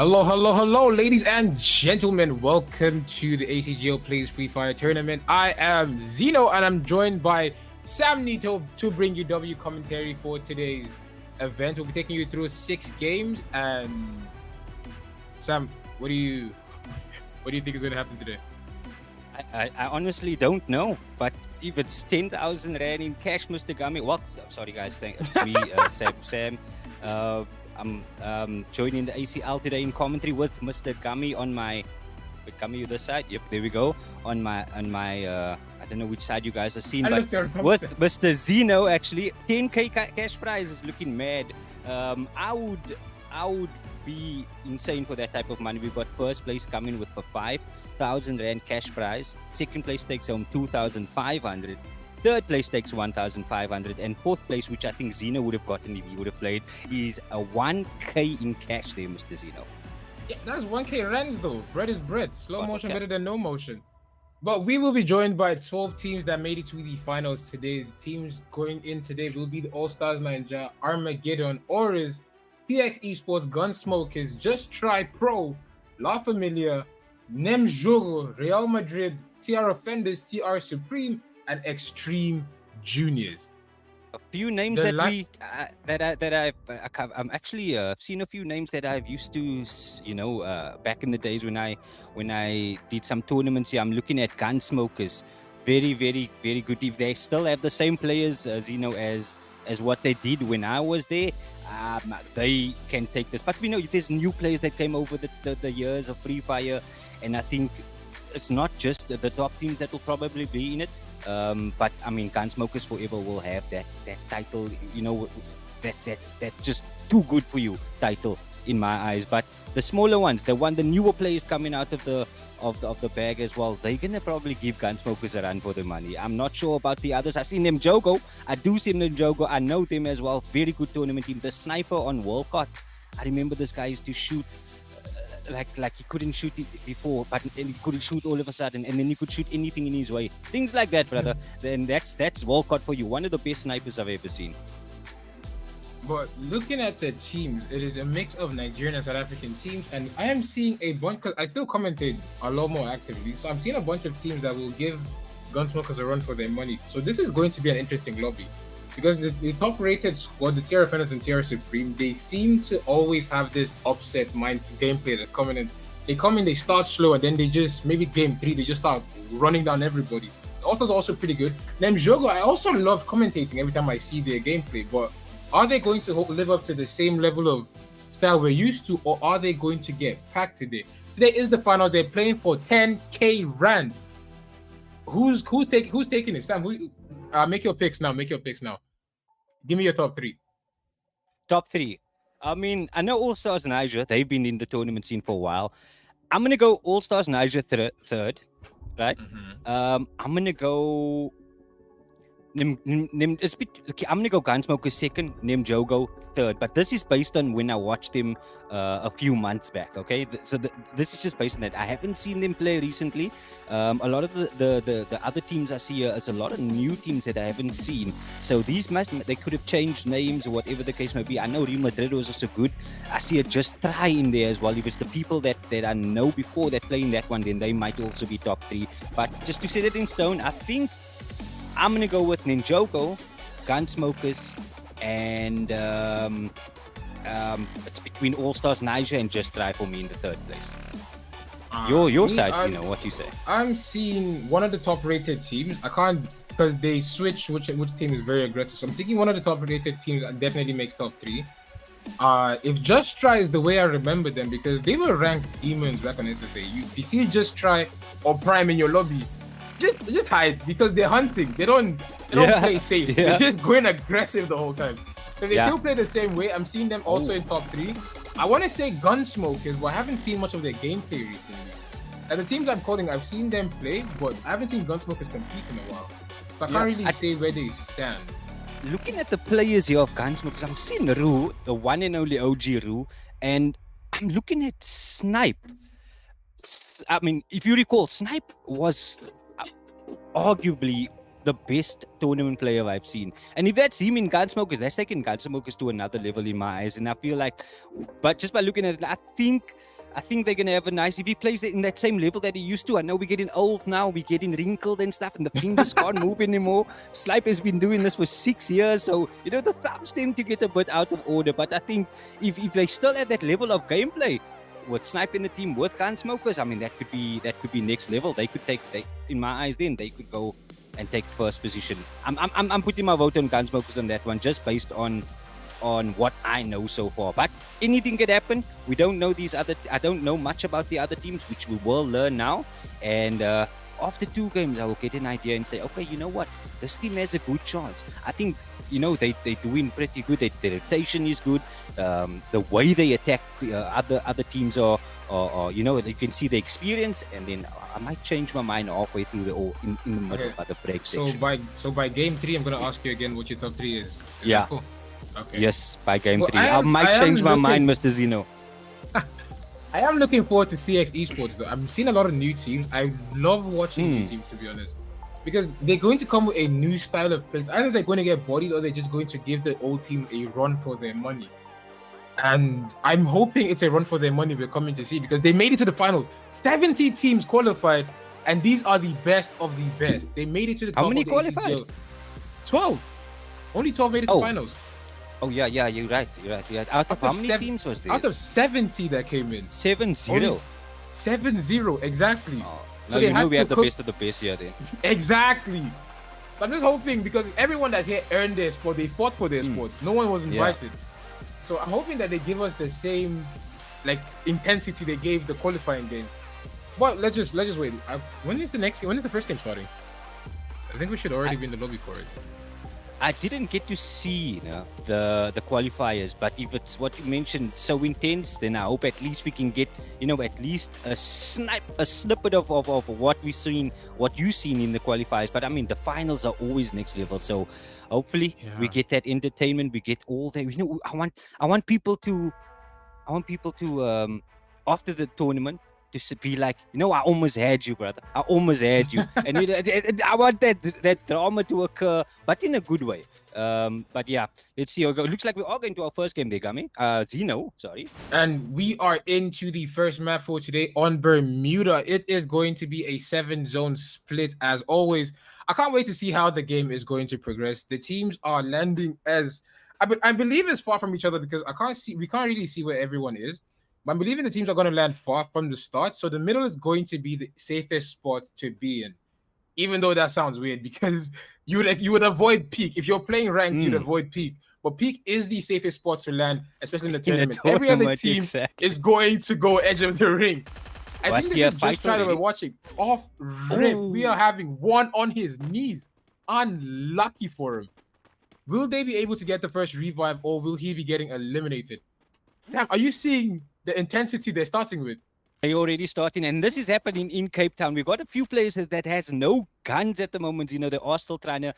Hello, ladies and gentlemen. Welcome to the ACGO Plays Free Fire tournament. I am Zeno, and I'm joined by Sam Nito to bring you W commentary for today's event. We'll be taking you through 6 games. And Sam, what do you think is going to happen today? I honestly don't know, but if it's 10,000 Rand in cash, Mr. Gummy. Well, sorry guys, it's me, Sam. I'm joining the ACL today in commentary with Mr. Gummy on my. Wait, Gummy, this side? Yep, there we go. On my. I don't know which side you guys are seeing, but with Mr. Zeno, actually, 10k cash prize is looking mad. I would be insane for that type of money. We've got first place coming with for 5,000 Rand cash prize. Second place takes home 2,500. Third place takes 1,500, and fourth place, which I think Zeno would have gotten if he would have played, is a 1k in cash there, Mr. Zeno. Yeah, that's 1k rands though. Bread is bread. Slow motion better than no motion. But we will be joined by 12 teams that made it to the finals today. The teams going in today will be the All Stars Ninja, Armageddon, Auras, PX Esports, Gunsmokers, Just Try Pro, La Familia, Nem Jogo, Real Madrid, TR Offenders, TR Supreme, and Extreme Juniors. A few names I've actually seen a few names that I've used to, back in the days when I did some tournaments here. I'm looking at Gunsmokers, very, very, very good. If they still have the same players, as what they did when I was there, they can take this. But we know there's new players that came over the years of Free Fire, and I think it's not just the top teams that will probably be in it. But I mean, Gunsmokers forever will have that title, that just too good for you title in my eyes. But the smaller ones, the newer players coming out of the bag as well, they're gonna probably give Gunsmokers a run for the money. I'm not sure about the others. I seen them Jogo. I know them as well. Very good tournament team. The sniper on Walcott. I remember this guy used to shoot. Like he couldn't shoot it before, but then he couldn't shoot all of a sudden, and then he could shoot anything in his way. Things like that, brother. Then that's Walcott for you. One of the best snipers I've ever seen. But looking at the teams, it is a mix of Nigerian and South African teams, and I am seeing a bunch, because I still commented a lot more actively, so I'm seeing a bunch of teams that will give Gunsmokers a run for their money. So this is going to be an interesting lobby. Because the top-rated squad, the TR Offenders and TR Supreme, they seem to always have this upset mindset gameplay that's coming in. They come in, they start slow, and then they just, maybe game 3, they just start running down everybody. The author's also pretty good. Then Jogo, I also love commentating every time I see their gameplay, but are they going to live up to the same level of style we're used to, or are they going to get packed today? Today is the final. They're playing for 10k Rand. Who's taking it? Sam, make your picks now. Give me your top 3. Top 3. I mean, I know All Stars Niger. They've been in the tournament scene for a while. I'm gonna go All Stars Niger third, right? Mm-hmm. I'm gonna go. I'm gonna go Gunsmoker second, Nem Jogo third, but this is based on when I watched them a few months back. Okay, so this is just based on that. I haven't seen them play recently. A lot of the other teams I see here is a lot of new teams that I haven't seen. So they could have changed names or whatever the case may be. I know Real Madrid was also good. I see a Just Try in there as well. If it's the people that I know before that play in that one, then they might also be top 3. But just to set it in stone, I think I'm going to go with Ninjago, Gunsmokers, and it's between All Stars Niger and Just Try for me in the third place. Your side, what you say? I'm seeing one of the top-rated teams. I can't, because they switch which team is very aggressive. So I'm thinking one of the top-rated teams definitely makes top 3. If Just Try is the way I remember them, because they were ranked demons back on SSA. If you see Just Try or Prime in your lobby, just hide, because they're hunting. They don't play safe. They're just going aggressive the whole time. So they still play the same way. I'm seeing them also in top 3. I want to say Gunsmokers, but I haven't seen much of their gameplay recently. And the teams I'm calling, I've seen them play, but I haven't seen Gunsmokers compete in a while. So I can't really say where they stand. Looking at the players here of Gunsmokers, I'm seeing Rue, the one and only OG Rue, and I'm looking at Snipe. I mean, if you recall, Snipe was arguably the best tournament player I've seen. And if that's him in Gunsmokers, that's taking Gunsmokers to another level in my eyes. And I feel like, but just by looking at it, I think they're going to have a nice, if he plays it in that same level that he used to. I know we're getting old now, we're getting wrinkled and stuff, and the fingers can't move anymore. Snipe has been doing this for 6 years, so, you know, the thumbs tend to get a bit out of order. But I think if they still have that level of gameplay, with Snipe in the team, with Gunsmokers, I mean, that could be next level. They could in my eyes, then they could go and take first position. I'm putting my vote on Gunsmokers on that one, just based on what I know so far. But anything could happen. We don't know I don't know much about the other teams, which we will learn now. And after 2 games, I will get an idea and say, okay, you know what, this team has a good chance. I think, you know, they're doing pretty good. Their rotation is good. The way they attack other teams are, you know, you can see the experience. And then I might change my mind halfway through in the middle of the break section. So by game 3, I'm gonna ask you again what your top 3 is. Yeah. Cool? Okay. Yes, by game 3. I might change my mind, Mr. Zeno. I am looking forward to CX Esports though. I'm seeing a lot of new teams. I love watching new teams, to be honest, because they're going to come with a new style of play. Either they're going to get bodied or they're just going to give the old team a run for their money. And I'm hoping it's a run for their money we're coming to see, because they made it to the finals. 70 teams qualified, and these are the best of the best. They made it to the top. How many of the qualified? ACGL. 12. Only 12 made it to the finals. Oh, yeah, you're right. Out of how many teams was there? Out of 70 that came in. 7-0. 7-0, exactly. Oh, so no, you know we have the best of the best here then. Exactly. I'm just hoping, because everyone that's here earned their spot. They fought for their spots. No one was invited. So I'm hoping that they give us the same intensity they gave the qualifying game. But let's just wait. When is the first game starting? I think we should already be in the lobby for it. I didn't get to see the qualifiers, but if it's what you mentioned, so intense, then I hope at least we can get, you know, at least a snippet of what you've seen in the qualifiers. But I mean, the finals are always next level, so hopefully we get that entertainment, we get all that. You know, I want people to after the tournament, to be like, you know, I almost had you, brother. I almost had you. And I want that drama to occur, but in a good way. But yeah, let's see. It looks like we are going to our first game there, Gami. Zeno, sorry. And we are into the first map for today on Bermuda. It is going to be a 7-zone split as always. I can't wait to see how the game is going to progress. The teams are landing as I believe it's far from each other, because we can't really see where everyone is. But I'm believing the teams are going to land far from the start. So the middle is going to be the safest spot to be in. Even though that sounds weird, because you would avoid peak. If you're playing ranked, you'd avoid peak. But peak is the safest spot to land, especially in the tournament. Every other team is going to go edge of the ring. I think this is just trying to watching. Off rip. We are having one on his knees. Unlucky for him. Will they be able to get the first revive, or will he be getting eliminated? Damn, are you seeing the intensity they're starting with? They're already starting, and this is happening in Cape Town. We've got a few players that has no guns at the moment. You know, they are still trying to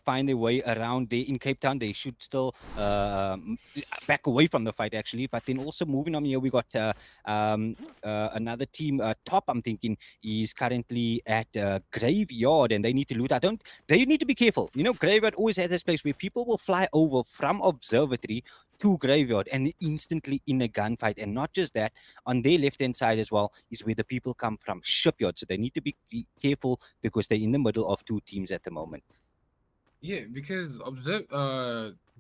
find their way around there in Cape Town. They should still back away from the fight, actually. But then also moving on here, we got another team. Top, I'm thinking, is currently at Graveyard, and they need to loot. They need to be careful. You know, Graveyard always has this place where people will fly over from Observatory to Graveyard and instantly in a gunfight. And not just that, on their left-hand side as well is where the people come from, Shipyard. So they need to be careful, because they're in the middle of 2 teams at the moment. Yeah, because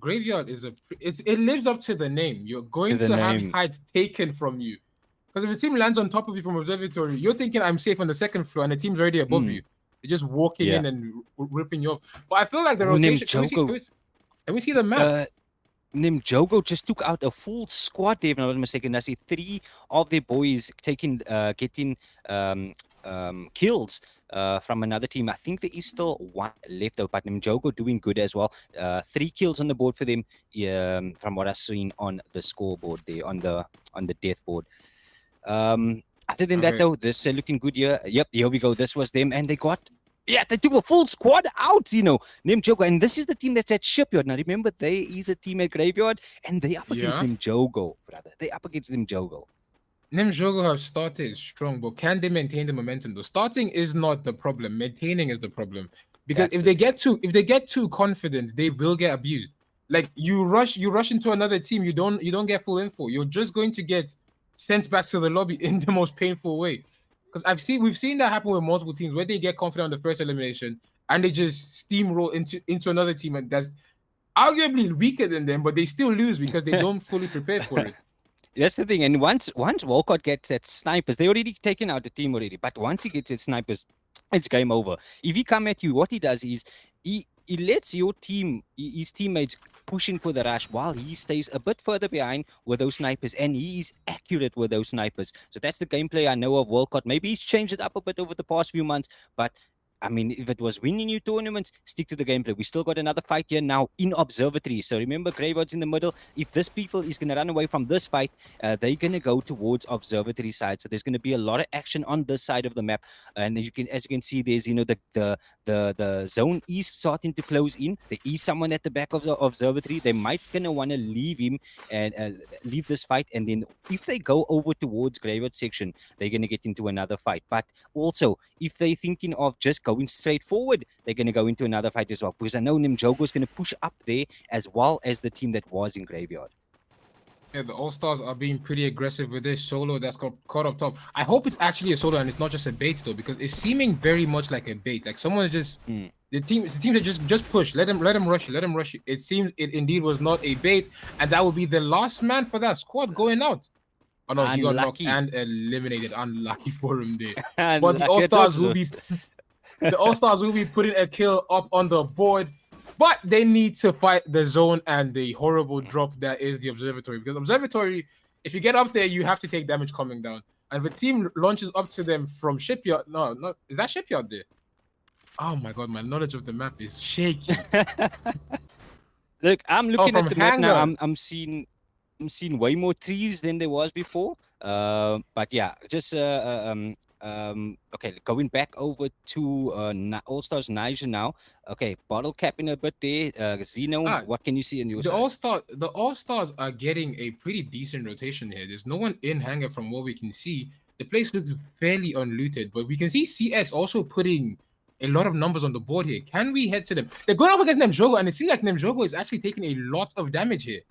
Graveyard it lives up to the name. You're going to have heights taken from you. Because if a team lands on top of you from Observatory, you're thinking I'm safe on the second floor, and the team's already above you. They're just walking in and ripping you off. But I feel like the rotation... Can we see the map? Nimjogo just took out a full squad there, if I'm not mistaken. I see 3 of their boys getting kills. from another team. I think there is still one left though, but Nimjogo doing good as well. 3 kills on the board for them, from what I've seen on the scoreboard there, on the death board. Other than that Okay. though, this looking good here. Yep, here we go. This was them, and they got. Yeah, they took the full squad out, Nimjogo. And this is the team that's at Shipyard. Now, remember, there is a team at Graveyard, and they up against Yeah. Nimjogo, brother. They up against Nimjogo. Nimjogo have started strong, but can they maintain the momentum? Though starting is not the problem, maintaining is the problem. Because That's if the they get too confident, they will get abused. Like you rush into another team, you don't get full info. You're just going to get sent back to the lobby in the most painful way. Because we've seen that happen with multiple teams where they get confident on the first elimination and they just steamroll into another team and that's arguably weaker than them, but they still lose because they don't fully prepare for it. That's the thing. And once Walcott gets that snipers, they already taken out the team already. But once he gets his snipers, it's game over. If he come at you, what he does is he lets your team, his teammates, push in for the rush while he stays a bit further behind with those snipers, and he's accurate with those snipers. So that's the gameplay I know of Walcott. Maybe he's changed it up a bit over the past few months, but I mean, if it was winning you tournaments, stick to the gameplay. We still got another fight here now in Observatory. So remember, Graveyard's in the middle. If this people is going to run away from this fight, they're going to go towards Observatory side. So there's going to be a lot of action on this side of the map. And as you can see, there's the zone is starting to close in. There is someone at the back of the Observatory. They might gonna want to leave him and leave this fight. And then if they go over towards Graveyard section, they're going to get into another fight. But also, if they're thinking of just going straight forward, they're going to go into another fight as well, because I know Nimjogo is going to push up there as well as the team that was in Graveyard. Yeah, the All-Stars are being pretty aggressive with this solo that's got caught up top. I hope it's actually a solo and it's not just a bait though, because it's seeming very much like a bait. Like someone just the team that just push. Let him rush you. It seems it indeed was not a bait, and that would be the last man for that squad going out. Oh no, he got knocked and eliminated. Unlucky for him there. But the All-Stars will be the All-Stars will be putting a kill up on the board. But they need to fight the zone and the horrible drop that is the Observatory. Because Observatory, if you get up there, you have to take damage coming down. And if a team launches up to them from Shipyard, is that Shipyard there? Oh my god, my knowledge of the map is shaky. Look, I'm looking at the map now. I'm seeing way more trees than there was before. But yeah, just okay, going back over to All-Stars Niger now. Okay, bottle capping a bit there. Zeno, what can you see in your side? The All-Stars are getting a pretty decent rotation here. There's no one in hangar from what we can see. The place looks fairly unlooted, but we can see CX also putting a lot of numbers on the board here. Can we head to them? They're going up against Nimjogo, and it seems like Nimjogo is actually taking a lot of damage here.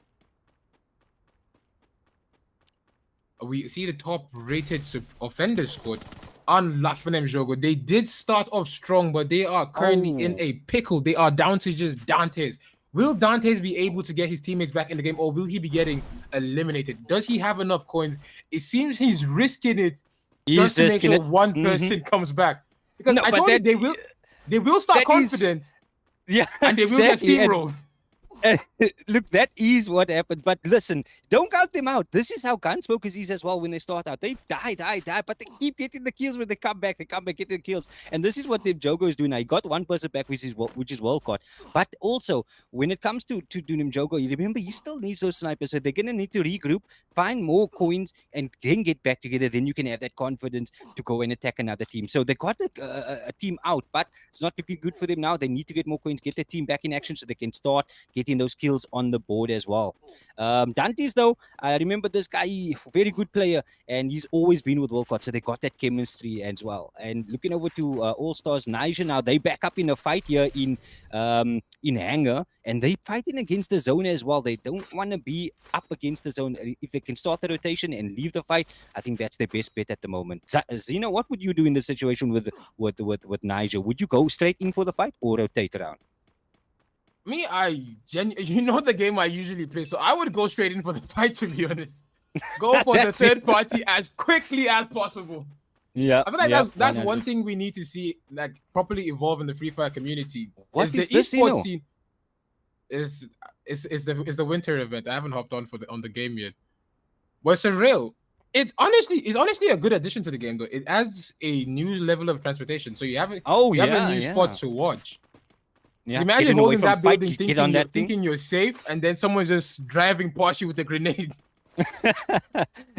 We see the top-rated offender squad. Unlucky for Nimjogo. They did start off strong, but they are currently in a pickle. They are down to just Dantes. Will Dantes be able to get his teammates back in the game, or will he be getting eliminated? Does he have enough coins? It seems he's risking it just to make sure one person comes back. Because I told you they will start confident. And they will get steamrolled. Look, that is what happens. But listen, don't count them out. This is how Gunsmokers is as well when they start out. They die, but they keep getting the kills when they come back. They come back, get the kills. And this is what Nimjogo is doing now. He got one person back, which is well caught. But also, when it comes to Nimjogo, you remember he still needs those snipers. So they're going to need to regroup, find more coins, and then get back together. Then you can have that confidence to go and attack another team. So they got a team out, but it's not looking good for them now. They need to get more coins, get their team back in action so they can start getting those kills on the board as well. Dantes though, I remember this guy, very good player, and he's always been with Walcott, so they got that chemistry as well. And looking over to All-Stars Niger now, they back up in a fight here in hangar, and they fighting against the zone as well. They don't want to be up against the zone. If they can start the rotation and leave the fight, I think that's their best bet at the moment. Zeno, what would you do in this situation with Niger? Would you go straight in for the fight or rotate around? Me, you know the game I usually play, so I would go straight in for the fight, to be honest. Go for the third party as quickly as possible. Yeah, I feel like that's one thing we need to see like properly evolve in the FreeFire community. What is the this, esports scene? Is the winter event. I haven't hopped on the game yet. But it's a real. It's honestly a good addition to the game, though. It adds a new level of transportation, so you have a new spot to watch. Yeah, Imagine getting away holding from that fight, building, you get on that thing. thinking you're safe, and then someone's just driving past you with a grenade.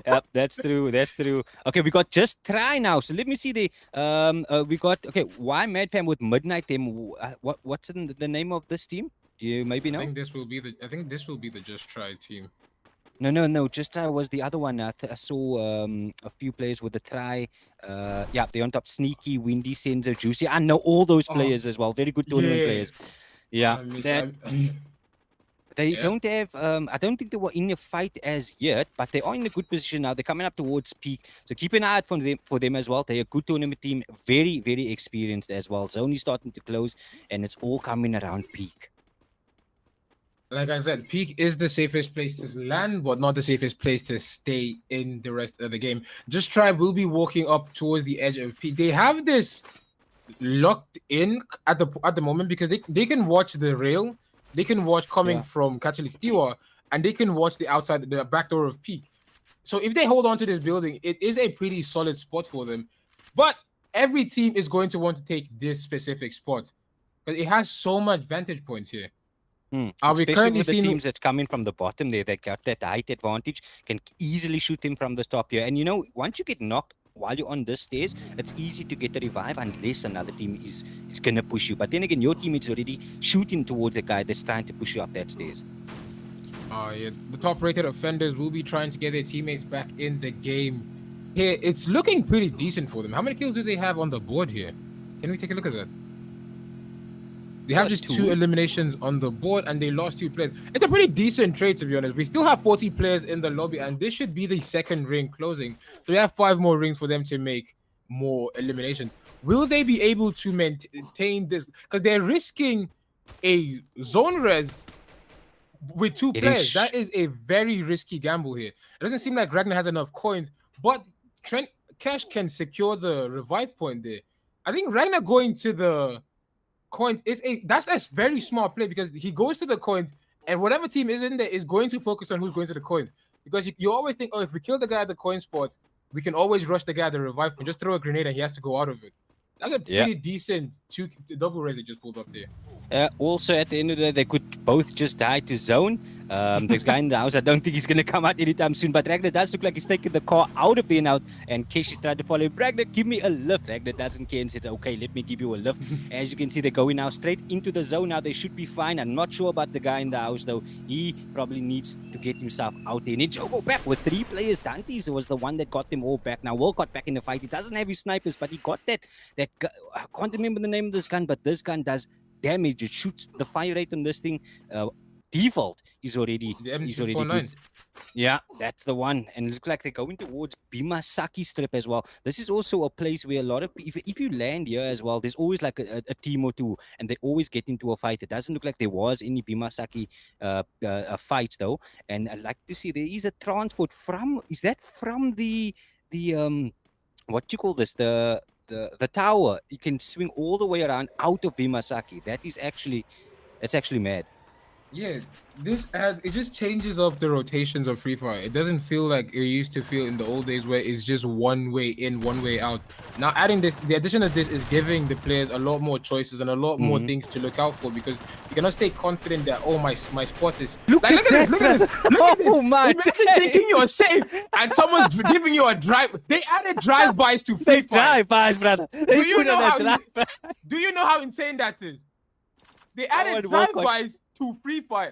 Yep, that's true. That's true. Okay, we got just try now. So let me see the we got why Mad Fam with Midnight Team. What's in the name of this team? Do you maybe know? I think this will be the Just Try team. No. Just Try was the other one. I saw a few players with the try. Yeah, they're on top. Sneaky, Windy, Senzo, Juicy. I know all those players as well. Very good tournament players. Yeah, they don't have. I don't think they were in a fight as yet, but they are in a good position now. They're coming up towards peak, so keep an eye out for them as well. They're a good tournament team, very very experienced as well. Zone is starting to close, and it's all coming around peak. Like I said, peak is the safest place to land, but not the safest place to stay in the rest of the game. Just Try will be walking up towards the edge of peak. They have this locked in at the moment because they can watch the rail. They can watch coming from Kachalistiwa, and they can watch the back door of peak. So if they hold on to this building, it is a pretty solid spot for them. But every team is going to want to take this specific spot because it has so much vantage points here. Are we currently with the teams that's coming from the bottom there that got that height advantage can easily shoot them from the top here. And you know, once you get knocked while you're on this stairs, it's easy to get a revive unless another team is gonna push you. But then again, your teammate's already shooting towards the guy that's trying to push you up that stairs. Yeah, the top-rated offenders will be trying to get their teammates back in the game. Here, it's looking pretty decent for them. How many kills do they have on the board here? Can we take a look at that? They have just 2 eliminations on the board, and they lost 2 players. It's a pretty decent trade, to be honest. We still have 40 players in the lobby, and this should be the second ring closing. So we have 5 more rings for them to make more eliminations. Will they be able to maintain this? Because they're risking a zone res with 2 players. That is a very risky gamble here. It doesn't seem like Ragnar has enough coins, but Trent Cash can secure the revive point there. I think Ragnar going to the coins that's a very smart play because he goes to the coins and whatever team is in there is going to focus on who's going to the coins because you always think, oh, if we kill the guy at the coin spot, we can always rush the guy at the revive and just throw a grenade and he has to go out of it. That's a pretty decent double res they just pulled up there. Also, at the end of the day, they could both just die to zone. This guy in the house, I don't think he's going to come out anytime soon. But Ragnar does look like he's taking the car out of the in-out. And Kesh is trying to follow him. Ragnar, give me a lift. Ragnar doesn't care and says, okay, let me give you a lift. As you can see, they're going now straight into the zone. Now they should be fine. I'm not sure about the guy in the house, though. He probably needs to get himself out there. Ninjago back with 3 players. Dante's was the one that got them all back. Now, Will got back in the fight. He doesn't have his snipers, but he got that I can't remember the name of this gun, but this gun does damage. It shoots the fire rate on this thing. Default is already good. Yeah, that's the one. And it looks like they're going towards Bimasaki strip as well. This is also a place where a lot of if you land here as well, there's always like a team or 2, and they always get into a fight. It doesn't look like there was any Bimasaki fights though. And I'd like to see there is a transport from. Is that from the what do you call this? The tower? You can swing all the way around out of Bimasaki. That's actually mad. Yeah, it just changes up the rotations of FreeFire. It doesn't feel like it used to feel in the old days where it's just one way in, one way out. Now adding this, the addition of this is giving the players a lot more choices and a lot more things to look out for because you cannot stay confident that my spot is look at this. Oh my! Imagine thinking you're safe and someone's giving you a drive. They added drive-bys to FreeFire. Drive-bys, brother. Do you know how insane that is? They added drive-bys to FreeFire.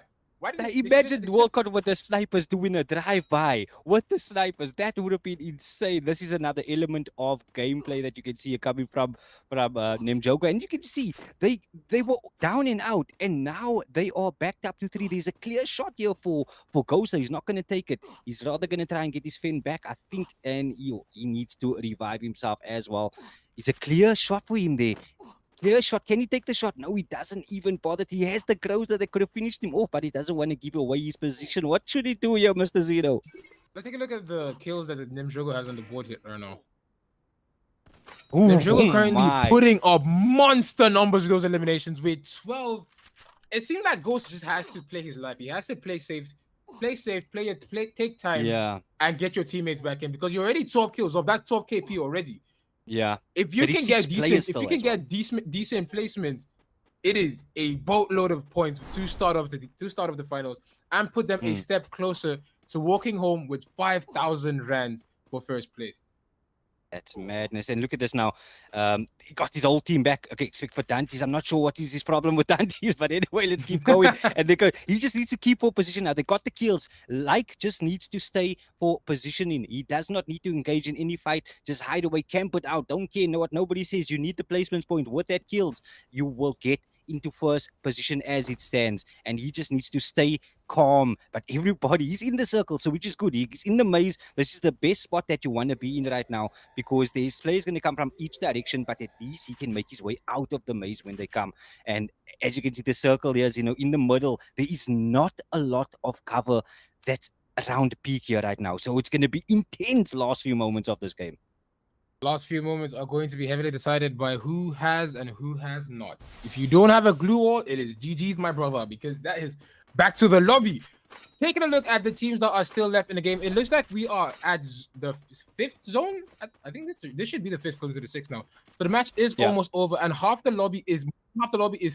Imagine Walcott with the snipers doing a drive-by with the snipers. That would have been insane. This is another element of gameplay that you can see coming from Nemjogo. And you can see they were down and out, and now they are backed up to 3. There's a clear shot here for Ghost. He's not going to take it. He's rather going to try and get his fin back, I think, and he needs to revive himself as well. It's a clear shot for him there. Clear shot. Can he take the shot? No, he doesn't even bother. He has the Groza that could have finished him off, but he doesn't want to give away his position. What should he do here, Mr. Zero? Let's take a look at the kills that Nimjogo has on the board here right now. Nimjogo currently putting up monster numbers with those eliminations with 12. It seems like Ghost just has to play his life. He has to play safe play safe, take time, Yeah, and get your teammates back in because you're already 12 kills off. That's 12 KP already. yeah. If you can 36 get players decent, if you still can as well. get decent placements, it is a boatload of points to start off the finals and put them a step closer to walking home with 5,000 rand for first place. That's madness. And look at this now. He got his whole team back. Okay, except for Dante's. I'm not sure what is his problem with Dante's, but anyway, let's keep going. And they go. He just needs to keep for position now. They got the kills. Like just needs to stay for positioning. He does not need to engage in any fight. Just hide away, camp it out. Don't care what nobody says. You need the placements point. With that kills, you will get into first position as it stands. And he just needs to stay calm, but everybody is in the circle, so which is good. He's in the maze. This is the best spot that you want to be in right now because there's players going to come from each direction, but at least he can make his way out of the maze when they come. And as you can see, the circle here is, in the middle. There is not a lot of cover that's around peak here right now, so it's going to be intense last few moments of this game. Last few moments are going to be heavily decided by who has and who has not. If you don't have a glue wall, it is GG's, my brother, because that is back to the lobby. Taking a look at the teams that are still left in the game, it looks like we are at the 5th zone. I think this should be the 5th, close to the 6th now. So the match is almost over, and half the lobby is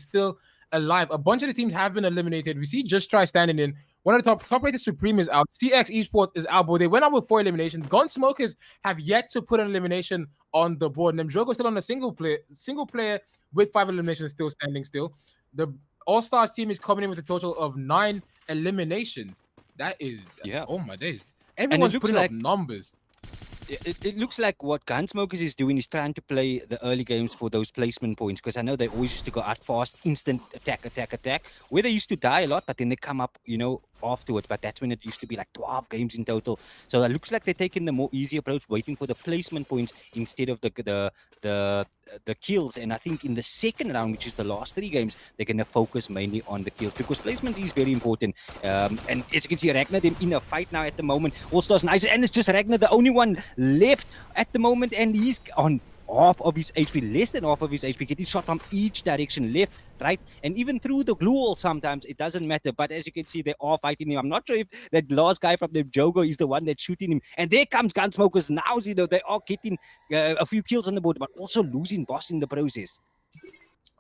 still alive. A bunch of the teams have been eliminated. We see Just Try standing in. One of the top-rated Supreme is out. CX Esports is out, but they went out with 4 eliminations. Gunsmokers have yet to put an elimination on the board. Nemjogo still on a single player with 5 eliminations still standing still. The All-Stars team is coming in with a total of 9 eliminations. That is, oh my days. Everyone's putting up numbers. It looks like what Gunsmokers is doing is trying to play the early games for those placement points, because I know they always used to go out fast, instant attack, where they used to die a lot, but then they come up, afterwards. But that's when it used to be like 12 games in total. So it looks like they're taking the more easy approach, waiting for the placement points instead of the kills. And I think in the second round, which is the last 3 games, they're going to focus mainly on the kills, because placement is very important. And as you can see, Ragnar, them in a fight now at the moment. All-Stars nice, and it's just Ragnar, the only one left at the moment, and he's on half of his HP, less than half of his HP, getting shot from each direction, left, right, and even through the glue wall sometimes. It doesn't matter, but as you can see, they are fighting him. I'm not sure if that last guy from the Jogo is the one that's shooting him. And there comes Gunsmokers now. They are getting a few kills on the board, but also losing boss in the process.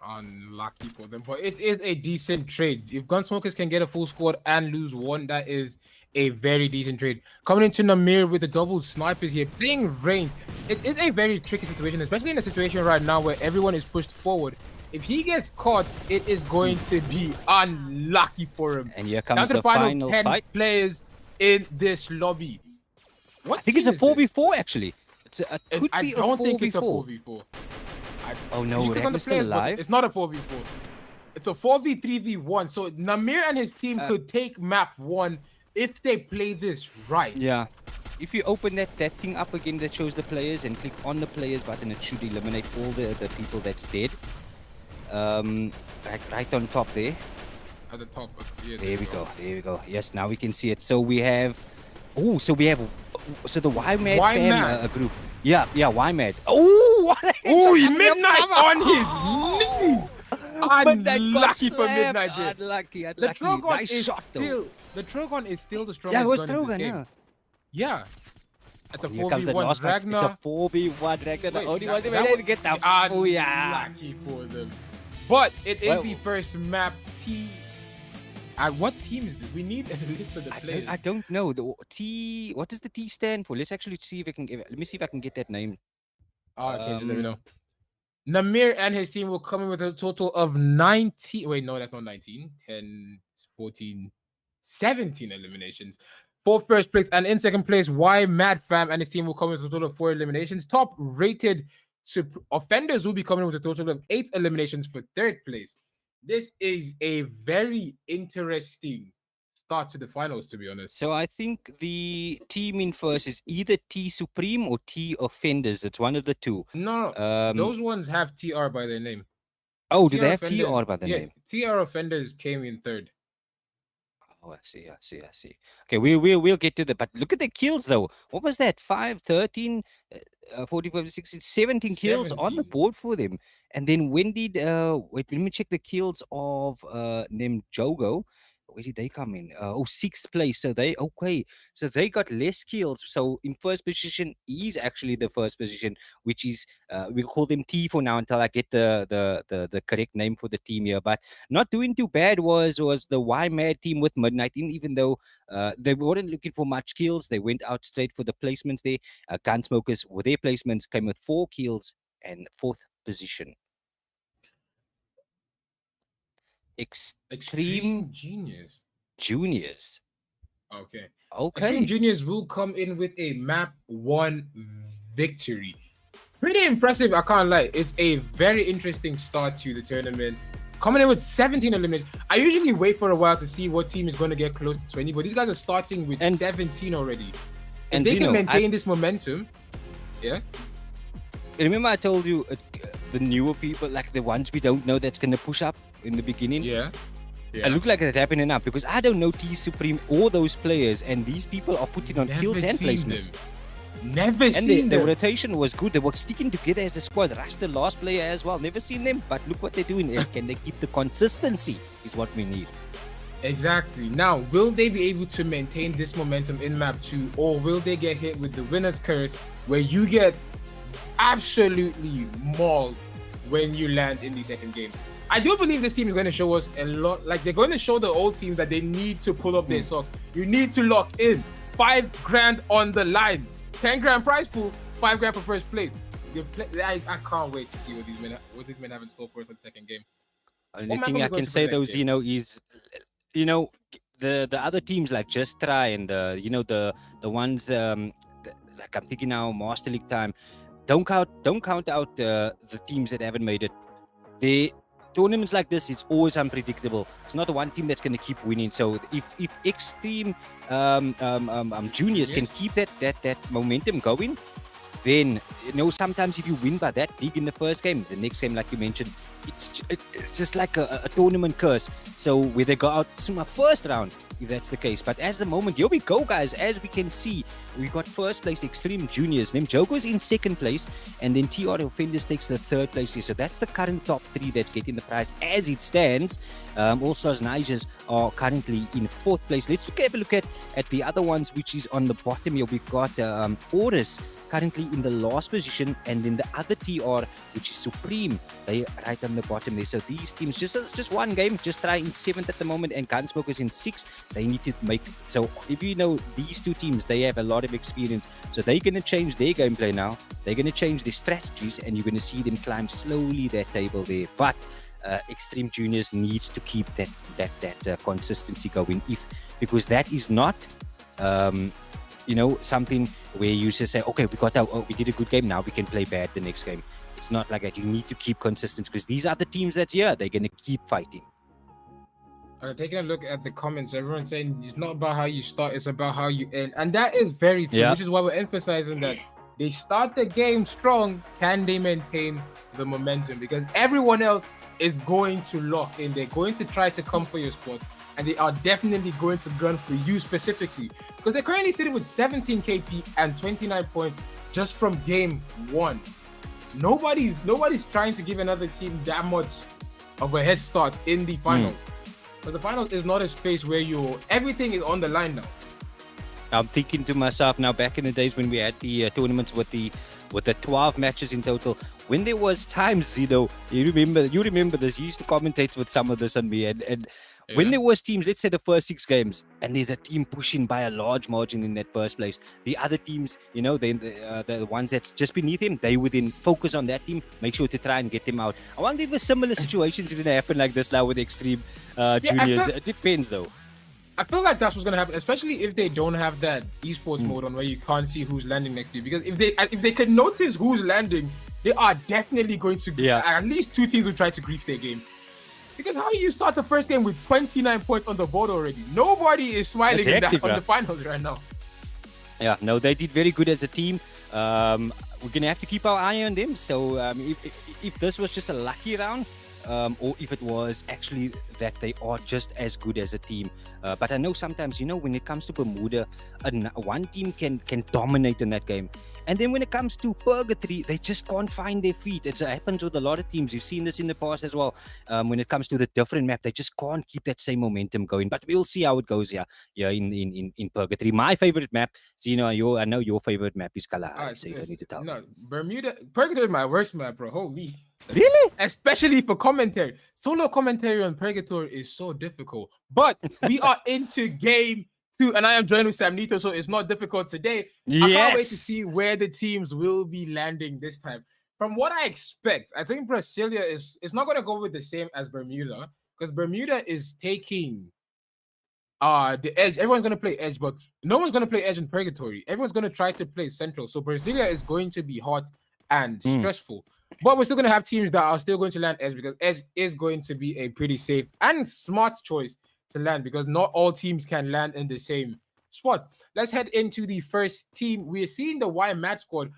Unlucky for them, but it is a decent trade. If Gunsmokers can get a full squad and lose 1, that is a very decent trade. Coming into Namir with the double snipers here, playing range. It is a very tricky situation, especially in a situation right now where everyone is pushed forward. If he gets caught, it is going to be unlucky for him. And here comes the final 10 fight. Players in this lobby. I think it's a 4v4 actually. I don't think it's a 4v4. Oh no, Ragnar still alive? It's not a 4v4. It's a 4v3v1. So Namir and his team could take map 1 if they play this right. Yeah. If you open that thing up again that shows the players and click on the players button, it should eliminate all the people that's dead. Right on top there. At the top. Yeah, there we go. Yes, now we can see it. So we have... Oh, so we have... So the YMAD fam group. Yeah, YMAD. Oh, Midnight on his knees. Unlucky for Midnight. Unlucky. The Trogon nice is shot, still... The Trogon is still the strongest gun in this game. Yeah. It's a 4v1 Ragnar. It's a 4v1 Ragnar. The only one to get that. Oh, yeah. Unlucky for them. But it is the first map T. What team is this? We need a list of the players. I don't know. The T. What does the T stand for? Let's actually see if I can give it. Let me see if I can get that name. Okay, just let me know. Namir and his team will come in with a total of 19. Wait, no, that's not 19. 10, 14, 17 eliminations for first place. And in second place, Mad Fam and his team will come in with a total of 4 eliminations. Top rated offenders will be coming with a total of 8 eliminations for third place. This is a very interesting start to the finals, to be honest. So I think the team in first is either T Supreme or T Offenders. It's one of the two. No, those ones have TR by their name. Oh, do they have TR by the name? TR Offenders came in third. Oh, I see. Okay, we'll get to that. But look at the kills, though. What was that? 5, 13, 45, 16, 17 kills on the board for them. And then when did... wait, let me check the kills of Nemjogo. where did they come in? Sixth place. So they got less kills. So in first position is actually the first position, which is we'll call them T for now until I get the correct name for the team here. But not doing too bad was the Y Mad team with Midnight. Even though they weren't looking for much kills, they went out straight for the placements there. Gunsmokers with their placements came with 4 kills and 4th position. Extreme Genius Juniors. Okay. Okay. Extreme Juniors will come in with a map 1 victory. Pretty impressive, I can't lie. It's a very interesting start to the tournament. Coming in with 17 eliminated. I usually wait for a while to see what team is going to get close to 20, but these guys are starting with 17 already. And they can maintain this momentum. Yeah. Remember I told you the newer people, like the ones we don't know that's going to push up in the beginning? Yeah. It looks like it's happening now because I don't know T Supreme or those players, and these people are putting on kills and placements. Never seen them. The rotation was good. They were sticking together as a squad. Rushed the last player as well. Never seen them, but look what they're doing. Can they keep the consistency is what we need. Exactly. Now, will they be able to maintain this momentum in map 2, or will they get hit with the winner's curse where you get absolutely mauled when you land in the second game? I do believe this team is going to show us a lot. Like, they're going to show the old team that they need to pull up their socks. You need to lock in. 5 grand on the line. 10 grand prize pool. 5 grand for first place. I can't wait to see what these men have in store for us for the second game. Only thing I can say, those, is, the other teams like Just Try and the ones like I'm thinking now Master League time. Don't count out the teams that haven't made it. The tournaments like this, it's always unpredictable. It's not the one team that's going to keep winning. So if Extreme Juniors can keep that momentum going, then sometimes if you win by that big in the first game, the next game, like you mentioned, it's just like a tournament curse. So where they go out first round, if that's the case. But as the moment, here we go, guys. As we can see, we got first place Extreme Juniors. Jogo's in second place, and then TR Offenders takes the third place here. So that's the current top 3 that's getting the prize as it stands. All Stars Nigers are currently in fourth place. Let's have a look at the other ones, which is on the bottom here. We've got Orders currently in the last position, and then the other TR, which is Supreme, they right on the bottom there. So these teams, just one game, Just Try in 7th at the moment, and Gunsmokers in 6th. They need to make, so if you know these two teams, they have a lot of experience, so they're going to change their gameplay now. They're going to change their strategies, and you're going to see them climb slowly that table there. But Extreme Juniors needs to keep that consistency going, because that is not something where you just say, okay, we did a good game, now we can play bad the next game. It's not like that. You need to keep consistent, because these are the teams that's here. They're going to keep fighting. Taking a look at the comments, everyone's saying it's not about how you start, it's about how you end. And that is very true, which is why we're emphasizing that they start the game strong. Can they maintain the momentum? Because everyone else is going to lock in. They're going to try to come for your spot. And they are definitely going to gun for you specifically. Because they're currently sitting with 17 KP and 29 points just from game 1. Nobody's trying to give another team that much of a head start in the finals. But the finals is not a space where everything is on the line now. I'm thinking to myself now, back in the days when we had the tournaments with the 12 matches in total, when there was times, you remember this, you used to commentate with some of this on me, and when there was teams, let's say the first 6 games, and there's a team pushing by a large margin in that first place, the other teams, the ones that's just beneath him, they would then focus on that team, make sure to try and get them out. I wonder if a similar situation is going to happen like this now with Extreme Juniors. It depends though. I feel like that's what's gonna happen, especially if they don't have that esports mode on where you can't see who's landing next to you. Because if they can notice who's landing, they are definitely going to. At least 2 teams will try to grief their game. Because how do you start the first game with 29 points on the board already? Nobody is smiling on the finals right now. Yeah, no, they did very good as a team. We're gonna have to keep our eye on them. So if this was just a lucky round, or if it was actually that they are just as good as a team. But I know sometimes, when it comes to Bermuda, one team can dominate in that game. And then when it comes to Purgatory, they just can't find their feet. It happens with a lot of teams. You've seen this in the past as well. When it comes to the different map, they just can't keep that same momentum going. But we'll see how it goes here in Purgatory. My favorite map, Zeno, I know your favorite map is Kalahari, so you don't need to tell me. No, Bermuda, Purgatory is my worst map, bro. Holy. Really? Especially for commentary. Solo commentary on Purgatory is so difficult. But we are into game 2, and I am joined with Sam Nito, so it's not difficult today. Yes. I can't wait to see where the teams will be landing this time. From what I expect, I think Brasilia is not going to go with the same as Bermuda, because Bermuda is taking the edge. Everyone's going to play edge, but no one's going to play edge in Purgatory. Everyone's going to try to play central. So Brasilia is going to be hot and stressful. But we're still going to have teams that are still going to land edge, because edge is going to be a pretty safe and smart choice to land, because not all teams can land in the same spot. Let's head into the first team. We're seeing the Y match squad.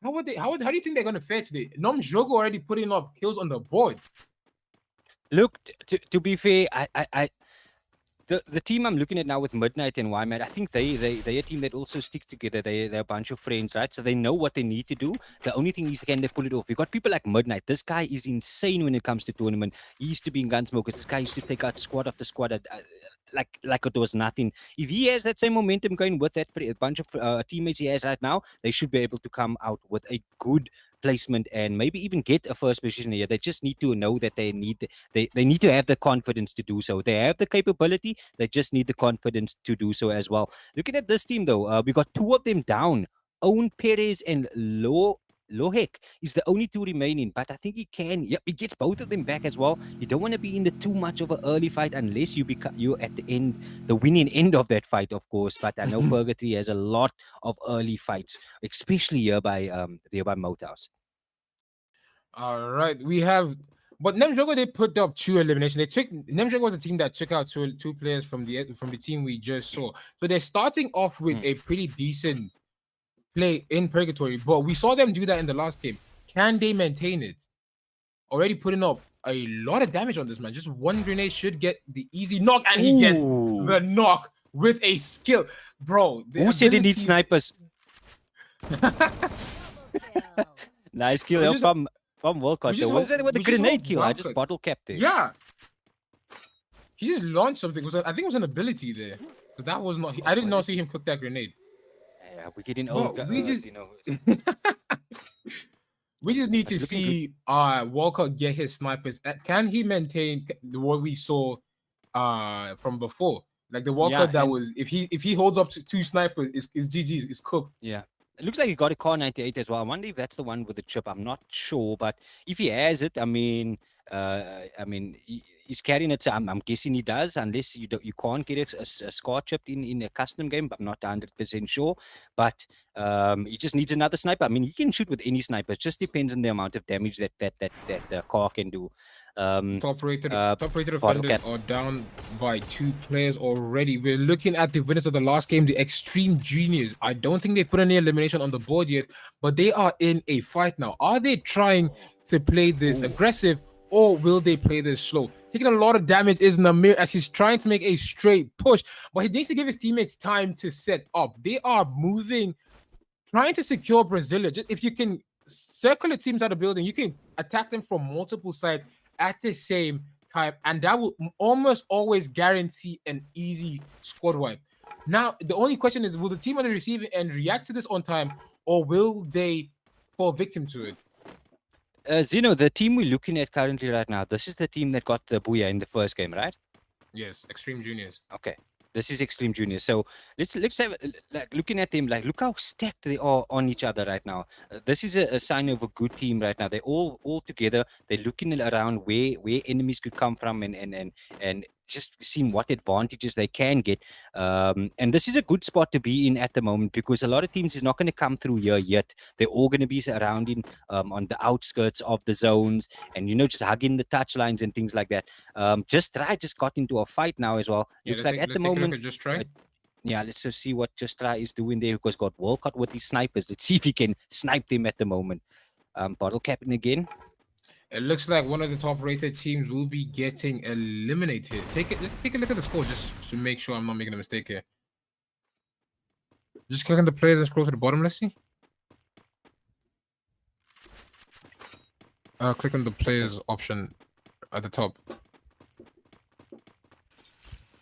How do you think they're going to fare today? Nom Jogo already putting up kills on the board. Look, to be fair, the team I'm looking at now with Midnight and YMAT, I think they're a team that also stick together. They're a bunch of friends, right? So they know what they need to do. The only thing is, can they pull it off? We've got people like Midnight. This guy is insane when it comes to tournament. He used to be in Gunsmokers. This guy used to take out squad after squad like it was nothing. If he has that same momentum going with that bunch of teammates he has right now, they should be able to come out with a good placement and maybe even get a first position here. They just need to know that they need to have the confidence to do so. They have the capability, they just need the confidence to do so as well. Looking at this team though, we got 2 of them down. Owen Perez and Lohek is the only 2 remaining, but I think he can. Yep, he gets both of them back as well. You don't want to be in the too much of an early fight unless you're at the end, the winning end of that fight, of course. But I know Purgatory has a lot of early fights, especially here by Motows. All right, we have. But Nemjogo, they put up 2 eliminations. Nemjogo was the team that took out two players from the team we just saw. So they're starting off with a pretty decent play in Purgatory, but we saw them do that in the last game. Can they maintain it? Already putting up a lot of damage on this man. Just one grenade should get the easy knock, and he gets the knock with a skill. Bro, who said he needs snipers? Nice kill from Wolcott. Was it with a grenade kill? I just bottle capped it. Yeah. He just launched something. I think it was an ability there. Because that was not. I did not see him cook that grenade. Yeah, we're getting old. We just need to see Wolcott get his snipers. Can he maintain what we saw from before? Like the Wolcott that was, if he holds up to 2 snipers, is GG's, is cooked. Yeah. It looks like he got a Car 98 as well. I wonder if that's the one with the chip. I'm not sure, but if he has it, I mean, he's carrying it. So I'm guessing he does, unless you can't get a scar chipped in a custom game. But I'm not 100% sure. But he just needs another sniper. I mean, he can shoot with any sniper. It just depends on the amount of damage that the car can do. Top rated offenders are down by 2 players already. We're looking at the winners of the last game, the Extreme Juniors. I don't think they've put any elimination on the board yet, but they are in a fight now. Are they trying to play this aggressive, or will they play this slow? Taking a lot of damage is Namir as he's trying to make a straight push, but he needs to give his teammates time to set up. They are moving, trying to secure Brasilia. Just if you can circle the teams out of the building, you can attack them from multiple sides at the same time, and that will almost always guarantee an easy squad wipe. Now, the only question is, will the team on the receiving end react to this on time, or will they fall victim to it? Zeno, the team we're looking at currently right now, this is the team that got the booyah in the first game, right? Yes, Extreme Juniors. Okay. This is Extreme Juniors. So let's have, like, looking at them, like, look how stacked they are on each other right now. This is a sign of a good team right now. They're all together. They're looking around where enemies could come from and just seeing what advantages they can get. And this is a good spot to be in at the moment, because a lot of teams is not going to come through here yet. They're all going to be surrounding on the outskirts of the zones and, just hugging the touch lines and things like that. Just got into a fight now as well. Yeah, looks like at the moment. Just try. Yeah, let's just see what Just Try is doing there, because got Wolcott with his snipers. Let's see if he can snipe them at the moment. Bottle capping again. It looks like one of the top-rated teams will be getting eliminated. Take a look at the score just to make sure I'm not making a mistake here. Just click on the players and scroll to the bottom. Let's see. Click on the players option at the top.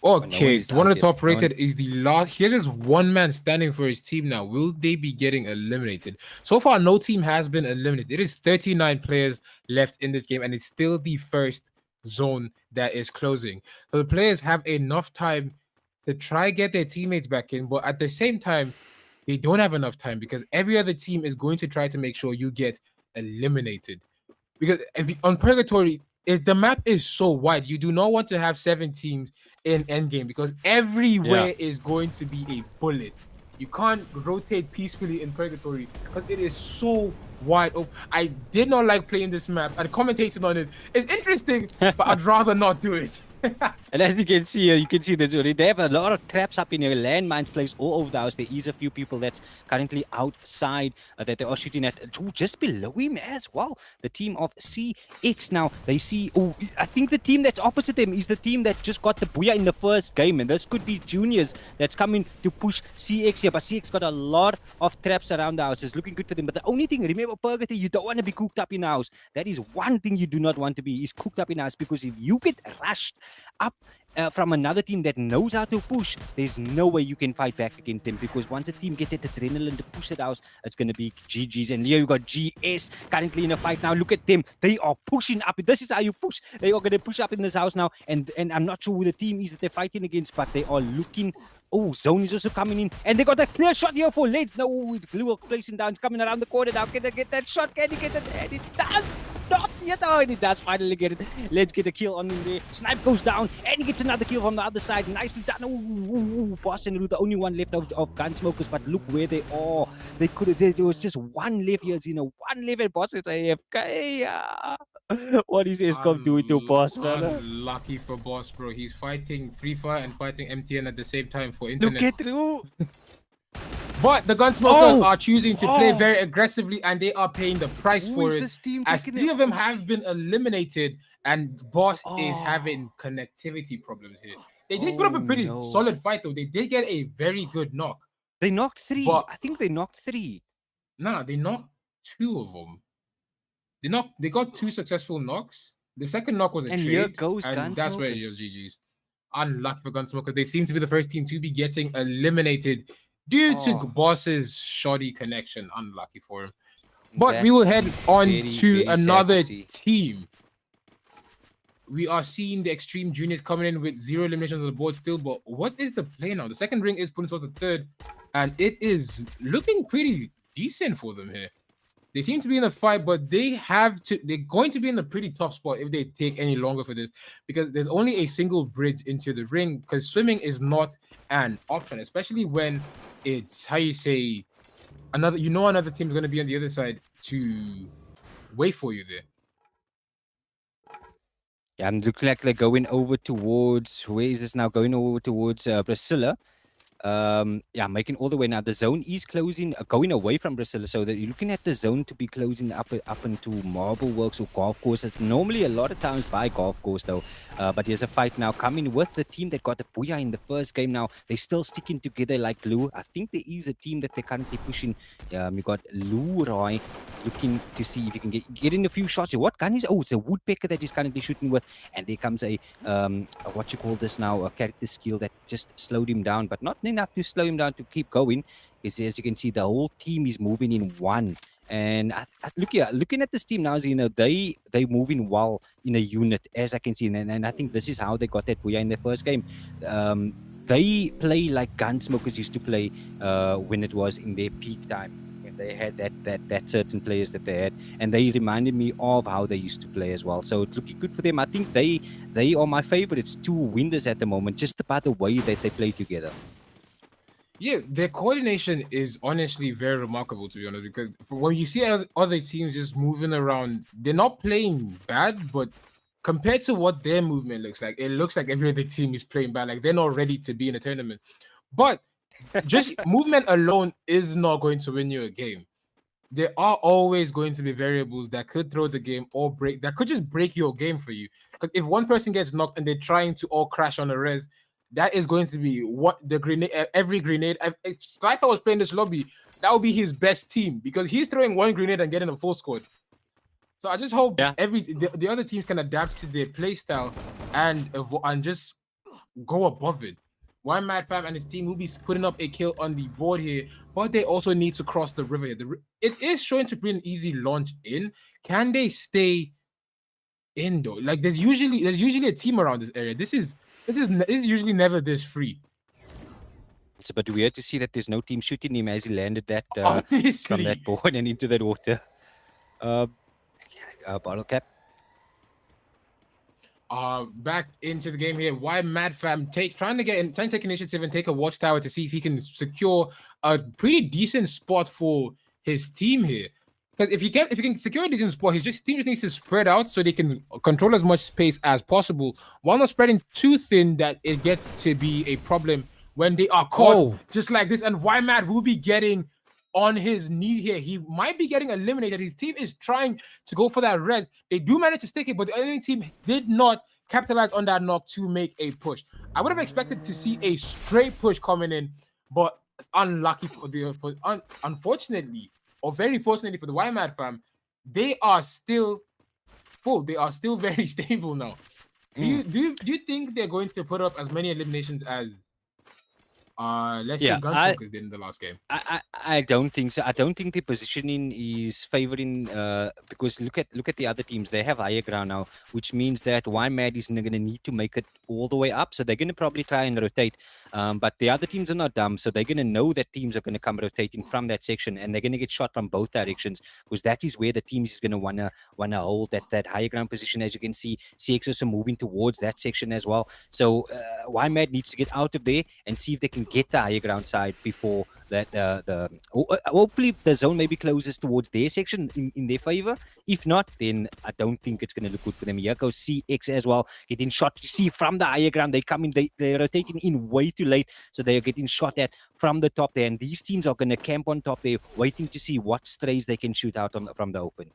Okay, one of the top rated is the last. Here's just one man standing for his team now. Will they be getting eliminated? So far, no team has been eliminated. It is 39 players left in this game, and it's still the first zone that is closing. So the players have enough time to try get their teammates back in, but at the same time, they don't have enough time because every other team is going to try to make sure you get eliminated. Because on Purgatory, the map is so wide. You do not want to have 7 teams in endgame because everywhere is going to be a bullet. You can't rotate peacefully in Purgatory because it is so wide open. I did not like playing this map and commentating on it. It's interesting, but I'd rather not do it. And as you can see this already. They have a lot of traps up in here, landmines placed all over the house. There is a few people that's currently outside that they are shooting at. Just below him as well, the team of CX. Now they see. Oh, I think the team that's opposite them is the team that just got the booyah in the first game, and this could be Juniors that's coming to push CX here. But CX got a lot of traps around the house. It's looking good for them. But the only thing, remember, Purgatory, you don't want to be cooked up in the house. That is one thing you do not want to be, is cooked up in the house, because if you get rushed up from another team that knows how to push, there's no way you can fight back against them, because once a team get that adrenaline to push it out, it's going to be GG's. And here you got GS currently in a fight now. Look at them. They are pushing up. This is how you push. They are going to push up in this house now. And I'm not sure who the team is that they're fighting against, but they are looking. Oh, Zone is also coming in. And they got a clear shot here for Leds. No, it's Glue placing down. It's coming around the corner now. Can they get that shot? Can he get it? And it does not yet. Oh, and it does finally get it. Let's get a kill on him there. Snipe goes down. And he gets another kill from the other side. Nicely done. Ooh, Boss and Lou, the only one left of Gunsmokers. But look where they are. They could have. There was just one left here. You know, one left at Boss at AFK. What is Escom doing to Boss, brother? Lucky for Boss, bro. He's fighting FreeFire and fighting MTN at the same time for internet. Look at through. But the Gunsmokers are choosing to play very aggressively, and they are paying the price for it. As 3 of them have been eliminated, and Boss is having connectivity problems here. They did put up a pretty solid fight, though. They did get a very good knock. They knocked 3. I think they knocked 3. Nah, they knocked 2 of them. They got 2 successful knocks. The second knock was a trade, here goes and that's where it was GG's. Unlucky for Gunsmokers. They seem to be the first team to be getting eliminated due to Boss's shoddy connection. Unlucky for him. But we will head on to another team. We are seeing the Extreme Juniors coming in with 0 eliminations on the board still. But what is the play now? The second ring is putting towards the third, and it is looking pretty decent for them here. They seem to be in a fight, but they're going to be in a pretty tough spot if they take any longer for this, because there's only a single bridge into the ring, because swimming is not an option, especially when it's, how you say, another team is going to be on the other side to wait for you there. Yeah, and it looks like they're going over towards, where is this now? Going over towards Priscilla. Yeah, making all the way now. The zone is closing, going away from Priscilla, so that you're looking at the zone to be closing up into Marble Works or Golf Course. It's normally a lot of times by Golf Course though. But here's a fight now coming with the team that got the booyah in the first game. Now they're still sticking together like glue. I think there is a team that they're currently pushing. You got Luroy looking to see if you can get in a few shots here. What gun is? Oh, it's a woodpecker that he's currently shooting with. And there comes a what you call this now, a character skill that just slowed him down, but not enough to slow him down to keep going. Is, as you can see, the whole team is moving in one. And looking at this team now, you know, they moving well in a unit, as I can see, and I think this is how they got that booyah in their first game. They play like Gunsmokers used to play when it was in their peak time, when they had that certain players that they had, and they reminded me of how they used to play as well. So it's looking good for them. I think they are my favorites to win this at the moment, just about the way that they play together. Yeah, their coordination is honestly very remarkable, to be honest, because when you see other teams just moving around, they're not playing bad, but compared to what their movement looks like, it looks like every other team is playing bad. Like, they're not ready to be in a tournament. But just movement alone is not going to win you a game. there are always going to be variables that could throw the game or break, that could just break your game for you. Because if one person gets knocked and they're trying to all crash on the res, that is going to be what the grenade, every grenade. If Slifer was playing this lobby, that would be his best team because he's throwing one grenade and getting a full squad. So I just hope the other teams can adapt to their play style and just go above it. Why Mad Fam and his team will be putting up a kill on the board here, but they also need to cross the river here. It is showing to be an easy launch in. Can they stay in though? Like there's usually a team around this area. This is usually never this free. It's a bit weird to see that there's no team shooting him as he landed that from that board and into that water. Bottle cap. Back into the game here. Why Mad Fam trying to take initiative and take a watchtower to see if he can secure a pretty decent spot for his team here. Because if he can secure a decent spot, his team just needs to spread out so they can control as much space as possible, while not spreading too thin that it gets to be a problem when they are caught just like this. And why Mad will be getting on his knees here. He might be getting eliminated. His team is trying to go for that res. They do manage to stick it, but the enemy team did not capitalize on that knock to make a push. I would have expected to see a straight push coming in, but unlucky unfortunately, or very fortunately for the YMAD fam, they are still full. They are still very stable now. Do you think they're going to put up as many eliminations as let's say Gunsmokers did in the last game? I don't think so. I don't think the positioning is favoring because look at the other teams. They have higher ground now, which means that YMAD is going to need to make it all the way up. So they're going to probably try and rotate. But the other teams are not dumb, so they're going to know that teams are going to come rotating from that section, and they're going to get shot from both directions because that is where the teams is going to wanna hold that higher ground position. As you can see, CX also moving towards that section as well. So YMAD needs to get out of there and see if they can get the higher ground side before that hopefully the zone maybe closes towards their section in their favor. If not, then I don't think it's going to look good for them. Here goes CX as well, getting shot. You see from the higher ground, they come in, they're rotating in way too late, so they're getting shot at from the top there, and these teams are going to camp on top there waiting to see what strays they can shoot out from the open.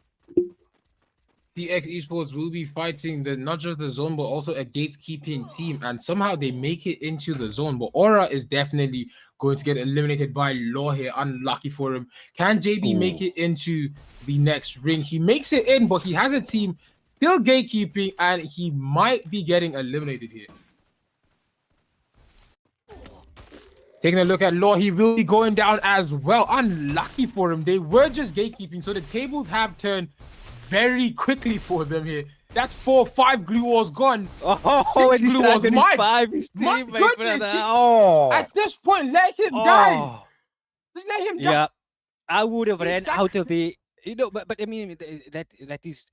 CX Esports will be fighting not just the zone, but also a gatekeeping team, and somehow they make it into the zone. But Aura is definitely going to get eliminated by Law here. Unlucky for him. Can JB make it into the next ring? He makes it in, but he has a team still gatekeeping, and he might be getting eliminated here. Taking a look at Law, he will be going down as well. Unlucky for him. They were just gatekeeping, so the tables have turned very quickly for them here. That's 4-5 glue walls gone. 6 glue walls. My goodness. At this point, let him die. Just let him die. Yeah, I would have ran out of the. But I mean that is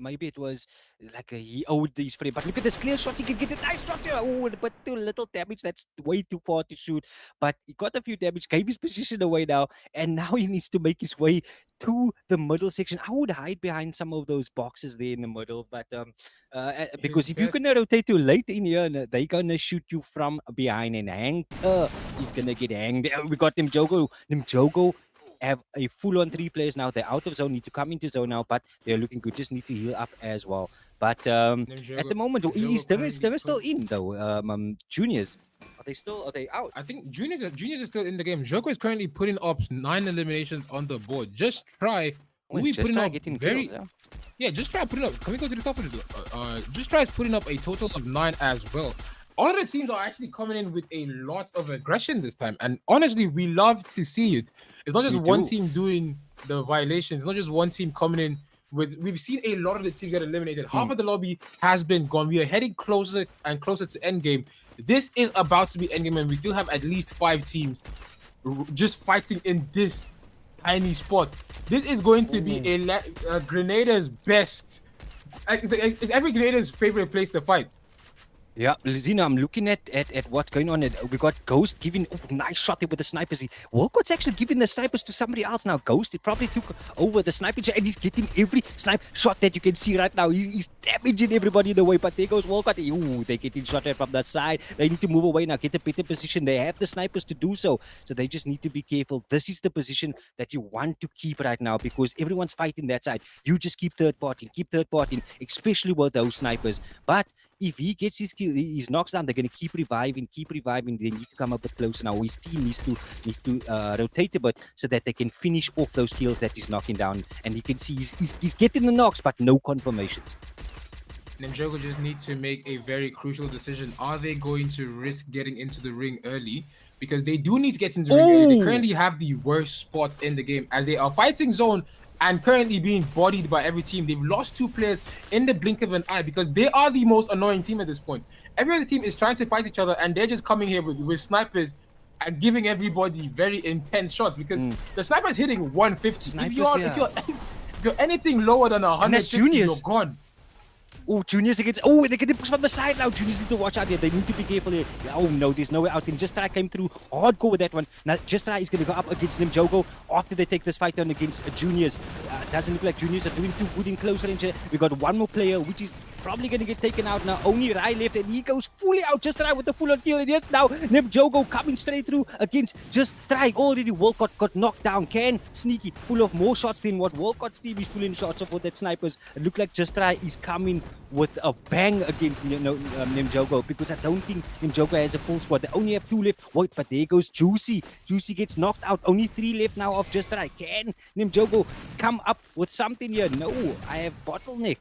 maybe it was like he owed these free. But look at this clear shots. He can get a nice shot here. Oh, but too little damage. That's way too far to shoot. But he got a few damage. Gave his position away now, and now he needs to make his way to the middle section. I would hide behind some of those boxes there in the middle, but because if you're gonna rotate too late in here, they're gonna shoot you from behind and hang. He's gonna get hanged. We got Nimjogo. Nimjogo have a full-on 3 players now. They're out of zone, need to come into zone now, but they're looking good. Just need to heal up as well. But at the moment, he's still in though. Juniors, are they out? I think juniors are still in the game. Joko is currently putting up 9 eliminations on the board. Just try. Just try putting up. Can we go to the top of it? Just try putting up a total of 9 as well. All the teams are actually coming in with a lot of aggression this time. And honestly, we love to see it. It's not just one team doing the violations. It's not just one team coming in with... We've seen a lot of the teams get eliminated. Half of the lobby has been gone. We are heading closer and closer to endgame. This is about to be endgame, and we still have at least 5 teams just fighting in this tiny spot. This is going to be a Grenada's best... It's every Grenada's favorite place to fight. Yeah, Lizina, I'm looking at what's going on. We got Ghost giving nice shot there with the snipers. Walcott's actually giving the snipers to somebody else now. Ghost, he probably took over the sniping and he's getting every snipe shot that you can see right now. He's damaging everybody in the way. But there goes Walcott. Ooh, they're getting shot at from that side. They need to move away now, get a better position. They have the snipers to do so. So they just need to be careful. This is the position that you want to keep right now because everyone's fighting that side. You just keep third party, especially with those snipers. But if he gets his kill, he's knocks down, they're going to keep reviving. They need to come up a bit closer now. His team needs to rotate a bit so that they can finish off those kills that he's knocking down. And you can see he's getting the knocks, but no confirmations. Nimjogo just needs to make a very crucial decision. Are they going to risk getting into the ring early? Because they do need to get into the ring early. They currently have the worst spot in the game as they are fighting zone and currently being bodied by every team. They've lost 2 players in the blink of an eye because they are the most annoying team at this point. Every other team is trying to fight each other and they're just coming here with snipers and giving everybody very intense shots because the sniper's hitting 150. Snipers, if you're anything lower than 150, you're gone. Oh, Juniors against... Oh, they're getting pushed from the side now. Juniors need to watch out here. They need to be careful here. Oh, no, there's no way out. And Just Try came through hardcore with that one. Now, Just Try is going to go up against Nimjogo after they take this fight down against Juniors. Doesn't look like Juniors are doing too good in close range. We got one more player, which is probably going to get taken out now. Only Rai left, and he goes fully out. Just Try with the full-on kill. And yes, now Nimjogo coming straight through against Just Try. Already Walcott got knocked down. Can Sneaky pull off more shots than what Walcott's team is pulling shots off with that snipers? It looked like Just Try is coming with a bang against Nimjogo because I don't think Nimjogo has a full squad. They only have 2 left. Wait, but there goes Juicy. Juicy gets knocked out. Only 3 left now of Just Try. Can Nimjogo come up with something here? No, I have bottleneck.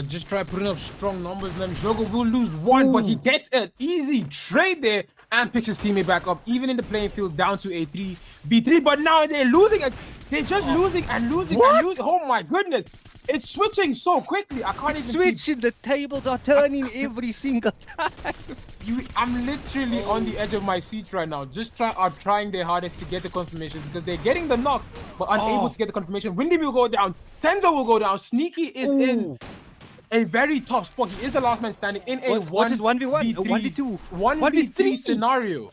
Just Try putting up strong numbers. Nimjogo will lose 1, but he gets an easy trade there and picks his teammate back up, even in the playing field, down to a 3v3. But now they're losing. They're just losing and losing and losing. Oh my goodness. It's switching so quickly. I can't even switching. The tables are turning every single time. I'm literally on the edge of my seat right now. Just trying their hardest to get the confirmation because they're getting the knock, but unable to get the confirmation. Windy will go down. Senzo will go down. Sneaky is in a very tough spot. He is the last man standing in a 1v1, 1v2, 1v3 scenario.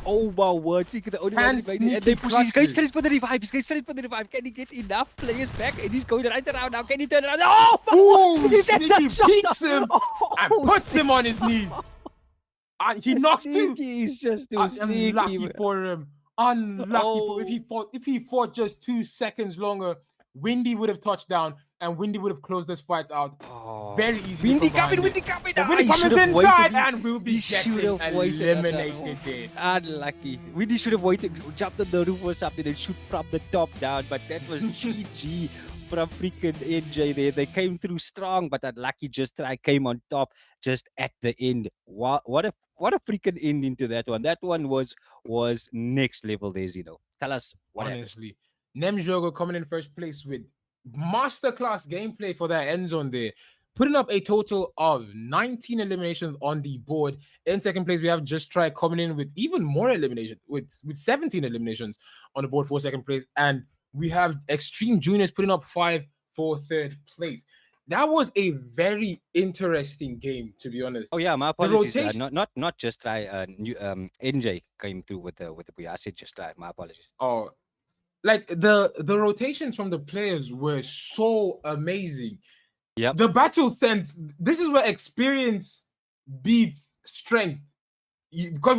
Oh my word, Seeker, the only one remaining, and they push. He's going straight for the revive. Can he get enough players back? And he's going right around now. Can he turn around? Oh! Sneaky peeks him and puts him on his knees. He knocks too. He's just too sneaky. Unlucky for him. Unlucky for if he fought just 2 seconds longer, Windy would have touched down and Windy would have closed this fight out very easily. Windy coming. Windy comes inside and will be getting eliminated there. Unlucky. Windy should have waited, jumped on the roof or something and shoot from the top down, but that was GG from freaking NJ there. They came through strong, but unlucky Just Try came on top just at the end. What a freaking ending to that one. That one was next level there, Zeno. Tell us what honestly. Nimjogo coming in first place with masterclass gameplay for that end zone there, putting up a total of 19 eliminations on the board. In second place, we have Just Try coming in with even more elimination, with 17 eliminations on the board for second place, and we have Extreme Juniors putting up 5 for third place. That was a very interesting game, to be honest. Oh yeah, my apologies. Not Just Try. NJ came through with the I said Just Try. My apologies. Oh. Like the rotations from the players were so amazing. Yeah. The battle sense. This is where experience beats strength. Because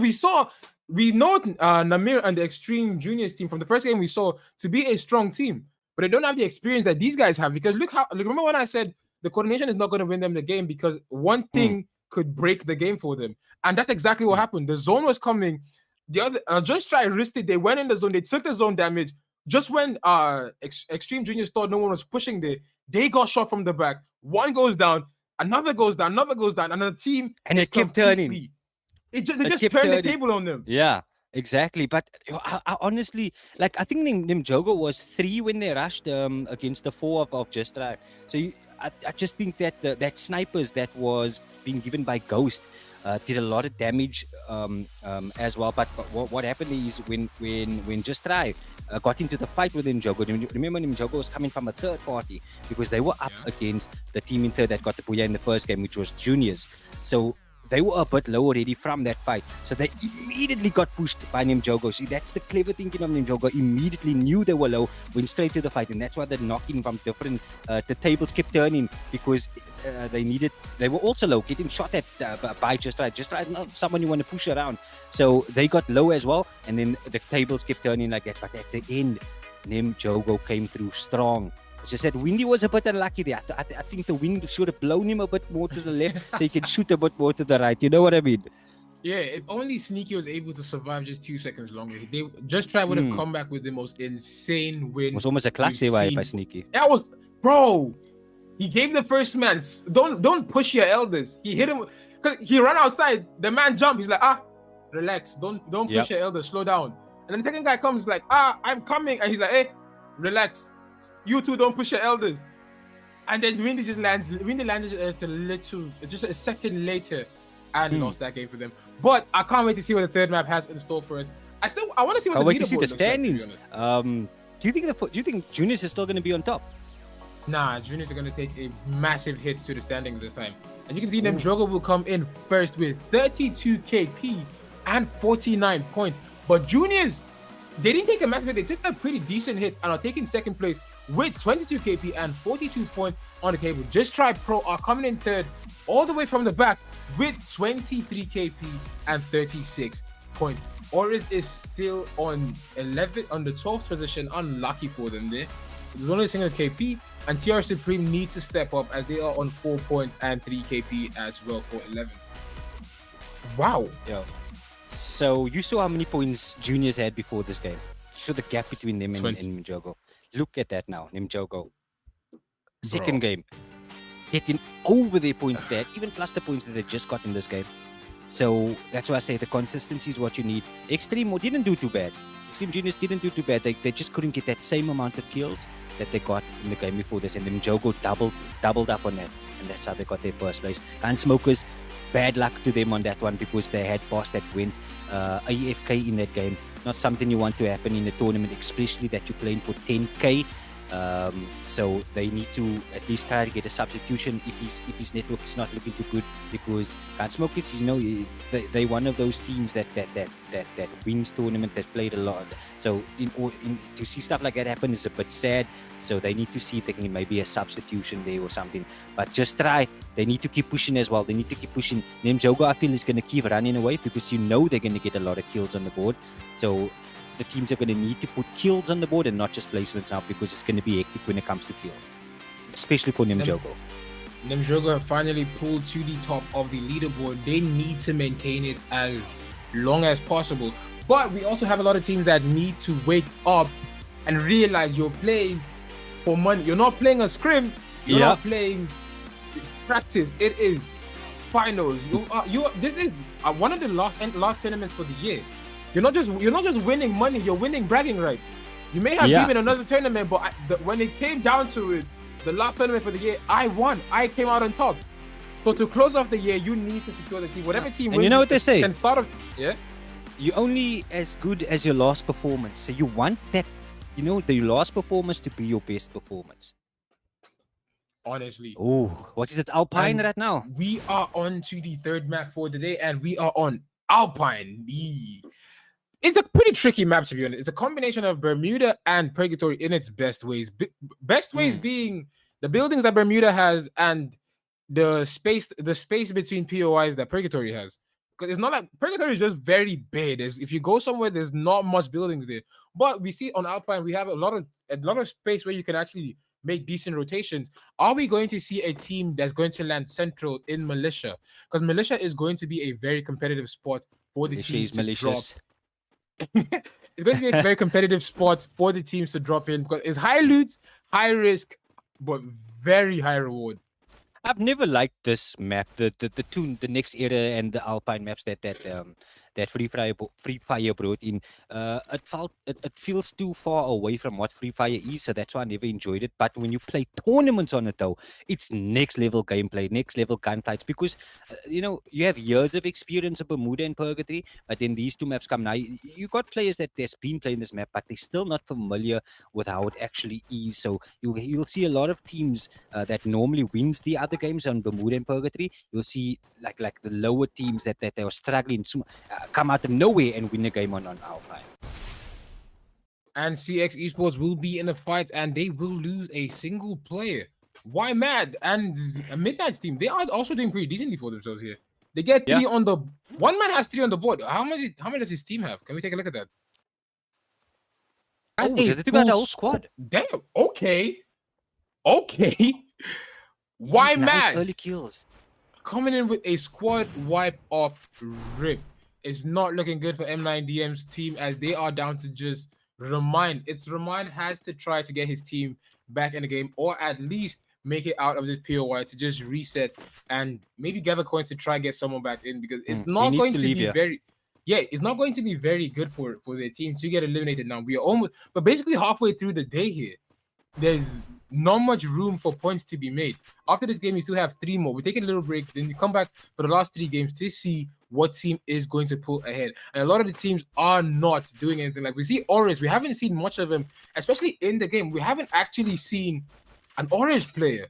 we know Namir and the Extreme Juniors team from the first game we saw to be a strong team, but they don't have the experience that these guys have. Because remember when I said the coordination is not going to win them the game because one thing could break the game for them, and that's exactly what happened. The zone was coming. The other Just Try risked it. They went in the zone. They took the zone damage. Just when Extreme Juniors thought no one was pushing there, they got shot from the back. One goes down, another goes down, and the team it kept turning. They just turned the table on them. Yeah, exactly. But I honestly, like, I think Nimjogo was 3 when they rushed against the 4 of Just Try. So I just think that that snipers that was being given by Ghost did a lot of damage as well. But what happened is when Just Try got into the fight with Nimjogo, remember Nimjogo was coming from a third party because they were up against the team in third that got the Booyah in the first game, which was Juniors. So they were a bit low already from that fight. So they immediately got pushed by Nimjogo. See, that's the clever thinking of Nimjogo. Immediately knew they were low, went straight to the fight. And that's why they're knocking from different... the tables kept turning because they were also low, getting shot at by Just Try. Just Try is not someone you want to push around. So they got low as well. And then the tables kept turning like that. But at the end, Nimjogo came through strong. It's just that Windy was a bit unlucky there. I think the wind should have blown him a bit more to the left so he can shoot a bit more to the right. You know what I mean? Yeah, if only Sneaky was able to survive just 2 seconds longer. They Just Try would have come back with the most insane win. It was almost a clutch there by Sneaky. That was, bro. He gave the first man. Don't push your elders. He hit him because he ran outside. The man jumped. He's like, relax. Don't push your elders. Slow down. And then the second guy comes like, I'm coming. And he's like, hey, relax. You two don't push your elders. And then Windy just lands. Windy landed just a second later and lost that game for them. But I can't wait to see what the third map has in store for us. I want to see what the leaderboard see the looks standings. Like, do you think Juniors is still going to be on top? Nah, Juniors are going to take a massive hit to the standings this time. And you can see Nimjogo will come in first with 32 KP and 49 points. But Juniors, they didn't take a massive hit. They took a pretty decent hit and are taking second place with 22 KP and 42 points on the table. Just Try Pro are coming in third all the way from the back with 23 KP and 36 points. Oris is still on the 12th position. Unlucky for them there. There's only a single KP, and TR Supreme needs to step up as they are on 4 points and 3 KP as well for 11. Wow. Yeah. So you saw how many points Juniors had before this game. You saw the gap between them and Nimjogo. Look at that now, Nimjogo. Second game, getting over their points there, even plus the points that they just got in this game. So that's why I say the consistency is what you need. Extreme didn't do too bad. Extreme Juniors didn't do too bad. They just couldn't get that same amount of kills that they got in the game before this. And Nimjogo doubled up on that. And that's how they got their first place. Gunsmokers, bad luck to them on that one because they had boss that went AFK in that game. Not something you want to happen in a tournament, especially that you're playing for 10k. So they need to at least try to get a substitution if his network is not looking too good, because Gunsmokers, they one of those teams that wins tournaments, that played a lot. So to see stuff like that happen is a bit sad. So they need to see if they can maybe a substitution there or something. But Just Try, they need to keep pushing as well. They need to keep pushing. Nimjogo, I feel, is going to keep running away because they're going to get a lot of kills on the board. So the teams are going to need to put kills on the board and not just placements out, because it's going to be hectic when it comes to kills, especially for Nimjogo. Nimjogo have finally pulled to the top of the leaderboard. They need to maintain it as long as possible. But we also have a lot of teams that need to wake up and realize you're playing for money. You're not playing a scrim. You're not playing practice. It is finals. This is one of the last tournaments for the year. You're not just winning money. You're winning bragging rights. You may have been in another tournament, but when it came down to it, the last tournament for the year, I won. I came out on top. So to close off the year, you need to secure the team. Whatever team wins, and you know what they say? Can start off. Yeah. You're only as good as your last performance. So you want that, the last performance to be your best performance. Honestly. Oh, what is it? Alpine right now? We are on to the third map for the day, and we are on Alpine. It's a pretty tricky map, to be honest. It's a combination of Bermuda and Purgatory in its best ways. Best ways being the buildings that Bermuda has and the space between POIs that Purgatory has. Because it's not like Purgatory is just very big. If you go somewhere, there's not much buildings there. But we see on Alpine, we have a lot of space where you can actually make decent rotations. Are we going to see a team that's going to land central in Militia? Because Militia is going to be a very competitive spot for the teams to drop. It's going to be a very competitive spot for the teams to drop in, because it's high loot, high risk, but very high reward. I've never liked this map, the next era and the Alpine maps that that FreeFire brought in, it feels too far away from what FreeFire is, so that's why I never enjoyed it. But when you play tournaments on it, though, it's next level gameplay, next level gunfights, because you have years of experience of Bermuda and Purgatory, but then these two maps come now. You got players that has been playing this map, but they're still not familiar with how it actually is. So you'll see a lot of teams that normally wins the other games on Bermuda and Purgatory. You'll see like the lower teams that they were struggling come out of nowhere and win a game on Alpine. And CX Esports will be in the fight, and they will lose a single player. Why Mad and Midnight's team? They are also doing pretty decently for themselves here. They get 3 on the... One man has 3 on the board. How many does his team have? Can we take a look at that? That's they got a whole squad. Damn. Okay. Why nice Mad? Early kills. Coming in with a squad wipe off rip. It's not looking good for M9DM's team, as they are down to just Remind. Remind has to try to get his team back in the game, or at least make it out of this POI to just reset and maybe gather coins to try and get someone back in, because it's not going to be very... Yeah, it's not going to be very good for their team to get eliminated now. We are almost... But basically halfway through the day here, there's not much room for points to be made. After this game, you still have 3 more. We take a little break, then you come back for the last 3 games to see what team is going to pull ahead. And a lot of the teams are not doing anything. Like we see Orange, we haven't seen much of him, especially in the game. We haven't actually seen an Orange player.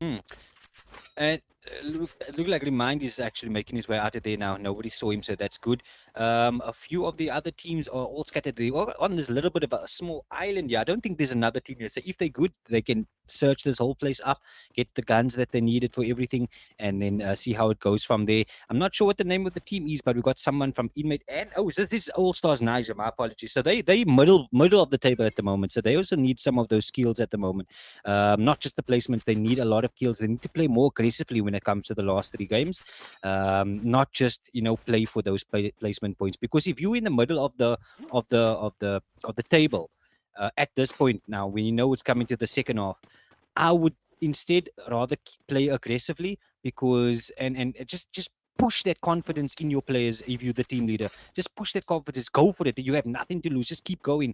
And look like Remind is actually making his way out of there now. Nobody saw him, so that's good. A few of the other teams are all scattered. They are on this little bit of a small island. Yeah, I don't think there's another team here. So if they're good, they can search this whole place up, get the guns that they needed for everything, and then see how it goes from there. I'm not sure what the name of the team is, but we got someone from Inmate, and this is All Stars Niger. My apologies. So they middle of the table at the moment. So they also need some of those skills at the moment. Not just the placements. They need a lot of kills. They need to play more aggressively when it comes to the last 3 games. Not just play for those placement points. Because if you're in the middle of the table at this point now, when you know it's coming to the second half, I would instead rather play aggressively, because and just push that confidence in your players. If you're the team leader, just push that confidence, go for it. You have nothing to lose, just keep going.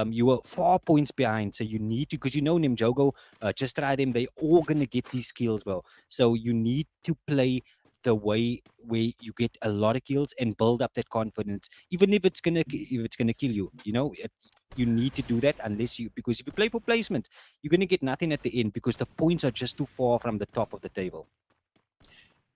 You are 4 points behind, so you need to, because Nimjogo, just try them, they all gonna get these kills, well, so you need to play the way where you get a lot of kills and build up that confidence, even if it's gonna kill you. You need to do that, because if you play for placement, you're gonna get nothing at the end, because the points are just too far from the top of the table.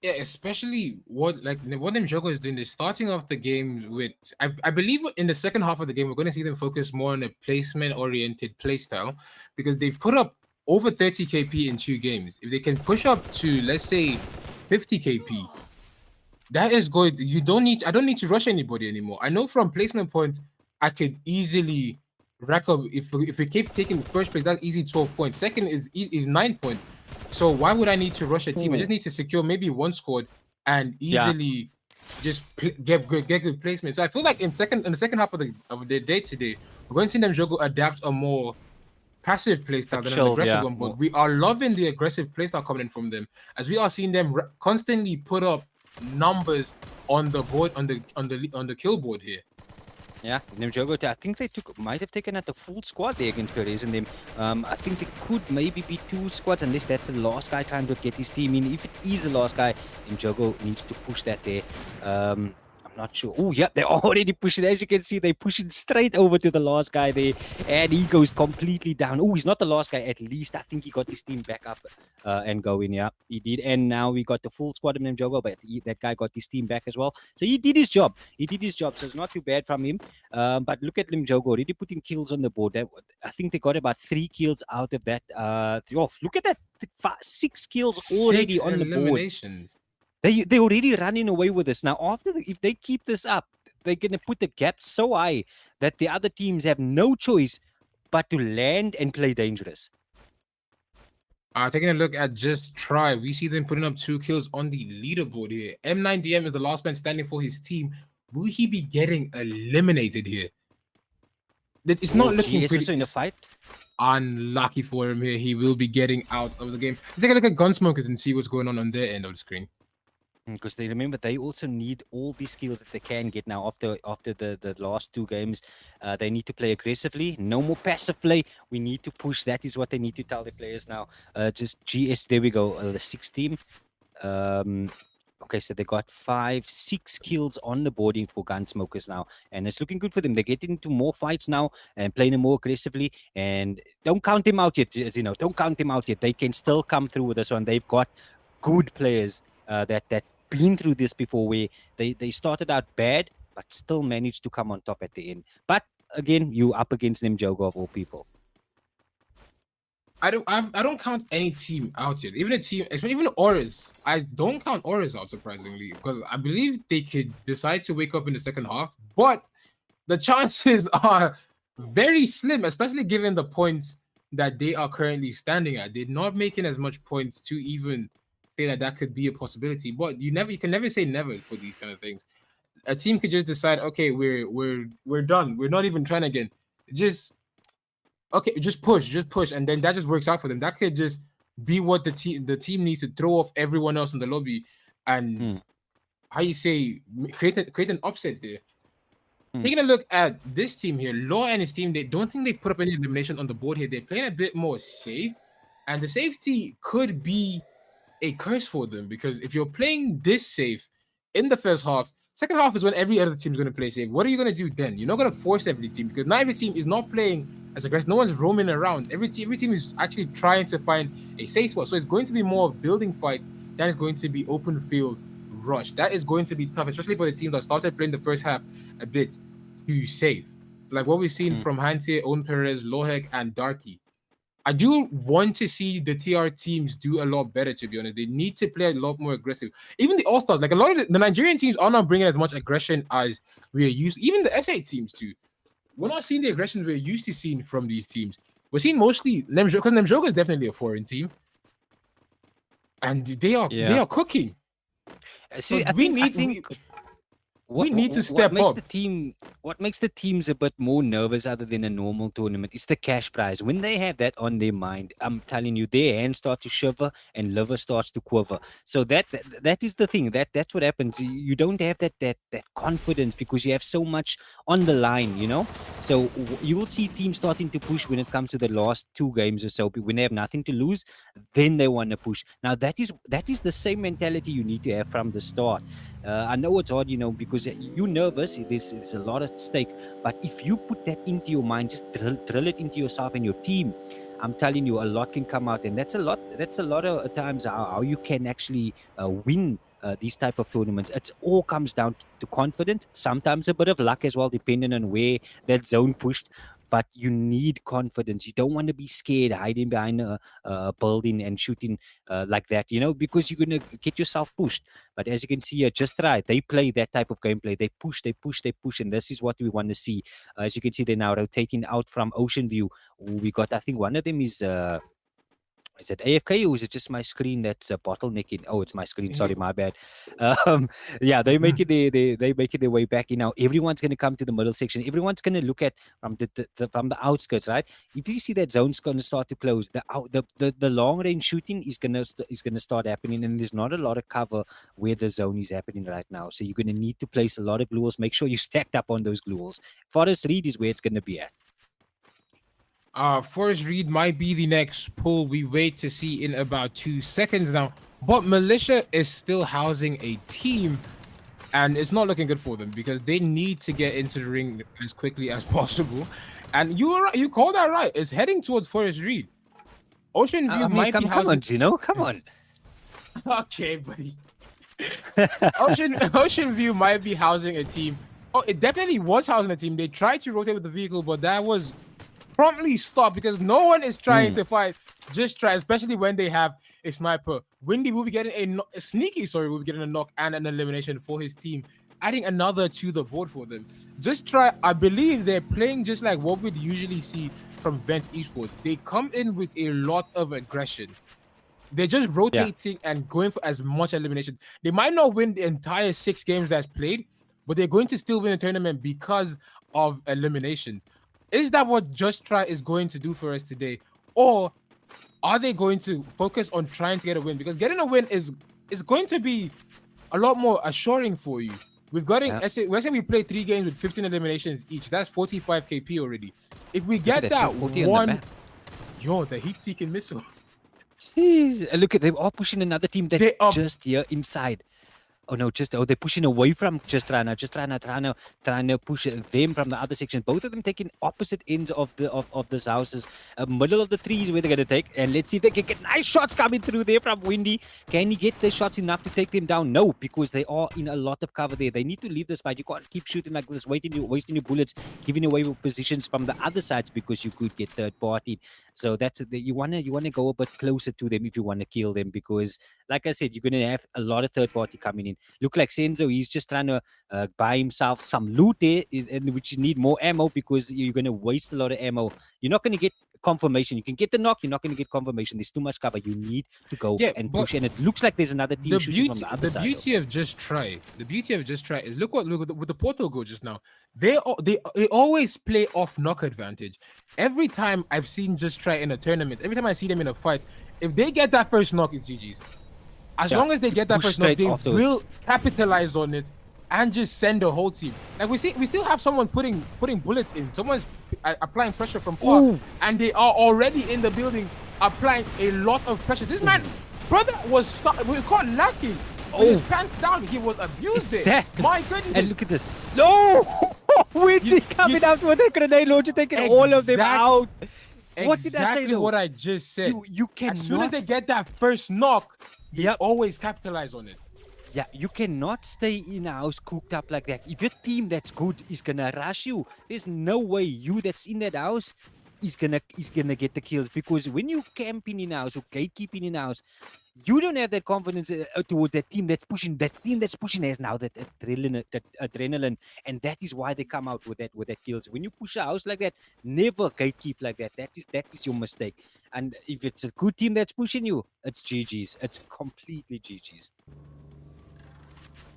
Yeah, especially what Nimjogo is doing is starting off the game with, I believe in the second half of the game, we're going to see them focus more on a placement-oriented playstyle, because they've put up over 30 KP in 2 games. If they can push up to, let's say, 50 KP, that is good. I don't need to rush anybody anymore. I know from placement points, I could easily rack up, if we keep taking the first place, that's easy 12 points. Second is 9 points. So why would I need to rush a team? I just need to secure maybe 1 squad and easily just get good placement. So I feel like in the second half of the day today, we're going to see Nimjogo adapt a more passive playstyle than an aggressive one. But we are loving the aggressive playstyle coming in from them, as we are seeing them constantly put up numbers on the board, on the kill board here. Yeah, Nimjogo, I think they might have taken out the full squad there against Perez and them. I think there could maybe be 2 squads, unless that's the last guy trying to get his team in. If it is the last guy, Nimjogo needs to push that there. I'm not sure. Oh, yeah, they're already pushing. As you can see, they're pushing straight over to the last guy there, and he goes completely down. Oh, he's not the last guy. At least I think he got his team back up and going. Yeah, he did. And now we got the full squad of Nimjogo, but that guy got his team back as well. So he did his job. So it's not too bad from him. But look at Nimjogo already putting kills on the board. I think they got about 3 kills out of that. Look at that. 6 kills already on the board. They're already running away with this. Now, if they keep this up, they're going to put the gap so high that the other teams have no choice but to land and play dangerous. Taking a look at Just Try, we see them putting up 2 kills on the leaderboard here. M9DM is the last man standing for his team. Will he be getting eliminated here? It's not looking pretty. Also in a fight. Unlucky for him here. He will be getting out of the game. Let's take a look at Gunsmokers and see what's going on their end of the screen. Because they remember they also need all these skills that they can get now after the last two games. They need to play aggressively. No more passive play. We need to push. That is what they need to tell the players now. Just GS. There we go. The sixth team. Um, okay, so they got 6 kills on the boarding for Gunsmokers now, and it's looking good for them. They're getting into more fights now and playing them more aggressively. And don't count them out yet, as you know. Don't count them out yet. They can still come through with this one. They've got good players that been through this before, where they started out bad but still managed to come on top at the end. But again, you up against them, Jogo of all people. I don't count any team out yet. Even a team, even Auras, I don't count Auras out, surprisingly, because I believe they could decide to wake up in the second half, but the chances are very slim, especially given the points that they are currently standing at. They're not making as much points to even say that could be a possibility. But you can never say never for these kind of things. A team could just decide, okay, we're done. We're not even trying again. Just push, and then that just works out for them. That could just be what the team needs to throw off everyone else in the lobby, and how you say create an upset there. Taking a look at this team here, Law and his team, they don't think they've put up any elimination on the board here. They're playing a bit more safe, and the safety could be a curse for them, because if you're playing this safe in the first half, second half is when every other team is going to play safe. What are you going to do then? You're not going to force every team, because not every team is not playing as aggressive. No one's roaming around. Every team is actually trying to find a safe spot. So it's going to be more of building fight than it's going to be open field rush. That is going to be tough, especially for the teams that started playing the first half a bit too safe. Like what we've seen from Hanti, Owen Perez, Lohek, and Darky. I do want to see the TR teams do a lot better, to be honest. They need to play a lot more aggressive. Even the All-Stars, like a lot of the Nigerian teams are not bringing as much aggression as we are used. Even the SA teams too. We're not seeing the aggression we're used to seeing from these teams. We're seeing mostly Nemjoga, because Nemjoga is definitely a foreign team. And they are cooking. See, so we need to step up. What makes the teams a bit more nervous other than a normal tournament is the cash prize. When they have that on their mind, I'm telling you, their hands start to shiver and liver starts to quiver. So that is the thing. That's what happens. You don't have that confidence because you have so much on the line, you know. So you will see teams starting to push when it comes to the last 2 games or so. When they have nothing to lose, then they want to push. Now that is the same mentality you need to have from the start. I know it's hard, you know, because you're nervous. There's a lot at stake. But if you put that into your mind, just drill it into yourself and your team, I'm telling you, a lot can come out. And that's a lot of times how you can actually win these type of tournaments. It all comes down to confidence. Sometimes a bit of luck as well, depending on where that zone pushed. But you need confidence. You don't want to be scared, hiding behind a building and shooting like that, you know, because you're going to get yourself pushed. But as you can see here, just right, they play that type of gameplay. They push, and this is what we want to see. As you can see, they're now rotating out from Ocean View. We got, I think one of them is it AFK or is it just my screen that's bottlenecking? Oh, it's my screen. Sorry, my bad. Yeah, they make it they make it their way back. You know, everyone's going to come to the middle section. Everyone's going to look at from the outskirts, right? If you see that zone's going to start to close, the long range shooting is going to start happening, and there's not a lot of cover where the zone is happening right now. So you're going to need to place a lot of glue walls. Make sure you stacked up on those glue walls. Forest Reed is where it's going to be at. Forest Reed might be the next pull. We wait to see in about 2 seconds now. But Militia is still housing a team, and it's not looking good for them because they need to get into the ring as quickly as possible. And you were right. You called that right. It's heading towards Forest Reed. Ocean View might be housing. Come on, Gino. Come on. Okay, buddy. Ocean View might be housing a team. Oh, it definitely was housing a team. They tried to rotate with the vehicle, but that was promptly stopped because no one is trying to fight. Just try, especially when they have a sniper. Windy will be getting a sneaky. Sorry, will be getting a knock and an elimination for his team, adding another to the board for them. Just try. I believe they're playing just like what we'd usually see from Vent Esports. They come in with a lot of aggression. They're just rotating and going for as much elimination. They might not win the entire 6 games that's played, but they're going to still win the tournament because of eliminations. Is that what Just Try is going to do for us today? Or are they going to focus on trying to get a win? Because getting a win is going to be a lot more assuring for you. We've got it. Yeah. Let's say we play 3 games with 15 eliminations each. That's 45 KP already. If we Look get at that 440 on the one, map. the heat-seeking missile. Jeez. Look at, they are pushing another team that's They are just here inside. Oh no, they're pushing away from just Rana, trying to push them from the other section. Both of them taking opposite ends of these houses. Middle of the trees where they're gonna take, and let's see if they can get nice shots coming through there from Windy. Can he get the shots enough to take them down? No, because they are in a lot of cover there. They need to leave this fight. You can't keep shooting like this, wasting your bullets, giving away positions from the other sides because you could get third party. So that's you wanna go a bit closer to them if you wanna kill them, because like I said, you're gonna have a lot of third party coming in. Look like Senzo, he's just trying to buy himself some loot there, which you need more ammo because you're going to waste a lot of ammo. You're not going to get confirmation. You can get the knock, you're not going to get confirmation. There's too much cover. You need to go and push. And it looks like there's another team shooting from the other side. The beauty of just try is look with the Porto goal just now. They always play off knock advantage. Every time I've seen just try in a tournament, every time I see them in a fight, if they get that first knock, it's GG's. As long as they get that first knock, they will capitalize on it and just send the whole team. Like we still have someone putting bullets in. Someone's applying pressure from far, and they are already in the building applying a lot of pressure. This man, brother, was caught lacking. With his pants down, he was abused. Exactly. My goodness. And look at this. No, Windy coming out with a grenade launcher, taking all of them out. What did I say though? What I just said. You cannot. As soon as they get that first knock, they always capitalize on it. Yeah, you cannot stay in a house cooked up like that. If your team that's good is gonna rush you, there's no way you that's in that house is gonna get the kills. Because when you camping in a house or gatekeeping in a house, you don't have that confidence towards that team that's pushing. That team that's pushing has now that adrenaline, and that is why they come out with that kills. When you push a house like that, never gatekeep like that. That is your mistake. And if it's a good team that's pushing you, it's GG's. It's completely GG's.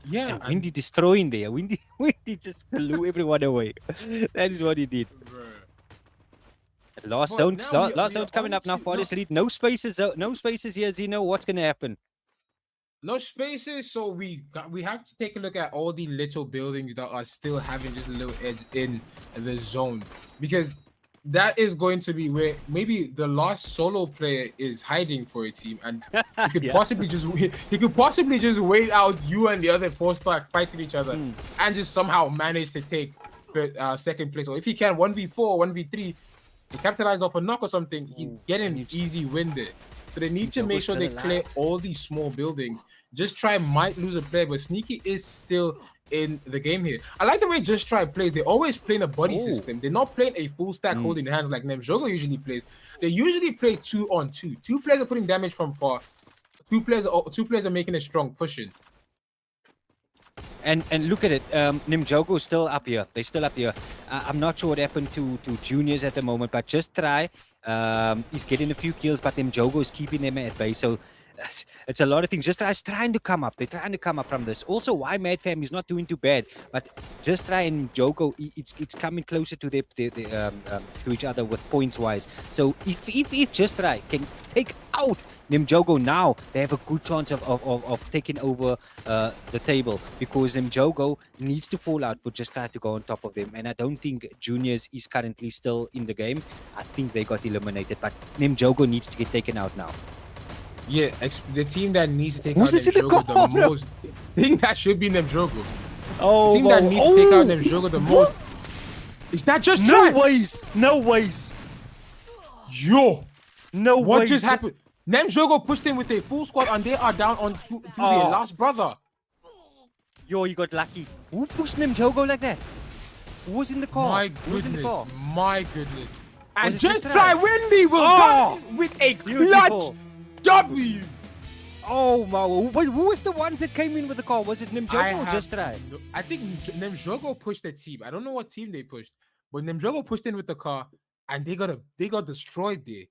Yeah, and Windy destroying there. Windy just blew everyone away. That is what he did. Last zone's coming up now. Forest lead. No spaces here. Zeno, what's gonna happen? No spaces, so we have to take a look at all the little buildings that are still having just a little edge in the zone, because that is going to be where maybe the last solo player is hiding for a team, and he could possibly just wait out you and the other 4-star fighting each other and just somehow manage to take second place. Or if he can 1v4, 1v3, to capitalize off a knock or something, he's getting an easy win there. So they need to make sure they clear all these small buildings. Just Try might lose a player, but Sneaky is still in the game here. I like the way Just Try plays. They always play in a buddy system. They're not playing a full stack holding hands like Nemjogo usually plays. They usually play 2-on-2. Two players are putting damage from far. Two players are making a strong pushing. And look at it, Nimjogo is still up here. They're still up here. I'm not sure what happened to juniors at the moment, but Just Try he's getting a few kills, but Nimjogo is keeping them at bay. So it's a lot of things. Just Try is trying to come up. They're trying to come up from this. Also, why Mad Fam is not doing too bad, but Just Try and Nimjogo, it's coming closer to to each other with points wise. So if Just Try can take out Nimjogo now, they have a good chance of taking over the table, because Nimjogo needs to fall out for Just Try to go on top of them. And I don't think Juniors is currently still in the game. I think they got eliminated, but Nimjogo needs to get taken out now. Yeah, the team that needs to take out Nemjogo the most. I think that should be Nemjogo. Oh, the team that needs to take out Nemjogo the most. Is that Just Try? No ways. Yo. No way. What just happened? Nemjogo pushed in with a full squad and they are down on to their last brother. Yo, you got lucky. Who pushed Nemjogo like that? Who was in the car? My goodness. And Just Try Windy will come with a clutch W. Oh my! Who was the ones that came in with the car? Was it Nemjogo or Just Try? I think Nemjogo pushed the team. I don't know what team they pushed, but Nemjogo pushed in with the car and they got destroyed there.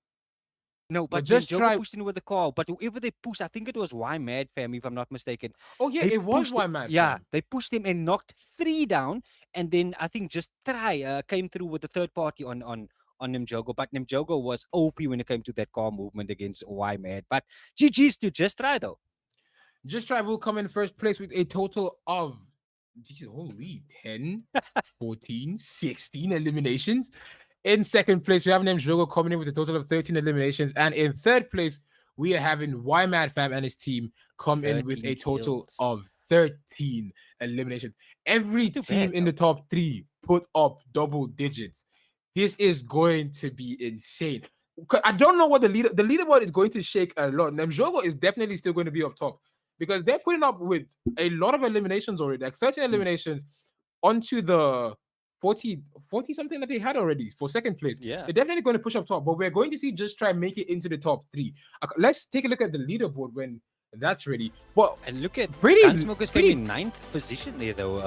No, but Just Try pushed in with the car. But whoever they pushed, I think it was Y Mad Fam, if I'm not mistaken. Oh yeah, it was Y Mad Fam. Yeah, they pushed him and knocked 3 down, and then I think Just Try came through with the third party on Nemjogo. But Nemjogo was OP when it came to that car movement against Y Mad. But GG's to Just Try though. Just Try will come in first place with a total of, geez, holy, 10, 14, 16 eliminations. In second place, we have Nemjogo coming in with a total of 13 eliminations. And in third place, we are having Mad Fam and his team come in with 13 a total kills. of 13 eliminations. Every Not too team bad, in the top three put up double digits. This is going to be insane. I don't know what the leaderboard is going to shake a lot. Nemjogo is definitely still going to be up top because they're putting up with a lot of eliminations already, like 13 eliminations onto the 40 something that they had already for second place. Yeah. They're definitely going to push up top, but we're going to see Just Try make it into the top three. Let's take a look at the leaderboard when that's ready. But And look at pretty, Gunsmokers came in 9th position there, though.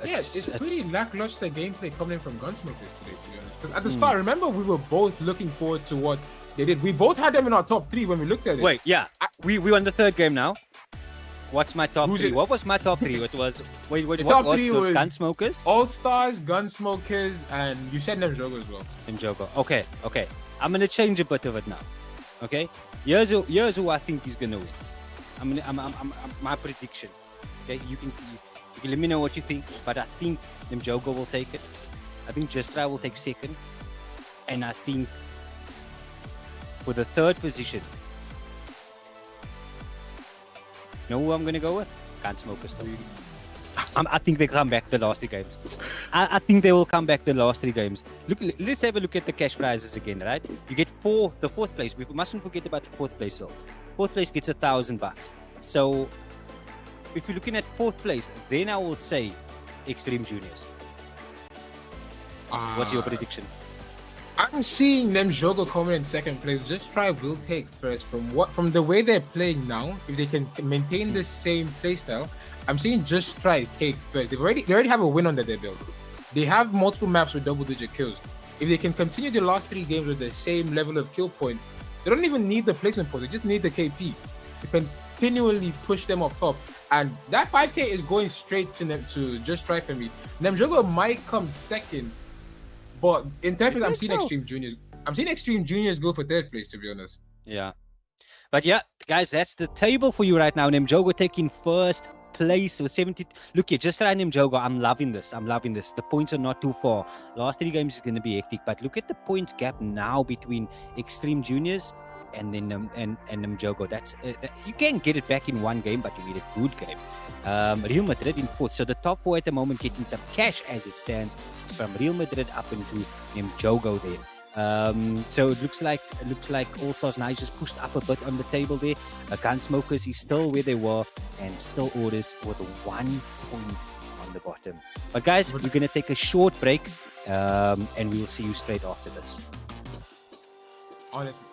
yeah, it's pretty lackluster gameplay coming in from Gunsmokers today, to be honest. Because at the start, remember, we were both looking forward to what they did. We both had them in our top three when we looked at it. Wait, yeah. We won the third game now. What's my top three? What was my top three? It was what top was three those was Gunsmokers? All Stars, Gunsmokers, and you said Nemjogo as well. Nemjogo. Okay. I'm gonna change a bit of it now. Okay. Here's who I think is gonna win. I'm my prediction. Okay. You can let me know what you think, but I think Nemjogo will take it. I think Just Try will take second, and I think for the third position, you know who I'm going to go with? Gunsmokers still. I think they come back the last three games. I think they will come back the last three games. Look, let's have a look at the cash prizes again, right? You get the fourth place. We mustn't forget about the fourth place though. Fourth place gets $1,000. So if you're looking at fourth place, then I will say Extreme Juniors. What's your prediction? I'm seeing Nemjogo coming in second place. Just Try will take first. From the way they're playing now, if they can maintain the same playstyle, I'm seeing Just Try take first. They already have a win under their belt. They have multiple maps with double-digit kills. If they can continue the last three games with the same level of kill points, they don't even need the placement points. They just need the KP to continually push them up top. And that 5K is going straight to Just Try for me. Nemjogo might come second. But in third place, I'm seeing Extreme Juniors. I'm seeing Extreme Juniors go for third place, to be honest. Yeah. But yeah, guys, that's the table for you right now. Nemjogo taking first place with 70. Look here, Just Try Nemjogo. I'm loving this. The points are not too far. Last three games is going to be hectic. But look at the points gap now between Extreme Juniors and then and Nemjogo. You can get it back in one game, but you need a good game. Real Madrid in fourth. So the top four at the moment getting some cash as it stands. It's from Real Madrid up into Nemjogo there. So it looks like All Stars now just pushed up a bit on the table there. Gunsmokers is still where they were and still orders with 1 point on the bottom. But guys, we're gonna take a short break, and we will see you straight after this. Honestly.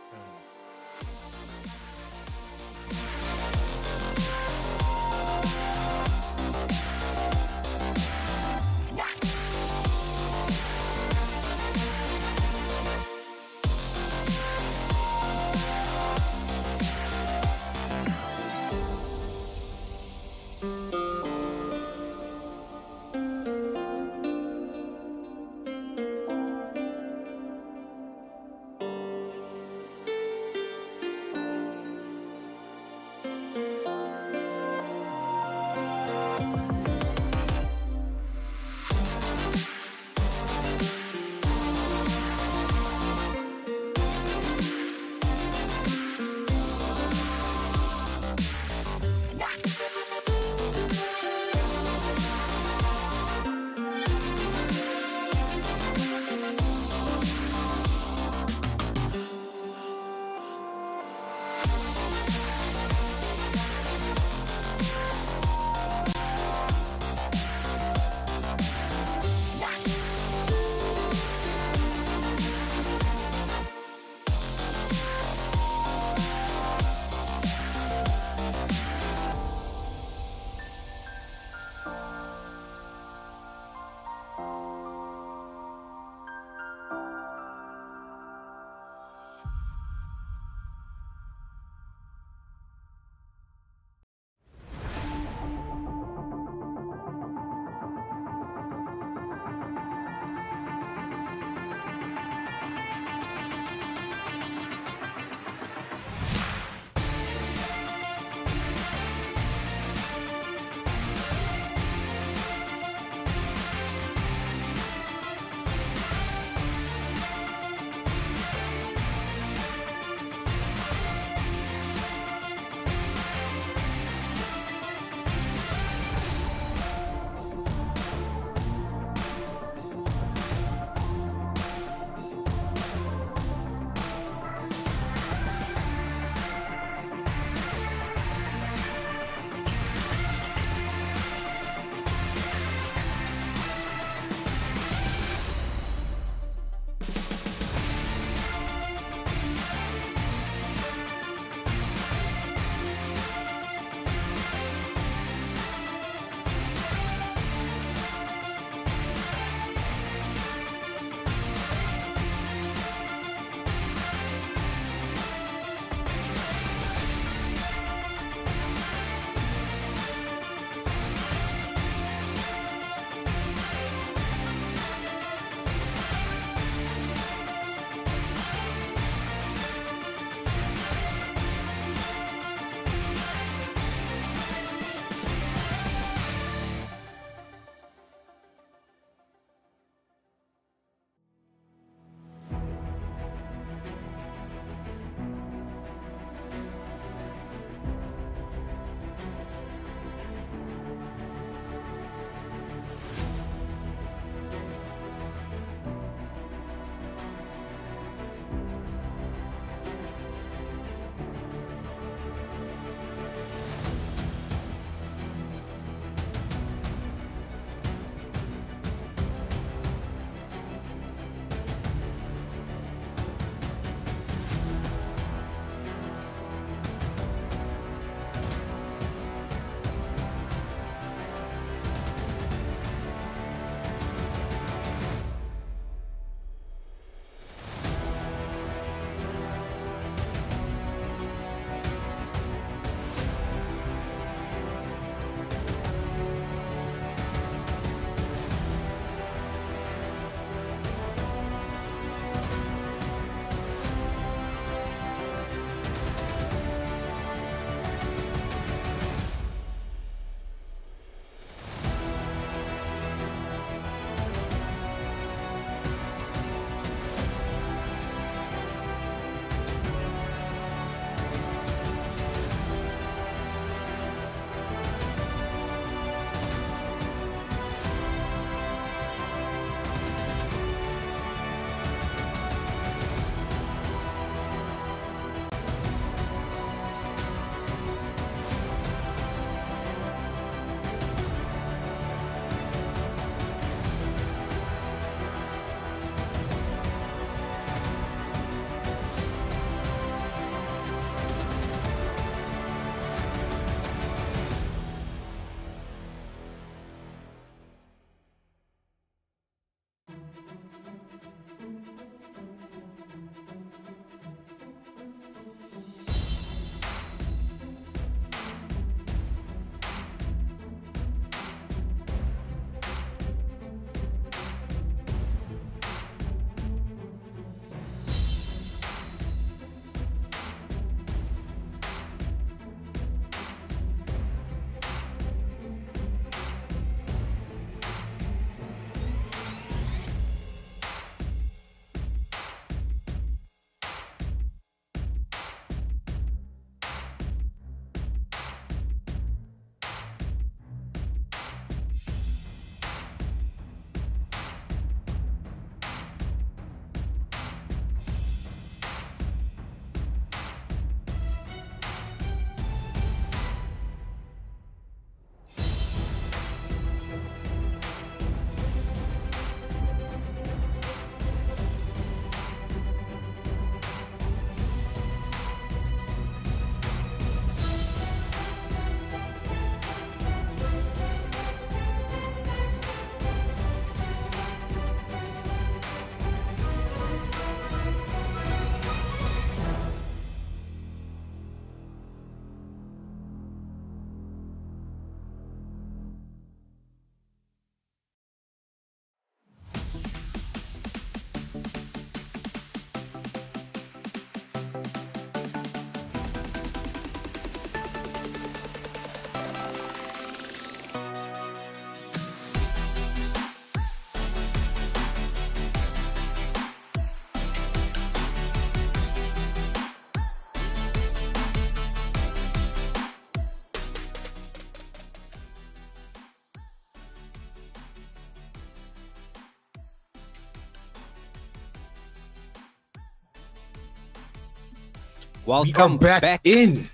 Welcome back in.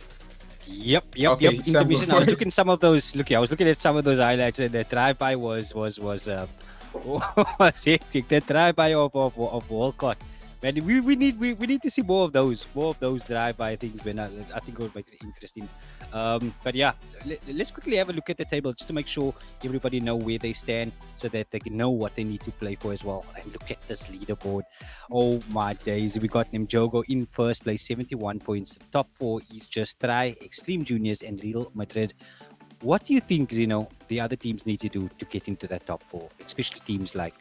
Yep. Okay, Sam, Intermission. I was looking some of those. I was looking at some of those highlights, and the drive-by was hectic. The drive-by of Walcott. Man, we need to see more of those drive-by things. When I think it would make it interesting. But yeah, let's quickly have a look at the table just to make sure everybody know where they stand, so that they can know what they need to play for as well. And look at this leaderboard. Oh my days, we got Jogo in first place, 71 points. The top 4 is Just Try, Extreme Juniors, and Real Madrid. What do you think, the other teams need to do to get into that top 4, especially teams like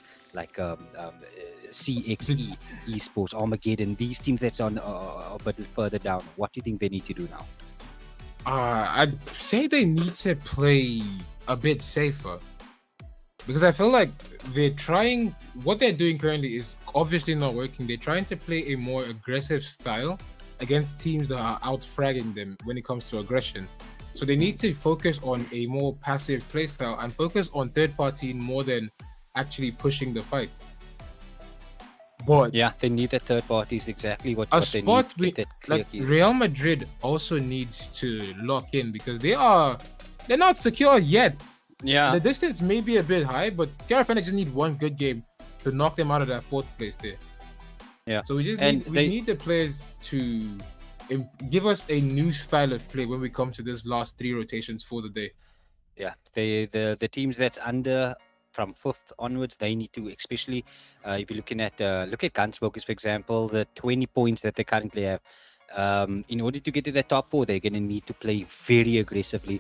CXE, Esports, Armageddon, these teams that's on a bit further down? What do you think they need to do now? I'd say they need to play a bit safer, because I feel like what they're doing currently is obviously not working. They're trying to play a more aggressive style against teams that are out-fragging them when it comes to aggression. So they need to focus on a more passive play style and focus on third party more than actually pushing the fight. But yeah, they need the third parties, exactly what they need. Real Madrid also needs to lock in, because they're not secure yet. Yeah, the distance may be a bit high, but TRFN just need one good game to knock them out of that 4th place there. Yeah, so we need the players to give us a new style of play when we come to this last 3 rotations for the day. Yeah, the teams that's under from 5th onwards, they need to, especially if you're looking at look at Gunsmokers, for example, the 20 points that they currently have. In order to get to the top 4, they're going to need to play very aggressively.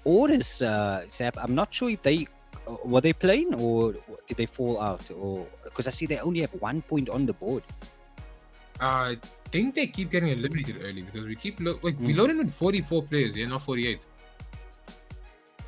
Orders, Zap, I'm not sure if they were they playing or did they fall out, or because I see they only have 1 point on the board. I think they keep getting eliminated early, because we keep we loaded with 44 players, not 48.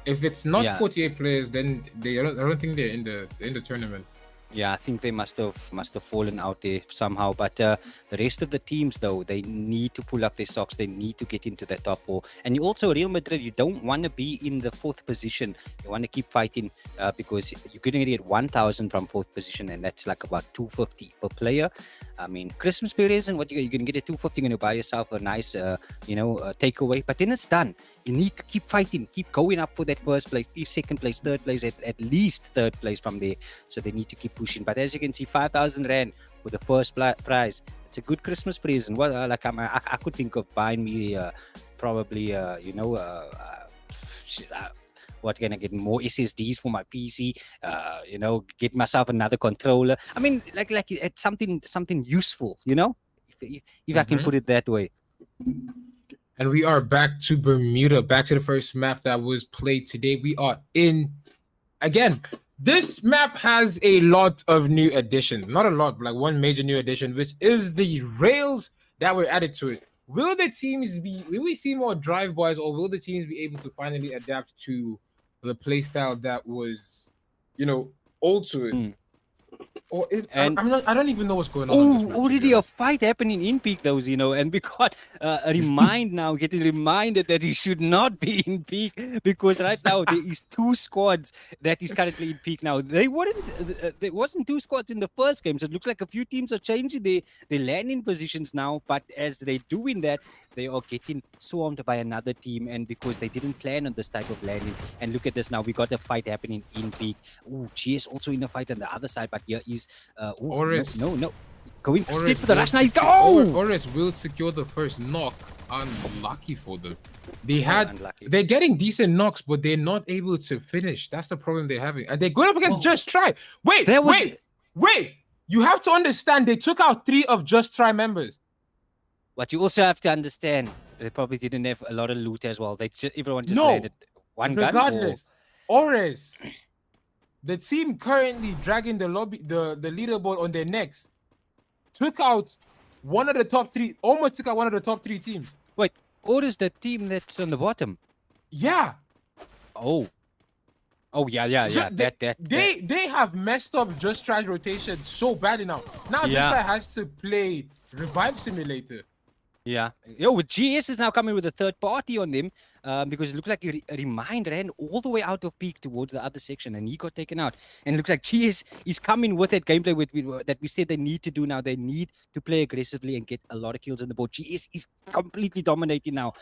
If it's not 48 players, then I don't think they're in the tournament. Yeah, I think they must have fallen out there somehow. But the rest of the teams, though, they need to pull up their socks. They need to get into the top 4. And you also, Real Madrid, you don't want to be in the 4th position. You want to keep fighting, because you're going to get 1,000 from 4th position, and that's like about 250 per player. I mean, Christmas period, and what you're going to get a 250, you're going to buy yourself a nice, takeaway. But then it's done. You need to keep fighting, keep going up for that 1st place, 2nd place, 3rd place, at least 3rd place from there. So they need to keep pushing. But as you can see, 5,000 Rand for the first prize. It's a good Christmas present. What I could think of buying me probably what can I get? More SSDs for my PC. Get myself another controller. I mean, like it's something useful. If I can put it that way. And we are back to Bermuda, back to the first map that was played today. We are in, again, this map has a lot of new additions. Not a lot, but like one major new addition, which is the rails that were added to it. Will we see more drive-bys, or will the teams be able to finally adapt to the playstyle that was, old to it? I don't even know what's going on. Already a fight happening in peak, those, and we got getting reminded that he should not be in peak, because right now there is 2 squads that is currently in peak now. There wasn't 2 squads in the first game, so it looks like a few teams are changing their landing positions now, but as they're doing that, they are getting swarmed by another team, and because they didn't plan on this type of landing. And look at this now, we got a fight happening in peak. GS also in a fight on the other side, but here is Oris. No. Going straight for the rush. Now he's Oris will secure the first knock. Unlucky for them. They're getting decent knocks, but they're not able to finish. That's the problem they're having. And they're going up against Just Try. Wait. You have to understand, they took out 3 of Just Try members. But you also have to understand, they probably didn't have a lot of loot as well. Everyone just landed one gun. Regardless, Ores, the team currently dragging the leaderboard on their necks, took out one of the top 3, almost took out one of the top 3 teams. Wait, Ores, the team that's on the bottom? Yeah. Oh, yeah. They have messed up Just Try's rotation so badly now. Now Just Try has to play Revive Simulator. Yeah. Yo, with GS is now coming with a third party on them because it looked like a Remind ran all the way out of peak towards the other section and he got taken out. And it looks like GS is coming with that gameplay that we said they need to do now. They need to play aggressively and get a lot of kills on the board. GS is completely dominating now.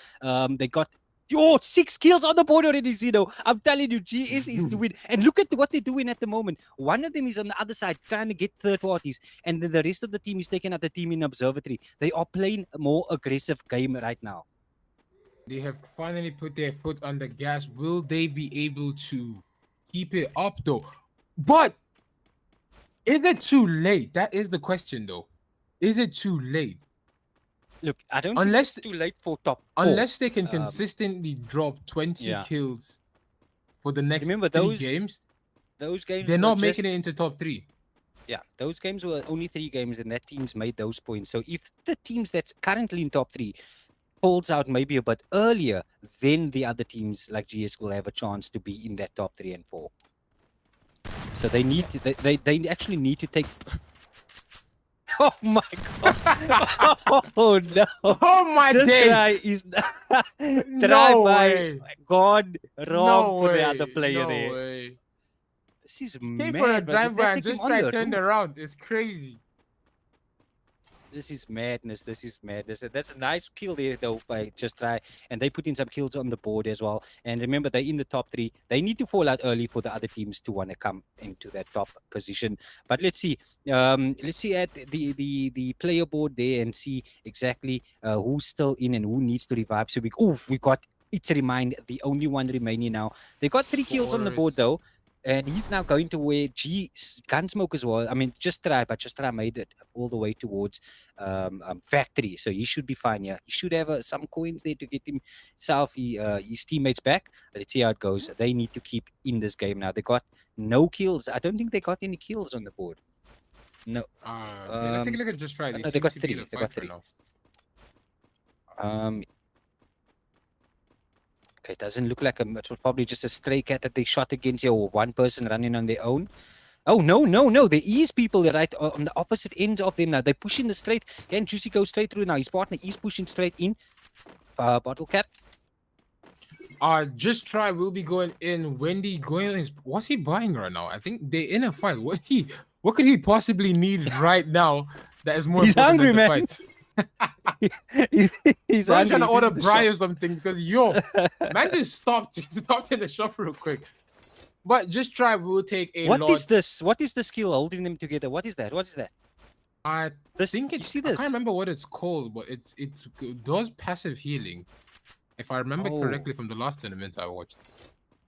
They got 6 kills on the board already, Zeno. I'm telling you, GS is doing. And look at what they're doing at the moment. One of them is on the other side trying to get third parties, and then the rest of the team is taking out the team in Observatory. They are playing a more aggressive game right now. They have finally put their foot on the gas. Will they be able to keep it up, though? But is it too late? That is the question, though. Is it too late? Look, I don't think it's too late for top 4. Unless they can consistently drop 20 kills for the next 3 games. Those games they're not making it into top 3. Yeah, those games were only 3 games and that team's made those points. So if the teams that's currently in top 3 falls out maybe a bit earlier, then the other teams like GS will have a chance to be in that top 3 and 4. So they need to, they actually need to take... Oh my god! Oh no! Oh my this day! Guy is no way! God wrong no for way. the other player no there. Way. This is Came mad. For a drive by and just try to turn around. It's crazy. This is madness. This is madness. That's a nice kill there, though, by Just Try. And they put in some kills on the board as well. And remember, they're in the top 3. They need to fall out early for the other teams to want to come into that top position. But let's see. Let's see at the player board there and see exactly who's still in and who needs to revive. So we got It's a Remind, the only one remaining now. They got 3 kills on the board, though. And he's now going to where Gunsmoke as well. I mean, Just Try, but Just Try made it all the way towards Factory. So he should be fine here. He should have some coins there to get himself, his teammates back. Let's see how it goes. They need to keep in this game now. They got no kills. I don't think they got any kills on the board. No. Let's take a look at Just Try. They got 3. They got 3. Okay, it doesn't look like it was probably just a stray cat that they shot against here, or one person running on their own. Oh, no. There is people right on the opposite end of them now. They're pushing the straight. Again, Juicy goes straight through now. His partner is pushing straight in. Bottle Cap. Just Try will be going in. Wendy going in. What's he buying right now? I think they're in a fight. What could he possibly need right now that is more He's hungry, than man. the fight? He's trying to order braai or something because man just stopped in the shop real quick. But Just Try will take a lot. What is this? What is the skill holding them together? What is that? I think it's, you see this? I can't remember what it's called, but it does passive healing. If I remember correctly from the last tournament I watched,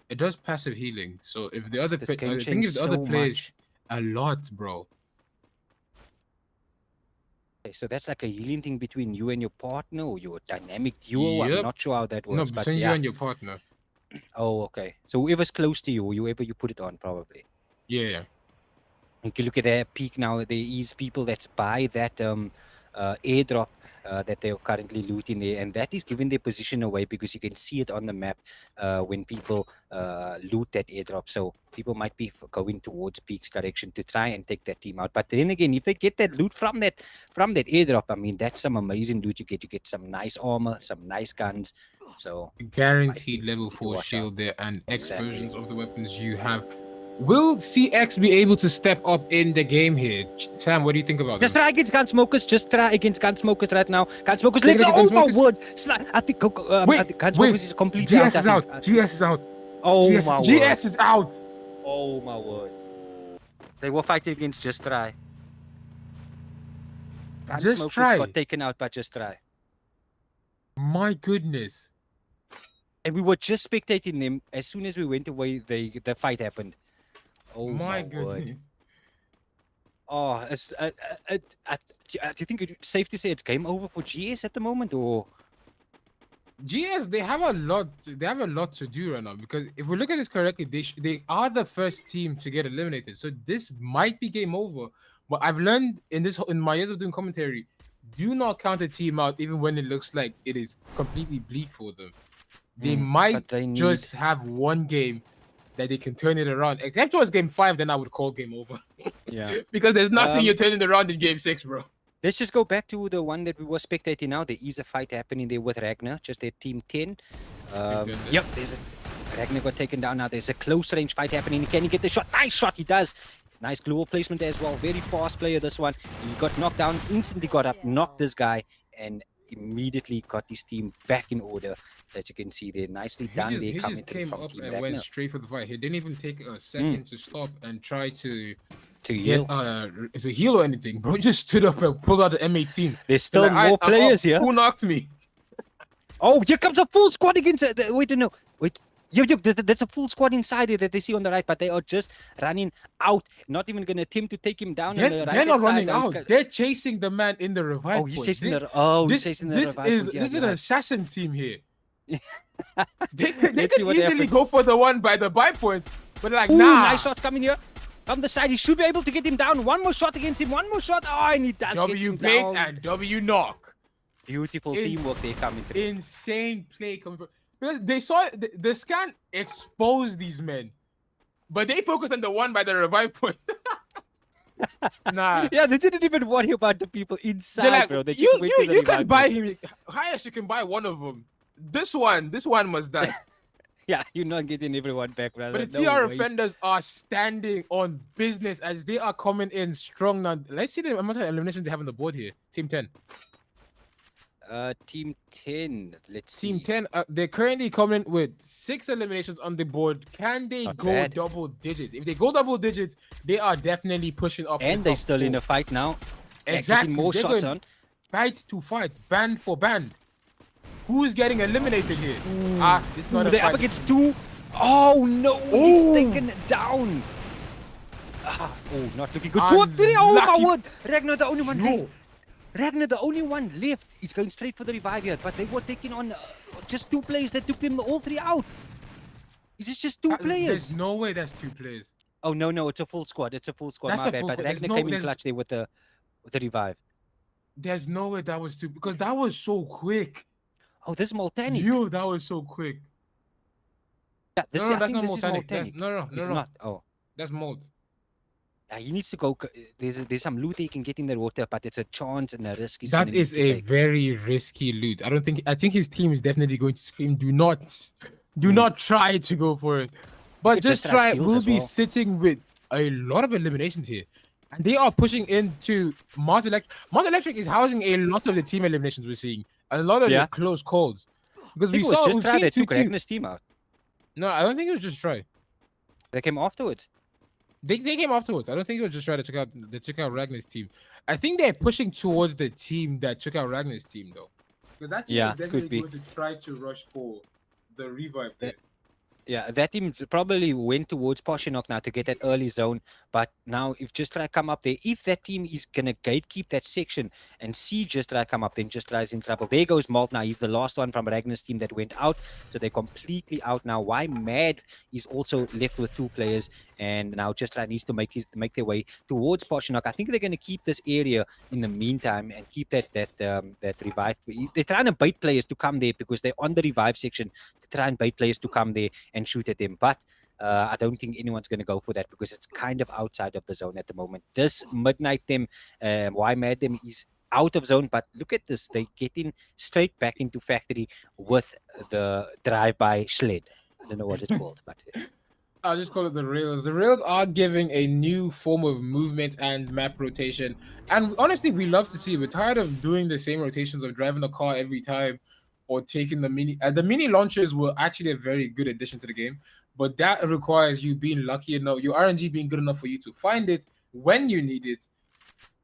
it does passive healing. So if the other, players a lot, bro. Okay, so that's like a healing thing between you and your partner, or your dynamic duo. Yep. I'm not sure how that works. No, between you and your partner. Oh, okay. So whoever's close to you, whoever you put it on, probably. Yeah. You can look at their peak now. There is people that's by that airdrop that they are currently looting there, and that is giving their position away because you can see it on the map when people loot that airdrop. So people might be going towards Peak's direction to try and take that team out. But then again, if they get that loot from that airdrop, I mean, that's some amazing loot. You get some nice armor, some nice guns. So guaranteed level 4 shield there, and X versions of the weapons you have. Will CX be able to step up in the game here? Sam, what do you think about Just try against Gunsmokers. Just try against Gunsmokers right now. Gunsmokers, let's go. Oh my word. I think Gunsmokers is completely out. GS is out. GS is out. Oh my word. GS is out. Oh my word. They were fighting against Just Try. Gunsmokers got taken out by Just Try. My goodness. And we were just spectating them. As soon as we went away, the fight happened. Oh my goodness. Oh, do you think it's safe to say it's game over for GS at the moment, or? GS, they have a lot to do right now, because if we look at this correctly, they are the first team to get eliminated. So this might be game over. But I've learned in my years of doing commentary, do not count a team out even when it looks like it is completely bleak for them. They might just have one game that they can turn it around. Except towards game 5, then I would call game over. Yeah. Because there's nothing you're turning around in game 6, bro. Let's just go back to the one that we were spectating now. There is a fight happening there with Ragnar, just their team 10. Yep, Ragnar got taken down now. There's a close range fight happening. Can he get the shot? Nice shot, he does. Nice global placement as well. Very fast player, this one. He got knocked down, instantly got up, knocked this guy, and immediately got his team back in order. As you can see there, nicely done. He just came up and went straight for the fight. He didn't even take a second to stop and try to heal. Is a heal or anything, bro. Just stood up and pulled out the M18. There's still more players here. Who knocked me? Oh, here comes a full squad against. Wait, no, wait. There's a full squad inside there that they see on the right, but they are just running out. Not even going to attempt to take him down. They're not running out. They're chasing the man in the revive. Oh, he's chasing he's chasing the revive. This is an assassin team here. they could easily go for the one by the buy point, but like, nah. Nice shots coming here. From the side, he should be able to get him down. One more shot against him. One more shot. Oh, and he does get him bait down. and W knock. Beautiful teamwork they coming through. Insane play coming through. Because they saw the scan expose these men, but they focused on the one by the revive point. Nah. Yeah, they didn't even worry about the people inside, like, bro. They just you can buy him. Highest you can buy one of them. This one must die. Yeah, you're not getting everyone back, brother. But the TR offenders are standing on business as they are coming in strong now. Let's see the amount of eliminations they have on the board here. Team 10. Team 10. Let's see. Team 10. They're currently coming with 6 eliminations on the board. Can they go double digits? If they go double digits, they are definitely pushing up. And they're still in a fight now. Exactly. More shots on. Fight to fight. Band for band. Who's getting eliminated here? This not they're up against 2. Oh no, it's taken down. Oh, not looking good. 2 or 3. Oh my word. Ragnar the only one left. Ragnar the only one left. He's going straight for the revive here, but they were taking on just 2 players that took them all 3 out. Is this just 2 players? There's no way that's 2 players. Oh no, it's a full squad. It's a full squad. That's my bad. But Ragnar came in clutch there with the revive. There's no way that was 2 because that was so quick. Oh, this is Molteni. Yo, that was so quick. Yeah, that's not Molteni. No, it's not. Oh, that's Molt. Yeah, he needs to go. There's some loot he can get in the water, but it's a chance and a risk. That is a very risky loot. I think his team is definitely going to scream, do not try to go for it. But just try. We'll be sitting with a lot of eliminations here. And they are pushing into Mars Electric. Mars Electric is housing a lot of the team eliminations we're seeing. A lot of the close calls. Because we saw just try they took Ragnar's team out. No, I don't think it was just try. They came afterwards. They came afterwards. I don't think it was just try to check out Ragnar's team. I think they're pushing towards the team that took out Ragnar's team though. Because that team is definitely going to try to rush for the revive there. Yeah, that team probably went towards Poshinok now to get that early zone. But now, if Just Try come up there, if that team is going to gatekeep that section and see Just Try come up, then Just Try is in trouble. There goes Malt now. He's the last one from Ragnar's team that went out. So they're completely out now. Why Mad is also left with 2 players. And now Just Try needs to make their way towards Poshinok. I think they're going to keep this area in the meantime and keep that revive. They're trying to bait players to come there because they're on the revive section. To try and bait players to come there and shoot at them. But I don't think anyone's going to go for that because it's kind of outside of the zone at the moment. This Midnight Them, Why Mad Them is out of zone. But look at this. They're getting straight back into factory with the drive-by sled. I don't know what it's called, but... I'll just call it the rails. The rails are giving a new form of movement and map rotation. And honestly, we love to see it. We're tired of doing the same rotations of driving a car every time or taking the mini. The mini launchers were actually a very good addition to the game. But that requires you being lucky enough, your RNG being good enough for you to find it when you need it.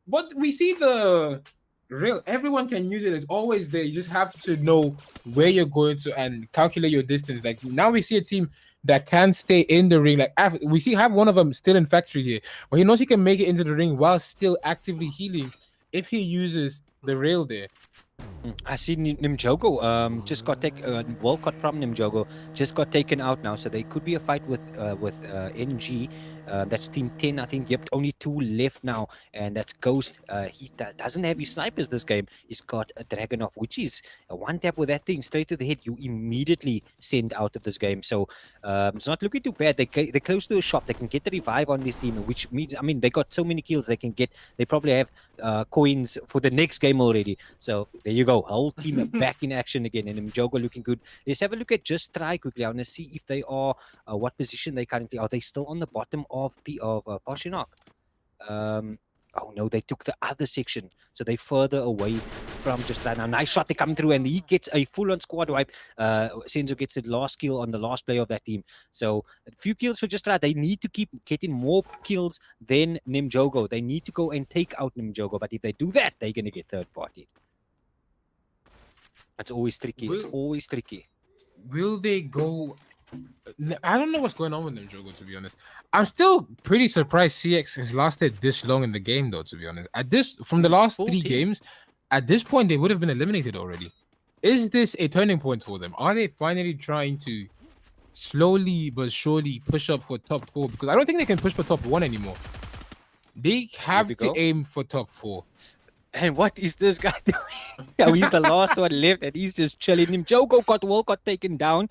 But we see the rail. Everyone can use it. It's always there. You just have to know where you're going to and calculate your distance. Like now we see a team that can stay in the ring. Like we have one of them still in factory here, but he knows he can make it into the ring while still actively healing if he uses the rail there. I see Nimjogo just got Walcott from Nimjogo just got taken out now, so there could be a fight with NG. That's team 10, I think. Yep, only 2 left now, and that's Ghost. He doesn't have his snipers this game. He's got a Dragonov, which is a one tap with that thing straight to the head. You immediately send out of this game. So it's not looking too bad. They're close to a shop. They can get the revive on this team, which means, I mean, they got so many kills they can get. They probably have coins for the next game already. So there you go. Whole team back in action again, and Mjogo looking good. Let's have a look at Just Try quickly. I want to see if they are what position they currently are. They still on the bottom of Pashinok? Oh no, they took the other section, so they further away from Just Try. Now, nice shot, they come through, and he gets a full-on squad wipe. Senzo gets the last kill on the last player of that team. So a few kills for Just Try. They need to keep getting more kills than Nimjogo. They need to go and take out Nimjogo, but if they do that, they're going to get third party. It's always tricky. It's always tricky. Will they go? I don't know what's going on with them, Jogo, to be honest. I'm still pretty surprised CX has lasted this long in the game, though, to be honest. From the last 3 games, at this point, they would have been eliminated already. Is this a turning point for them? Are they finally trying to slowly but surely push up for top 4? Because I don't think they can push for top 1 anymore. They have to aim for top 4. And what is this guy doing? Yeah, he's the last one left, and he's just chilling. Jogo got taken down,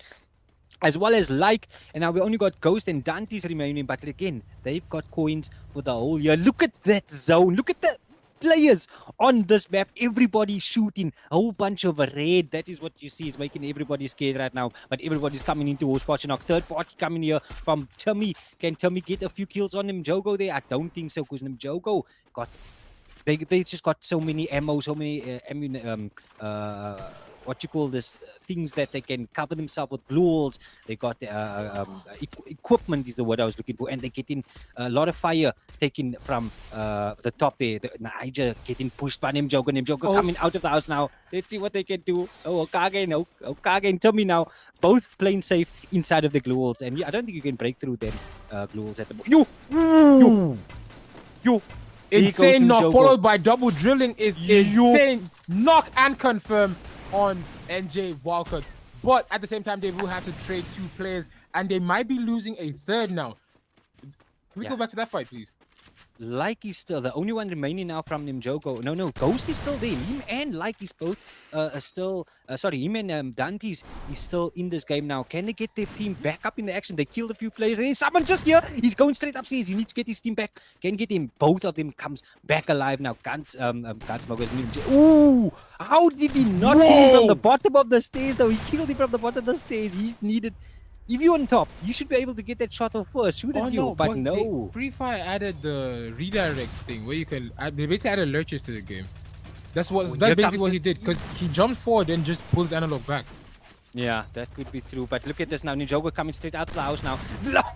as well as and now we only got Ghost and Dante's remaining. But again, they've got coins for the whole year. Look at that zone. Look at the players on this map. Everybody shooting a whole bunch of red. That is what you see is making everybody scared right now. But everybody's coming into Pashinok. Third party coming here from Timmy. Can Timmy get a few kills on Nimjogo there? I don't think so, because Nimjogo got. They just got so many ammo, so many what you call this, things that they can cover themselves with glue walls. They got equipment is the word I was looking for, and they're getting a lot of fire taken from the top there. Niger getting pushed by Nimjogo coming out of the house now. Let's see what they can do. Oh, Okage and Tommy now, both playing safe inside of the glue walls, and I don't think you can break through them glue walls at the moment. You. Insane knock followed by double drilling is insane. Knock and confirm on NJ Walcott. But at the same time, they will have to trade 2 players, and they might be losing a third now. Can we go back to that fight, please? Is still the only one remaining now from Nimjogo. No, Ghost is still there. Him and is both still. Him and Dante's is still in this game now. Can they get their team back up in the action? They killed a few players. And someone just here. He's going straight upstairs. He needs to get his team back. Can get him. Both of them comes back alive now. Ooh! How did he not kill him from the bottom of the stairs? Though he killed him from the bottom of the stairs. He's needed. If you're on top, you should be able to get that shot off first, shouldn't you? But no. FreeFire added the redirect thing where you can. They basically added lurches to the game. That's basically what he did, because he jumped forward and just pulled the analog back. Yeah, that could be true. But look at this now. Nimjogo coming straight out of the house now.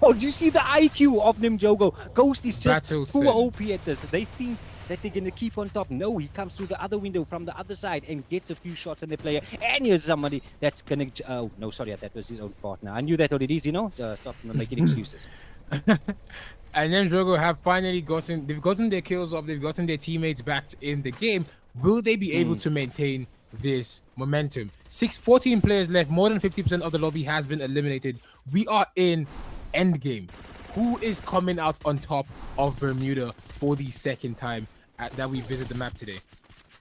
Oh, do you see the IQ of Nimjogo? Ghost is just full OP at this. They think that they're going to keep on top. No, he comes through the other window from the other side and gets a few shots on the player. And here's somebody that's going to... Oh, no, sorry, that was his own partner. I knew that already, stop making excuses. And then Drogo have finally gotten their kills up. They've gotten their teammates back in the game. Will they be able to maintain this momentum? 14 players left. More than 50% of the lobby has been eliminated. We are in endgame. Who is coming out on top of Bermuda for the second time that we visit the map today?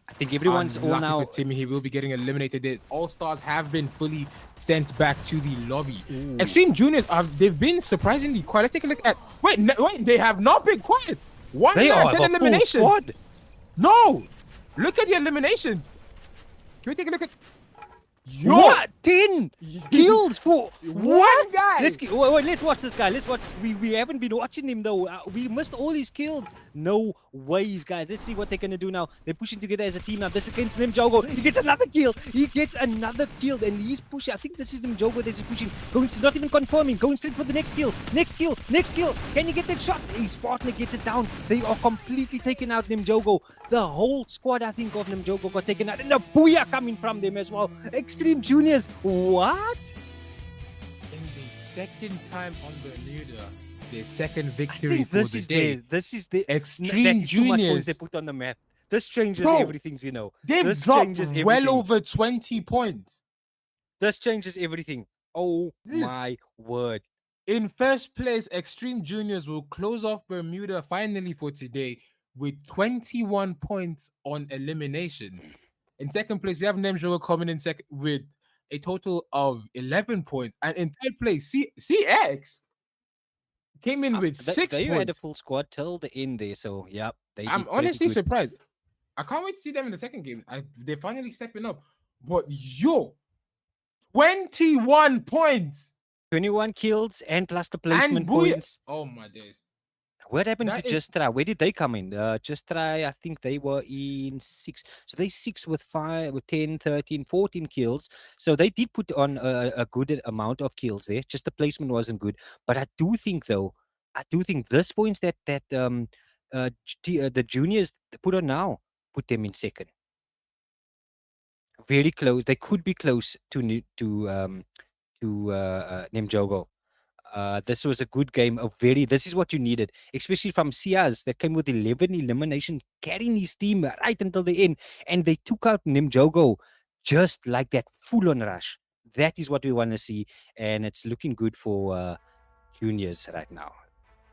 I think everyone's all now. For Timmy, he will be getting eliminated. The All-Stars have been fully sent back to the lobby. Ooh. Extreme Juniors they've been surprisingly quiet. Let's take a look at. Wait, they have not been quiet. 1 out of 10 eliminations. No, look at the eliminations. Can we take a look at? What? 10 kills for one guy. Let's watch this guy. Let's watch. We haven't been watching him though. We missed all his kills. No ways, guys. Let's see what they're gonna do now. They're pushing together as a team now. This is against Nimjogo. He gets another kill. And he's pushing. I think this is Nimjogo that is pushing. Not even confirming. Going straight for the next kill. Next kill. Can you get that shot? His partner gets it down. They are completely taking out Nimjogo. The whole squad, I think, of Nimjogo got taken out. And a booyah coming from them as well. Extreme Juniors, what? In the second time on Bermuda, their second victory for the day. This is the Extreme Juniors. They put on the map. This changes Bro, everything, they've This dropped changes well everything. over 20 points. This changes everything. Oh my word. In first place, Extreme Juniors will close off Bermuda finally for today with 21 points on eliminations. In second place, we have Nemjogo coming in second with a total of 11 points. And in third place, CX came in with 6 They had a points. full squad till the end there, so yeah, they I'm did pretty honestly good. surprised. I can't wait to see them in the second game. They're finally stepping up. But 21 points. 21 kills and plus the And placement booyah. points. Oh my days. What happened That to is- Just Try? Where did they come in? Just Try, I think they were in 6. So they 6 with 5, with 10, 13, 14 kills. So they did put on a good amount of kills there. Just the placement wasn't good. But I do think, though, this points that the juniors put on now put them in second. Very close. They could be close to Nemjogo. This was a good game. This is what you needed, especially from Siaz that came with 11 elimination, carrying his team right until the end, and they took out Nimjogo just like that, full on rush. That is what we want to see, and it's looking good for juniors right now.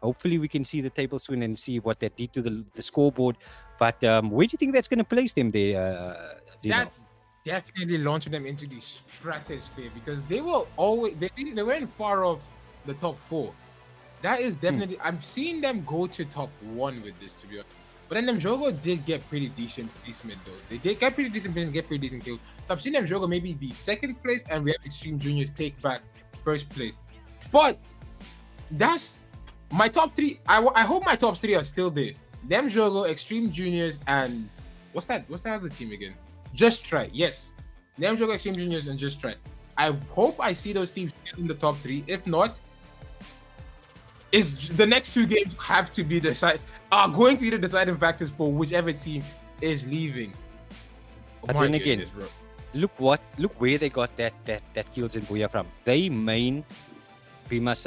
Hopefully, we can see the table soon and see what that did to the scoreboard. But where do you think that's going to place them there, Zeno? That's definitely launching them into the stratosphere because they were always they weren't far off the top 4. That is definitely I'm seeing them go to top 1 with this, to be honest. But then Nemjogo did get pretty decent placement though. They did get pretty decent placement, get pretty decent kills. So I'm seeing Nemjogo maybe be second place and we have Extreme Juniors take back first place. But that's my top 3. I hope my top 3 are still there. Nemjogo, Extreme Juniors, and what's that other team again? Just Try. Yes. Nemjogo, Extreme Juniors, and Just Try. I hope I see those teams still in the top 3. If not, the next 2 games have to be going to be the deciding factors for whichever team is leaving. But then again, look where they got that kills in Booyah from. They main Primas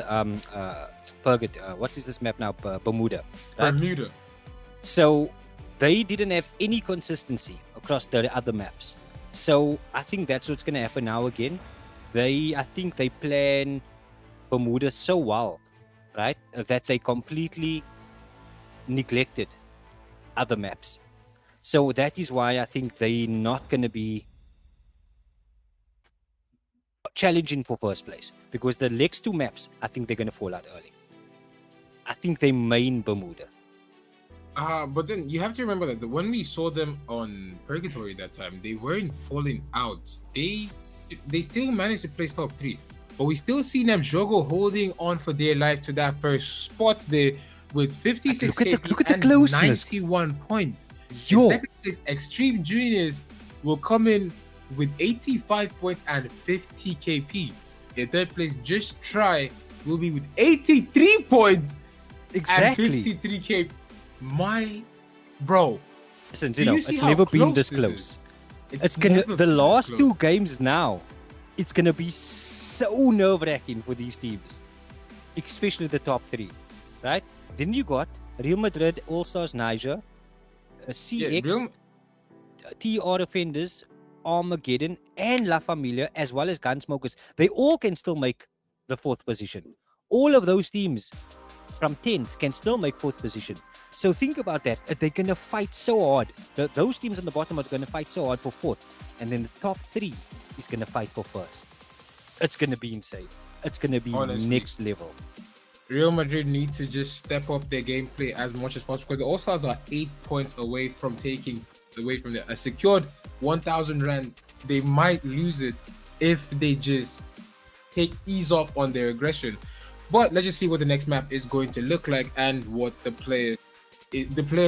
Purgatory. What is this map now? Bermuda. Right? Bermuda. So they didn't have any consistency across the other maps. So I think that's what's going to happen now again. I think they plan Bermuda so well, right, that they completely neglected other maps. So that is why I think they're not going to be challenging for first place, because the next 2 maps, I think they're going to fall out early. I think they main Bermuda. But then you have to remember that when we saw them on Purgatory that time, they weren't falling out. They still managed to place top 3. But we still see Nemjogo holding on for dear life to that first spot there with 56 KP and 91 points. In second place, Extreme Juniors will come in with 85 points and 50 KP. In third place, Just Try will be with 83 points and 53 KP. My bro. Listen, Zeno, it's never been this close. It's gonna the last 2 games now. It's gonna be so nerve-wracking for these teams, especially the top 3, right? Then you got Real Madrid, All Stars Niger, CX, TR Offenders, Armageddon, and La Familia, as well as Gunsmokers. They all can still make the 4th position. All of those teams from 10th can still make 4th position. So think about that. They're going to fight so hard. Those teams on the bottom are going to fight so hard for 4th. And then the top 3 is going to fight for 1st. It's going to be insane. It's going to be next level. Real Madrid need to just step up their gameplay as much as possible, because the All-Stars are 8 points away from taking away from a secured 1,000 rand. They might lose it if they just ease up on their aggression. But let's just see what the next map is going to look like and what the players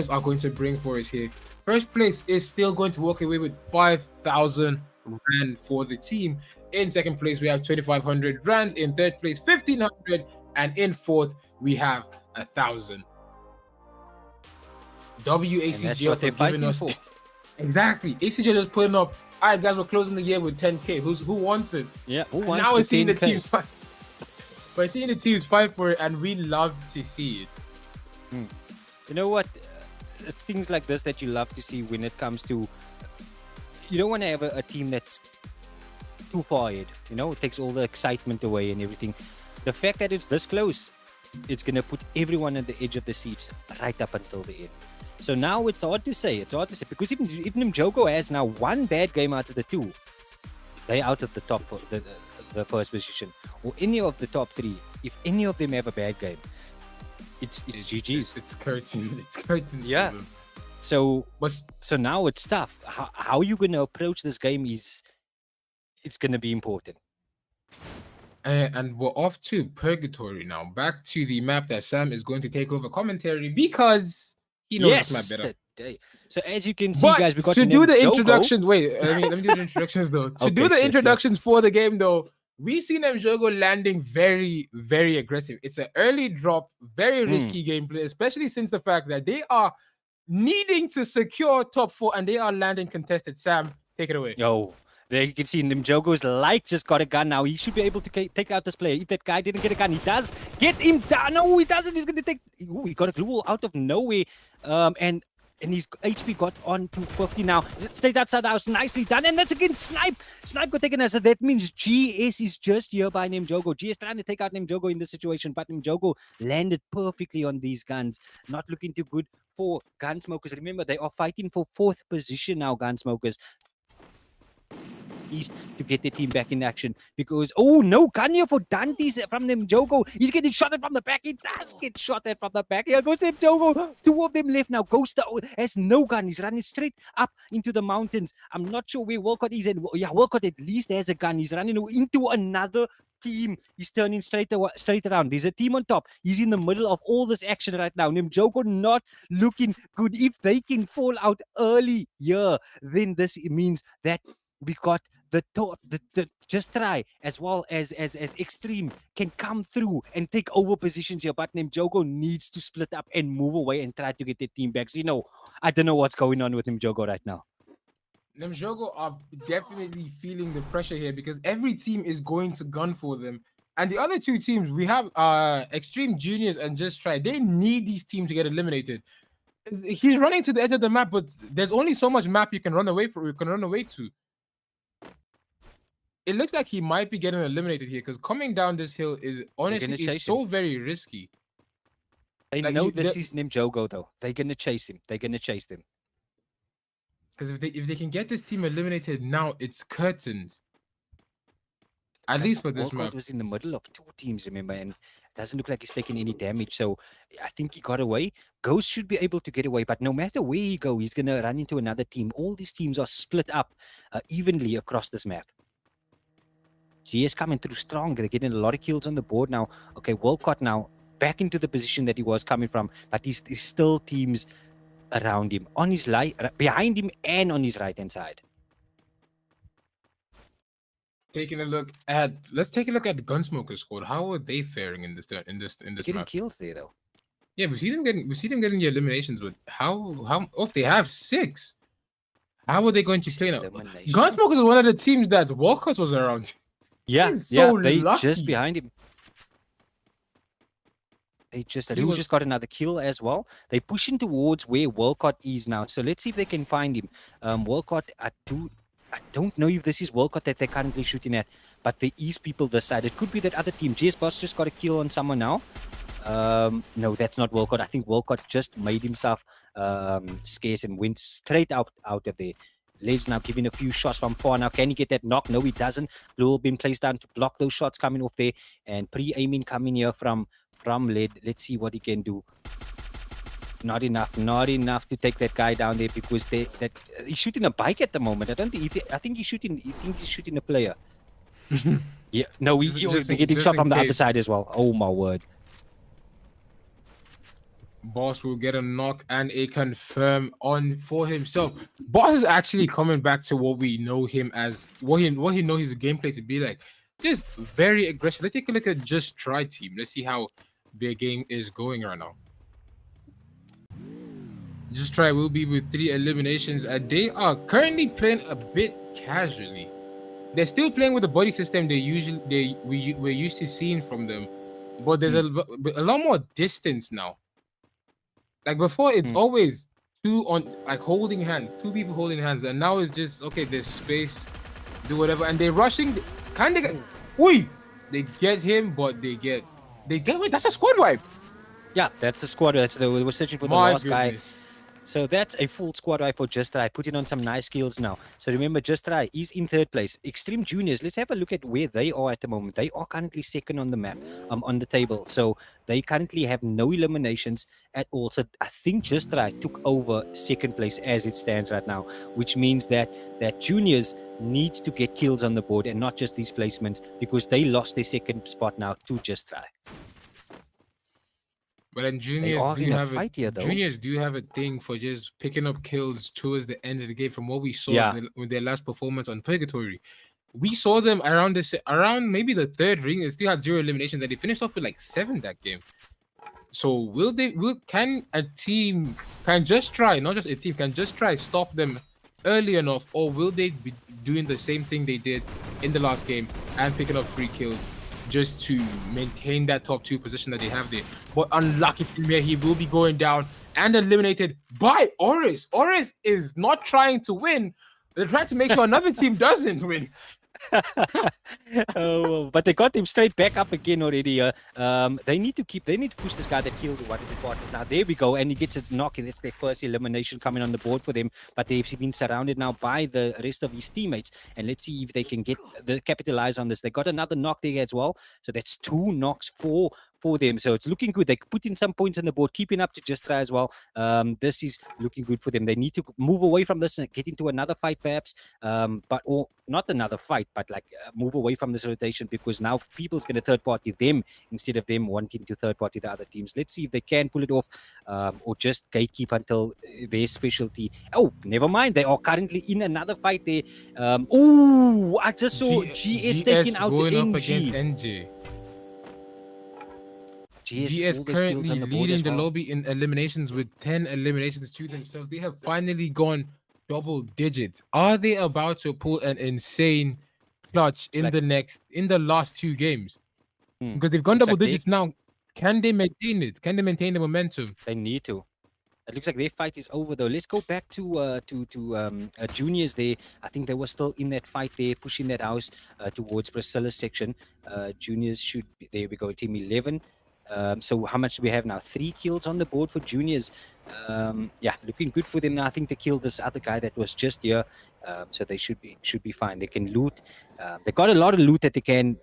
are going to bring for us here. First place is still going to walk away with 5,000 rand for the team. In second place, we have 2,500 rand. In third place, 1,500. And in fourth, we have 1,000. WACG for giving us for. Exactly. ACJ just putting up. All right, guys, we're closing the year with 10K. Who wants it? Yeah, who wants now the we're seeing 10K? the teams fight. We're seeing the teams fight for it, and we love to see it. You know what? it's things like this that you love to see when it comes to. You don't want to have a team that's too far ahead. It takes all the excitement away and everything. The fact that it's this close, it's gonna put everyone at the edge of the seats right up until the end. So now it's hard to say. Because even Nimjogo has now one bad game out of the two, they're out of the top for the first position, or any of the top three. If any of them have a bad game, it's GG's. It's curtain. It's curtain. Yeah. So now it's tough. How you gonna approach this game it's gonna be important. And we're off to Purgatory now. Back to the map that Sam is going to take over commentary because he knows this map better. Today. So as you can see, guys, we got to do the introductions. Wait, let me do the introductions though. To do the introductions for the game though, we see Nimjogo landing very, very aggressive. It's an early drop, very risky gameplay, especially since the fact that they are needing to secure top 4 and they are landing contested. Sam, take it away. Yo, there you can see Nimjogo's just got a gun now. He should be able to take out this player. If that guy didn't get a gun, he does get him down. No, he doesn't. He's going to take... Ooh, he got a glue wall out of nowhere. And his HP got on to 50 now. Straight outside the house. Nicely done. And that's again Snipe. Snipe got taken as so that means GS is just here by Nimjogo. GS trying to take out Nimjogo in this situation, but Nimjogo landed perfectly on these guns. Not looking too good for Gunsmokers. Remember, they are fighting for 4th position now, Gunsmokers. To get the team back in action because no gun here for Dantes from Nimjogo. He's getting shot at from the back. He does get shot at from the back. Here goes Nimjogo. 2 of them left now. Ghost has no gun. He's running straight up into the mountains. I'm not sure where Walcott is. Yeah, Walcott at least has a gun. He's running into another team. He's turning straight around. There's a team on top. He's in the middle of all this action right now. Nimjogo not looking good. If they can fall out early here, then this means that we got the Just Try as well as Extreme can come through and take over positions here, but Nimjogo needs to split up and move away and try to get the team back. So, I don't know what's going on with Nimjogo right now. Nimjogo are definitely feeling the pressure here because every team is going to gun for them. And the other 2 teams, we have Extreme Juniors and Just Try. They need these teams to get eliminated. He's running to the edge of the map, but there's only so much map you can run away to. It looks like he might be getting eliminated here because coming down this hill is honestly so very risky. They know this is Nimjogo though. They're gonna chase him. They're gonna chase them. Because if they can get this team eliminated now, it's curtains. At least for this map. Was in the middle of 2 teams, remember, and it doesn't look like he's taking any damage. So I think he got away. Ghost should be able to get away, but no matter where he goes, he's gonna run into another team. All these teams are split up evenly across this map. GS coming through strong. They're getting a lot of kills on the board now. Okay, Walcott now back into the position that he was coming from, but there's still teams around him, on his behind him, and on his right hand side. Let's take a look at the Gunsmoker squad. How are they faring in this getting map? Kills there though. Yeah, we see them getting the eliminations, but how they have 6. How are they going to play now? Gunsmokers is one of the teams that Walcott was around. Yeah, they just behind him. He just got another kill as well. They're pushing towards where Walcott is now. So let's see if they can find him. Walcott, I don't know if this is Walcott that they're currently shooting at, but there is people this side. It could be that other team. JS Boss just got a kill on someone now. No, that's not Walcott. I think Walcott just made himself scarce and went straight out of there. Les now giving a few shots from far. Now, can he get that knock? No, he doesn't. Blue been placed down to block those shots coming off there. And pre-aiming coming here from Led. Let's see what he can do. Not enough to take that guy down there because he's shooting a bike at the moment. I think he's shooting a player. Yeah, no, he's getting shot from the other side as well. Oh my word. Boss will get a knock and a confirm on for himself. Boss is actually coming back to what we know him as, what he know his gameplay to be like. Just very aggressive. Let's take a look at Just Try team. Let's see how their game is going right now. Just Try will be with 3 eliminations, and they are currently playing a bit casually. They're still playing with the body system we're used to seeing from them, but there's a lot more distance now. Like before, it's always holding hands, two people holding hands, and now it's just okay. There's space, do whatever, and they're rushing. Can they get? Oi! They get him, but they get. Wait, that's a squad wipe. Yeah, that's the squad. We were searching for the My last guy. goodness. So that's a full squad right for Just Try, putting on some nice skills now. So remember, Just Try is in third place. Extreme Juniors, let's have a look at where they are at the moment. They are currently second on the map, on the table. So they currently have no eliminations at all. So I think Just Try took over second place as it stands right now, which means that Juniors needs to get kills on the board and not just these placements, because they lost their second spot now to Just Try. But then juniors do have a thing for just picking up kills towards the end of the game. From what we saw with their last performance on Purgatory, we saw them around maybe the third ring. They still had 0 eliminations, and they finished off with like 7 that game. So can Just Try, not just a team, can Just Try stop them early enough, or will they be doing the same thing they did in the last game and picking up free kills just to maintain that top 2 position that they have there? But unlucky Premier, he will be going down and eliminated by Oris. Oris is not trying to win. They're trying to make sure another team doesn't win. Oh, but they got him straight back up again already. They need to push this guy that killed one of the partners. Now there we go, and he gets his knock, and it's their first elimination coming on the board for them. But they've been surrounded now by the rest of his teammates, and let's see if they can capitalize on this. They got another knock there as well, so that's 2 knocks for them. So it's looking good. They put in some points on the board, keeping up to Just Try as well. This is looking good for them. They need to move away from this and get into another fight perhaps, or not another fight, but like move away from this rotation, because now people's going to third party them instead of them wanting to third party the other teams. Let's see if they can pull it off, or just gatekeep until their specialty. Oh, never mind. They are currently in another fight there. Oh, I just saw GS taking out the up against NJ. GS currently leading the lobby in eliminations with 10 eliminations to themselves. They have finally gone double digits. Are they about to pull an insane clutch in the last 2 games? Because they've gone double digits now. Can they maintain it? Can they maintain the momentum? They need to. It looks like their fight is over though. Let's go back to Juniors there. I think they were still in that fight there, pushing that house towards Priscilla's section. Juniors should be, there we go, team 11. So how much do we have now? 3 kills on the board for Juniors. Yeah, looking good for them now. I think they killed this other guy that was just here, so they should be fine. They can loot. They got a lot of loot that they can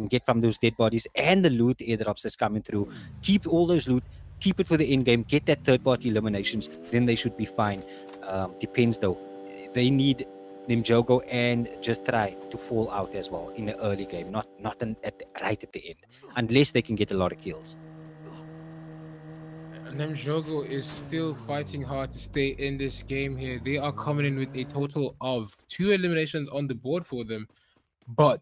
get from those dead bodies, and the loot airdrops that's coming through. Keep all those loot. Keep it for the end game. Get that third party eliminations. Then they should be fine. Depends though. They need Nimjogo and Just Try to fall out as well in the early game, not right at the end, unless they can get a lot of kills. Nimjogo is still fighting hard to stay in this game here. They are coming in with a total of 2 eliminations on the board for them, but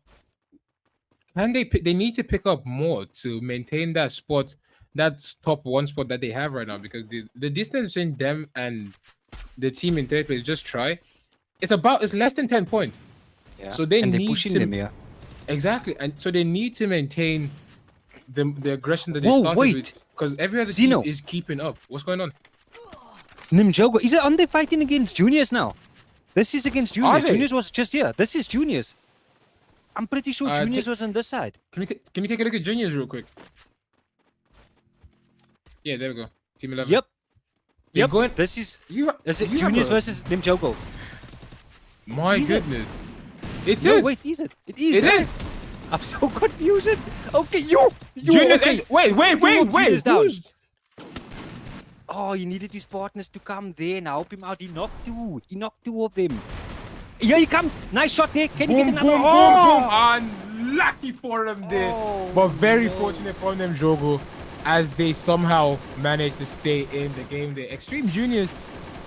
can they need to pick up more to maintain that spot, that top 1 spot that they have right now, because the distance between them and the team in third place, Just Try, it's less than 10 points. Yeah. So they're pushing them here. Exactly. And so they need to maintain the aggression that they started with, because every other team is keeping up. What's going on? Nimjogo, is it on there fighting against Juniors now? This is against Juniors. Juniors was just here. This is Juniors. I'm pretty sure Juniors was on this side. Can you take a look at Juniors real quick? Yeah, there we go. Team 11. Yep. This is Juniors versus Nimjogo. My goodness. It is. Wait, is it? It is. It is. I'm so confused. Okay, Juniors. Okay. Wait. Down. Oh, he needed his partners to come there. Now help him out. He knocked 2. He knocked 2 of them. Here he comes. Nice shot there. Can he get another? Boom. Unlucky for him there. But very fortunate for them, Jogo, as they somehow managed to stay in the game there. Extreme Juniors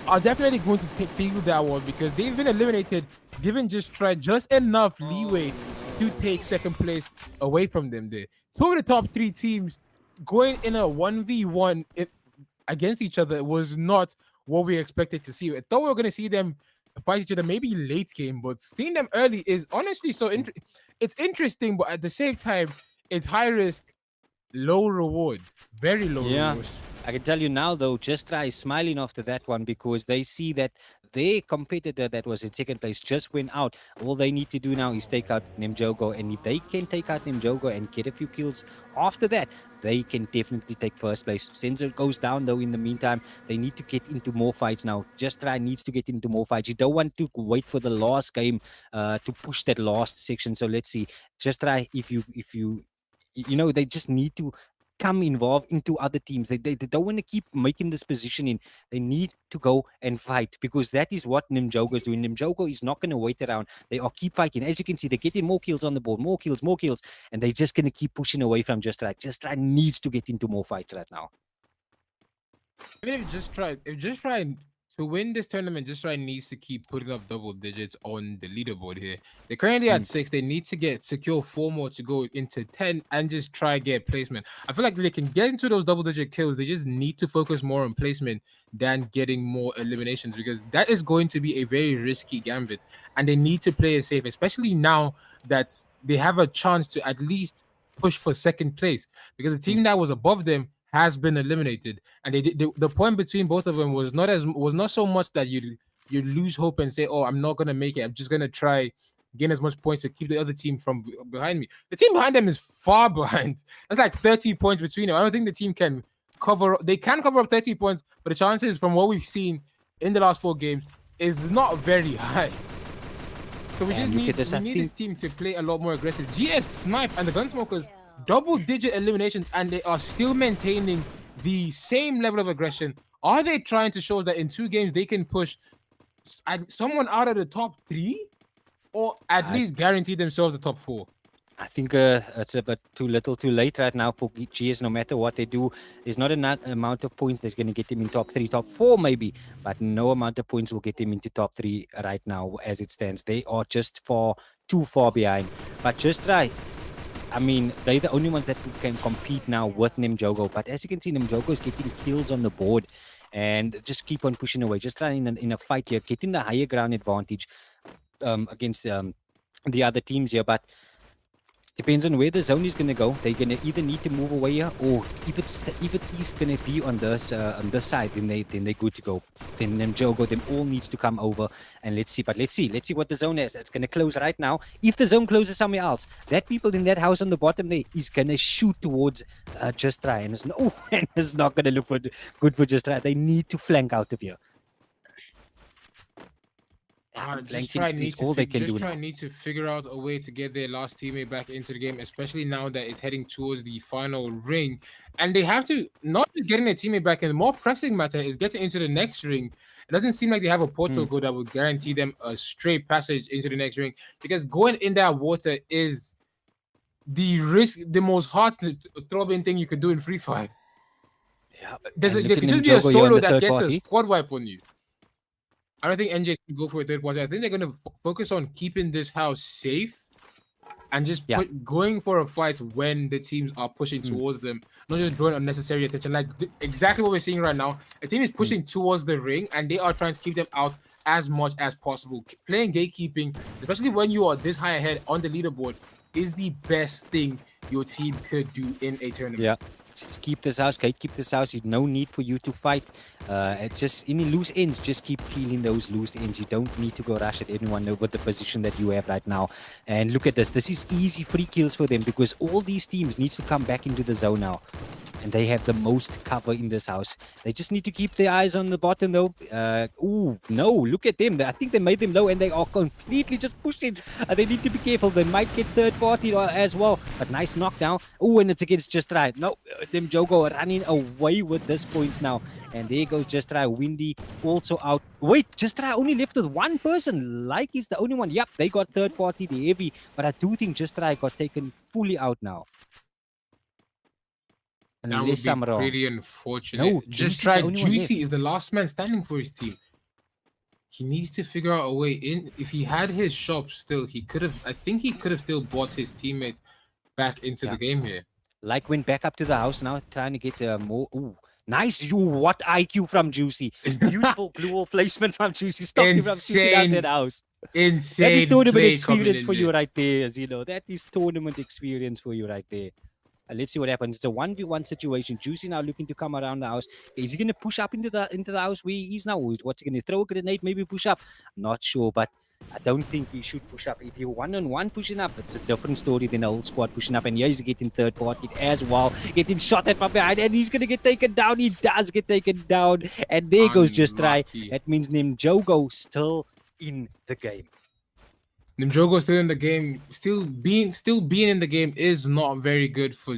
are definitely going to take that one, because they've been eliminated, given Just Try just enough leeway to take second place away from them there. 2 of the top 3 teams going in a 1v1 against each other was not what we expected to see. I thought we were going to see them fight each other maybe late game, but seeing them early is honestly so it's interesting, but at the same time, it's high risk low reward, very low Yeah. reward. I can tell you now, though, Just Try is smiling after that one because they see that their competitor that was in second place just went out. All they need to do now is take out Nimjogo. And if they can take out Nimjogo and get a few kills after that, they can definitely take first place. Sensor goes down, though, in the meantime. They need to get into more fights now. Just Try needs to get into more fights. You don't want to wait for the last game to push that last section. So let's see. Just Try, if you they just need to come involved into other teams. They don't want to keep making this positioning. They need to go and fight because that is what Nimjogo is doing. Nimjogo is not going to wait around. They are keep fighting. As you can see, they're getting more kills on the board, more kills, and they're just going to keep pushing away from Just Try. Just Try needs to get into more fights right now. Even if Just Try to win this tournament, Just Try needs to keep putting up double digits on the leaderboard here. They're currently at 6. They need to secure 4 more to go into 10 and just try get placement. I feel like they can get into those double digit kills. They just need to focus more on placement than getting more eliminations because that is going to be a very risky gambit. And they need to play it safe, especially now that they have a chance to at least push for second place because the team that was above them has been eliminated, and the point between both of them was not so much that you lose hope and say, oh, I'm not gonna make it, I'm just gonna try gain as much points to keep the other team from behind me. The team behind them is far behind. That's like 30 points between them. I don't think the team can cover. They can cover up 30 points, but the chances from what we've seen in the last 4 games is not very high. So we need this team to play a lot more aggressive. GS Snipe and the Gunsmokers double-digit eliminations, and they are still maintaining the same level of aggression. Are they trying to show that in 2 games they can push someone out of the top 3, or at least guarantee themselves the top 4? I think it's a bit too little too late right now for GS. No matter what they do, there's not enough amount of points that's going to get them in top 3, top 4 maybe, but no amount of points will get them into top 3 right now as it stands. They are just too far behind. But Just Try, I mean, they're the only ones that can compete now with Nimjogo. But as you can see, Nimjogo is getting kills on the board and just keep on pushing away. Just trying in a fight here, getting the higher ground advantage against the other teams here. But depends on where the zone is going to go. They're going to either need to move away here, or if it is going to be on this side, then they're good to go. Then Nimjogo, them all needs to come over, and let's see what the zone is. It's going to close right now. If the zone closes somewhere else, that people in that house on the bottom there is going to shoot towards Just Try, and it's not going to look good for Just Try. They need to flank out of here. Just Try needs to figure out a way to get their last teammate back into the game, especially now that it's heading towards the final ring. And they have to, not just getting their teammate back, and the more pressing matter is getting into the next ring. It doesn't seem like they have a portal go that would guarantee them a straight passage into the next ring, because going in that water is the most heart-throbbing thing you could do in FreeFire. Yeah, there could just be a solo that gets a squad wipe on you. I don't think NJ can go for a third party. I think they're going to focus on keeping this house safe and just going for a fight when the teams are pushing towards them, not just drawing unnecessary attention. Like exactly what we're seeing right now. The team is pushing towards the ring, and they are trying to keep them out as much as possible. Playing gatekeeping, especially when you are this high ahead on the leaderboard, is the best thing your team could do in a tournament. Yeah. Just keep this house, keep this house. There's no need for you to fight. Just any loose ends, just keep peeling those loose ends. You don't need to go rush at anyone with the position that you have right now. And look at this. This is easy free kills for them because all these teams needs to come back into the zone now. And they have the most cover in this house. They just need to keep their eyes on the bottom though. Ooh, no, look at them. I think they made them low and they are completely just pushing. They need to be careful. They might get third party as well. But nice knockdown. Ooh, and it's against Just Try. No, Nimjogo running away with this points now. And there goes Just Try. Windy also out. Wait, Just Try only left with one person. Like he's the only one. Yep, they got third party, the heavy. But I do think Just Try got taken fully out now. That would be pretty unfortunate. No, Just Try. Juicy is the last man standing for his team. He needs to figure out a way in. If he had his shop still, he could have. I think he could have still bought his teammate back into the game here. Like went back up to the house now, trying to get more. Ooh, nice! What IQ from Juicy? Beautiful glue wall placement from Juicy. Stopped him from shooting out that house. Insane. That is tournament experience for you right there, Zeno. That is tournament experience for you right there. Let's see what happens. It's a 1v1 situation. Juicy now looking to come around the house. Is he going to push up into the house where he is now? What's he going to throw a grenade? Maybe push up? Not sure, but I don't think he should push up. If you're one-on-one pushing up, it's a different story than a whole squad pushing up. And yeah, he's getting third party as well. Getting shot at from behind, and he's going to get taken down. He does get taken down. And there goes Just Try. That means Nimjogo still in the game. Nimjogo still in the game. Still being in the game is not very good for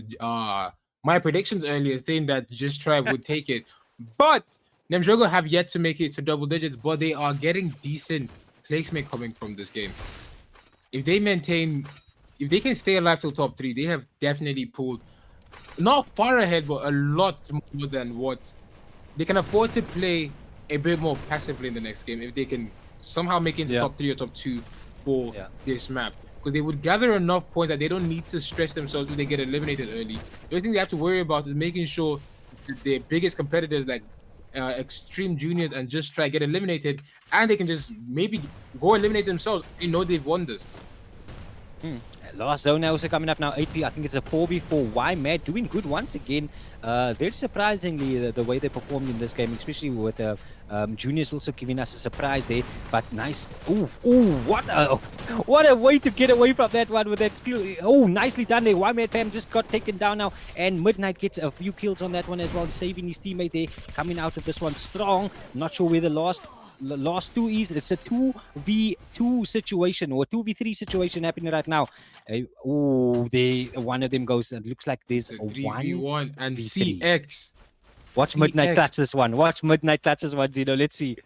my predictions earlier, saying that Just Try would take it. But Nimjogo have yet to make it to double digits, but they are getting decent placement coming from this game. If they can stay alive till top 3, they have definitely pulled not far ahead, but a lot more than what they can afford to play a bit more passively in the next game. If they can somehow make it into top 3 or top 2 for this map, because they would gather enough points that they don't need to stress themselves if they get eliminated early. The only thing they have to worry about is making sure their biggest competitors like Extreme Juniors and Just Try get eliminated, and they can just maybe go eliminate themselves. They know they've won this. Last zone also coming up now. 8P, I think it's a 4v4. YMAD doing good once again. Very surprisingly, the way they performed in this game, especially with Juniors also giving us a surprise there. But nice. Ooh, what a way to get away from that one with that skill. Oh, nicely done there. YMAD Pam just got taken down now. And Midnight gets a few kills on that one as well, saving his teammate there. Coming out of this one strong. Not sure where the last two is. It's a 2v2 situation or 2v3 situation happening right now. One of them goes. It looks like there's a 3v1 and CX. Watch Midnight clutch this one. Watch Midnight clutch this one, Zeno. Let's see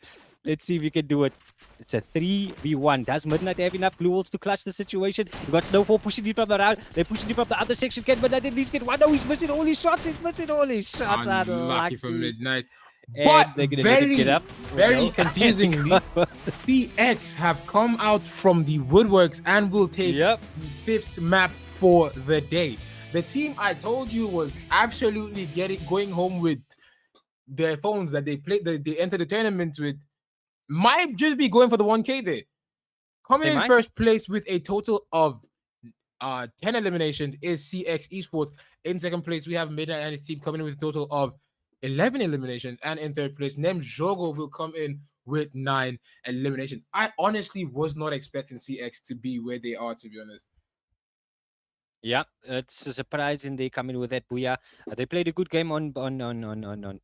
if we can do it. It's a 3v1. Does Midnight have enough glue walls to clutch the situation? You got Snowfall pushing him from around. They're pushing him from the other section. Can Midnight at least get one? No, he's missing all his shots. Unlucky for Midnight. But they're gonna very, get up. Very confusingly, CX have come out from the woodworks and will take the 5th map for the day. The team I told you was absolutely going home with their phones that they entered the tournament with might just be going for the 1K there. Coming in first place with a total of 10 eliminations is CX Esports. In second place, we have Midnight and his team coming in with a total of 11 eliminations, and in third place, Nimjogo will come in with 9 eliminations. I honestly was not expecting CX to be where they are, to be honest. Yeah, it's surprising they come in with that booyah. They played a good game on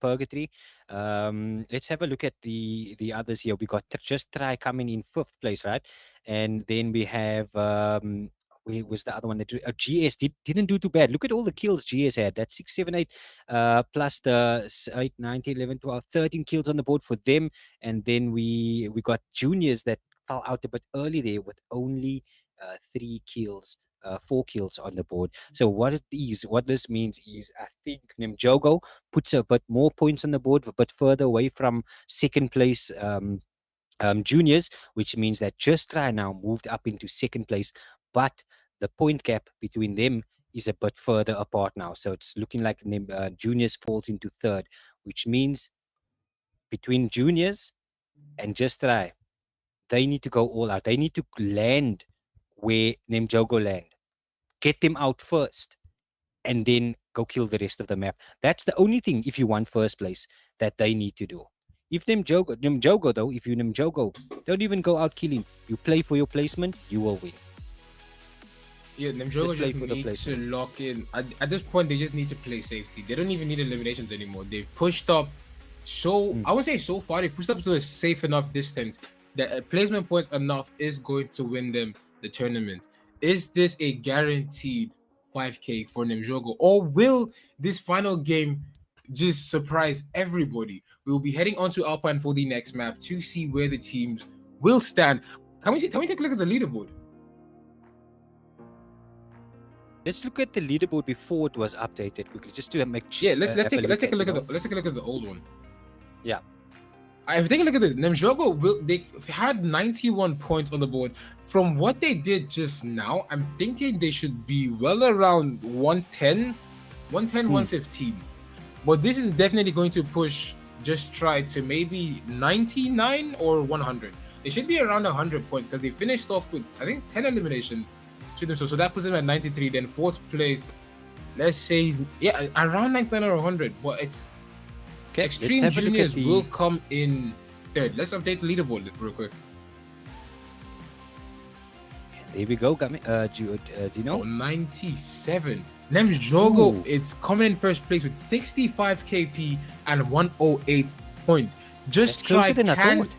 Purgatory. Let's have a look at the others here. We got Just Try coming in 5th place, right? And then we have where was the other one? GS didn't do too bad. Look at all the kills GS had. That's 6, 7, 8 plus the 8, 9, 10, 11, 12, 13 kills on the board for them. And then we got Juniors that fell out a bit early there with only 3 kills. 4 kills on the board. So what this means is I think Nimjogo puts a bit more points on the board, but further away from second place Juniors, which means that Just Try now moved up into second place, but the point gap between them is a bit further apart now. So it's looking like Juniors falls into third, which means between Juniors and Just Try, they need to go all out. They need to land where Nimjogo land. Get them out first and then go kill the rest of the map. That's the only thing, if you want first place, that they need to do. If Nimjogo though, if you Nimjogo, don't even go out killing. You play for your placement, you will win. Yeah, Nimjogo just needs to lock in. At this point, they just need to play safety. They don't even need eliminations anymore. They've pushed up I would say so far, they've pushed up to a safe enough distance that placement points enough is going to win them the tournament. Is this a guaranteed 5K for Nimjogo, or will this final game just surprise everybody? We will be heading on to Alpine for the next map to see where the teams will stand. Can we take a look at the leaderboard? Let's look at the leaderboard before it was updated quickly, just to make sure. Yeah, let's take a look at the old one. Yeah. If you take a look at this, Nimjogo they had 91 points on the board. From what they did just now, I'm thinking they should be well around 110, 115. But this is definitely going to push Just Try to maybe 99 or 100. They should be around 100 points because they finished off with, I think, 10 eliminations to them. So that puts them at 93. Then 4th place let's say, yeah, around 99 or 100. But it's Okay, let's Extreme have a look at Juniors will come in third. Let's update the leaderboard real quick. There we go, Zeno. 97. Nemjogo, Ooh. it's coming in first place with 65 KP and 108 points. Just That's try closer than I can thought.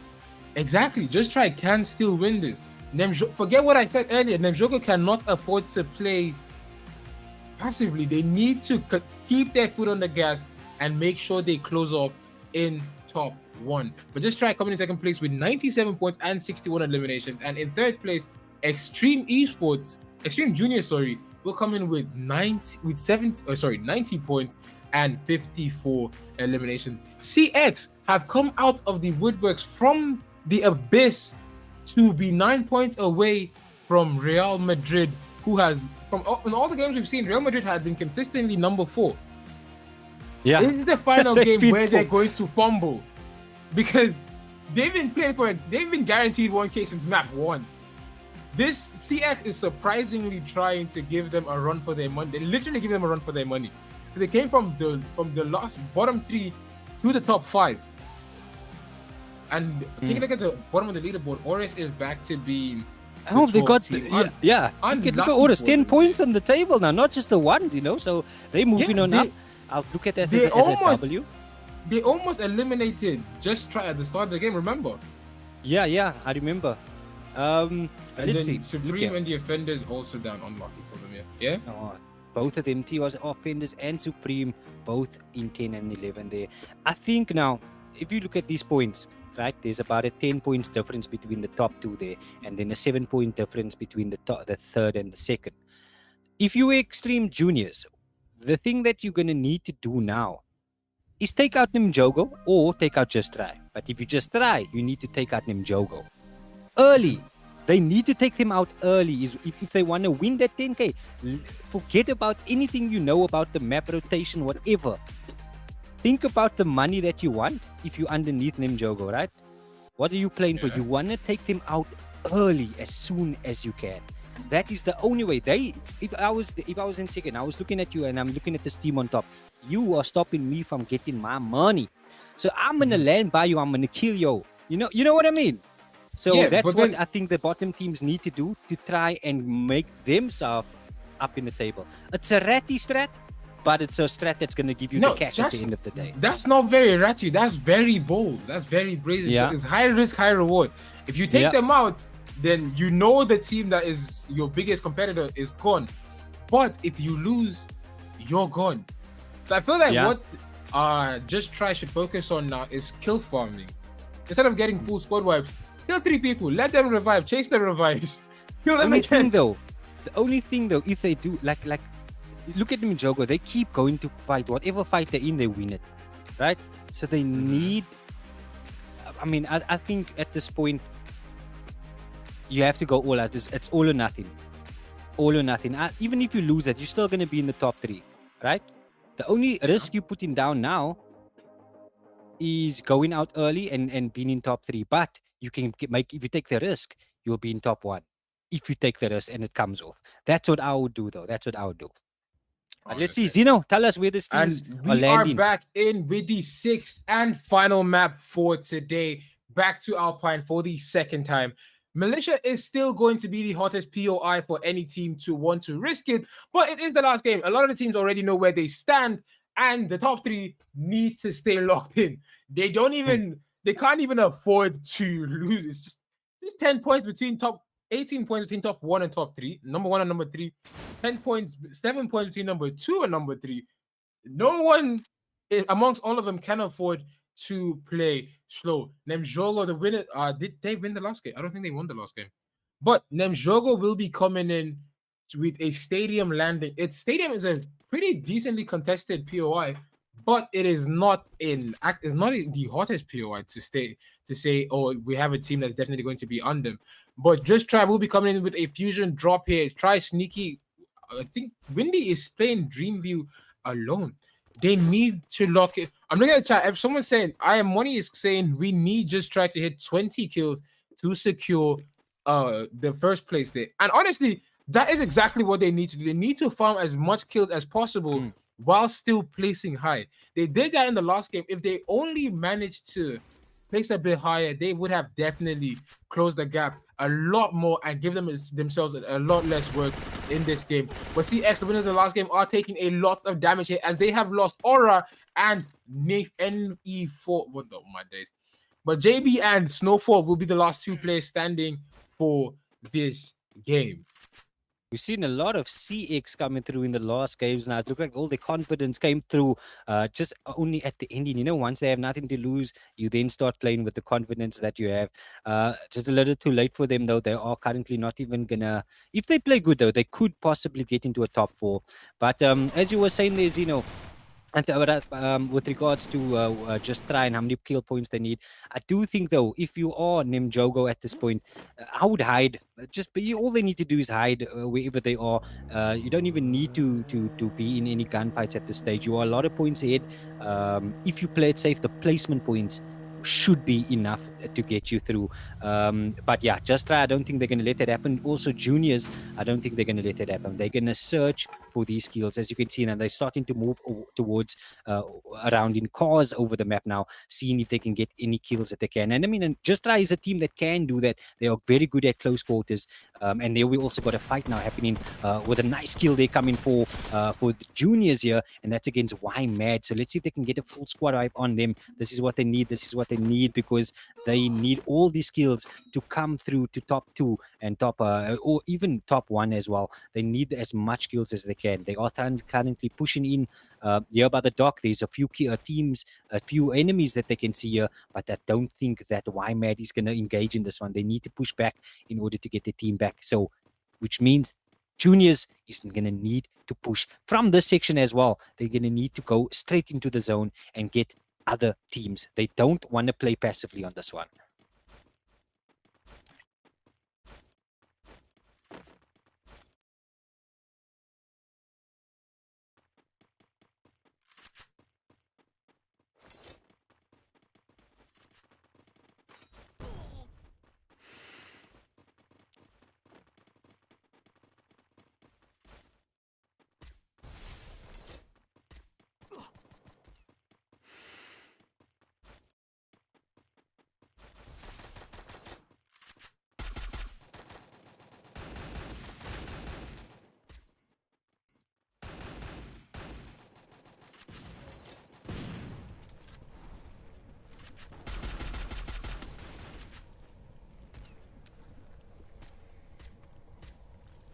exactly. Just try can still win this. Forget what I said earlier. Nemjogo cannot afford to play passively. They need to keep their foot on the gas and make sure they close off in top 1. But just try coming in second place with 97 points and 61 eliminations. And in third place, Extreme Junior, will come in with 90 points and 54 eliminations. CX have come out of the woodworks from the abyss to be 9 points away from Real Madrid, who has, in all the games we've seen, Real Madrid has been consistently number 4. Yeah. This is the final game where they're going to fumble, because they've been playing they've been guaranteed 1K since map 1. This CX is surprisingly trying to give them a run for their money. They literally give them a run for their money. They came from the last bottom 3 to the top 5. And take a look at the bottom of the leaderboard. Oris is back to being. Oh, they got look at Oris, 10 points on the table now, not just the ones, So they're moving on up. I'll look at that as a W. They almost eliminated Just Try at the start of the game. Remember? Yeah, I remember. Let's see. Supreme and the Offenders also down unlucky for them. Yeah. Oh, both of them, TOS Offenders and Supreme, both in 10 and 11 there. I think now, if you look at these points, right, there's about a 10 points difference between the top 2 there, and then a 7-point difference between the third and the second. If you were Extreme Juniors, the thing that you're going to need to do now is take out Nimjogo or take out Just Try. But if you Just Try, you need to take out Nimjogo early. They need to take them out early if they want to win that 10K. Forget about anything you know about the map rotation, whatever. Think about the money that you want if you're underneath Nimjogo, right? What are you playing for? You want to take them out early as soon as you can. That is the only way. If I was in second, I was looking at you and I'm looking at this team on top. You are stopping me from getting my money. So I'm gonna land by you. I'm gonna kill you. You know what I mean? So that's what I think the bottom teams need to do to try and make themselves up in the table. It's a ratty strat, but it's a strat that's going to give you the cash at the end of the day. That's not very ratty. That's very bold. That's very brazen. Yeah. It's high risk, high reward. If you take them out, then you know the team that is your biggest competitor is gone. But if you lose, you're gone. So I feel like what Just Try should focus on now is kill farming. Instead of getting full squad wipes, kill 3 people, let them revive, chase the revives. Kill them again. The only thing though, if they do like look at them in Jogo, they keep going to fight. Whatever fight they're in, they win it. Right? So they need, I mean, I think at this point you have to go all out. It's all or nothing. All or nothing. Even if you lose that, you're still gonna be in the top 3. Right? The only risk you're putting down now is going out early and being in top 3. But you can if you take the risk, you'll be in top 1. If you take the risk and it comes off. That's what I would do though. That's what I would do. Let's see. Zeno, tell us where this teams are landing. And we are back in with the 6th and final map for today. Back to Alpine for the 2nd time. Militia is still going to be the hottest POI for any team to want to risk it, but it is the last game. A lot of the teams already know where they stand, and the top 3 need to stay locked in. They can't even afford to lose. It's just 10 points between 18 points between top 1 and top 3, number 1 and number 3, 10 points, 7 points between number 2 and number 3. No one amongst all of them can afford to play slow. Nemjogo, the winner, did they win the last game? I don't think they won the last game. But Nemjogo will be coming in with a stadium landing. Its stadium is a pretty decently contested POI, but it is not the hottest POI to say, oh, we have a team that's definitely going to be on them. But Just Try will be coming in with a fusion drop here. Try sneaky. I think Windy is playing Dreamview alone. They need to lock it. I'm looking at the chat. If someone's saying, I am Money is saying we need Just Try to hit 20 kills to secure the first place there. And honestly, That is exactly what they need to do. They need to farm as much kills as possible while still placing high. They did that in the last game. If they only managed to place a bit higher, they would have definitely closed the gap a lot more and give themselves a lot less work in this game. But CX, the winners of the last game, are taking a lot of damage here as they have lost Aura and NE4. What the my days? But JB and Snowfall will be the last two players standing for this game. We've seen a lot of CX coming through in the last games now. It looked like all the confidence came through just only at the ending. You know, once they have nothing to lose, you then start playing with the confidence that you have. Just a little too late for them, though. They are currently not even going to... If they play good, though, they could possibly get into a top 4. But as you were saying there, Zeno, and with regards to just try and how many kill points they need, I do think though, if you are Nimjogo at this point, I would hide. All they need to do is hide wherever they are. You don't even need to be in any gunfights at this stage. You are a lot of points ahead. If you play it safe, the placement points should be enough to get you through. But yeah, just try. I don't think they're going to let that happen. Also, juniors, I don't think they're going to let that happen. They're going to search for these kills, as you can see, and they're starting to move towards around in cars over the map now, seeing if they can get any kills that they can. And I mean, Just Try is a team that can do that. They are very good at close quarters, and there we also got a fight now happening with a nice kill they're coming for the juniors here, and that's against Y Mad. So let's see if they can get a full squad wipe on them. This is what they need. This is what they need, because they need all these skills to come through to top 2 and top or even top 1 as well. They need as much kills as they can. They are currently pushing in here by the dock. There's a few teams, a few enemies that they can see here, but I don't think that Y Mad is going to engage in this one. They need to push back in order to get the team back. So, which means juniors is going to need to push from this section as well. They're going to need to go straight into the zone and get other teams. They don't want to play passively on this one.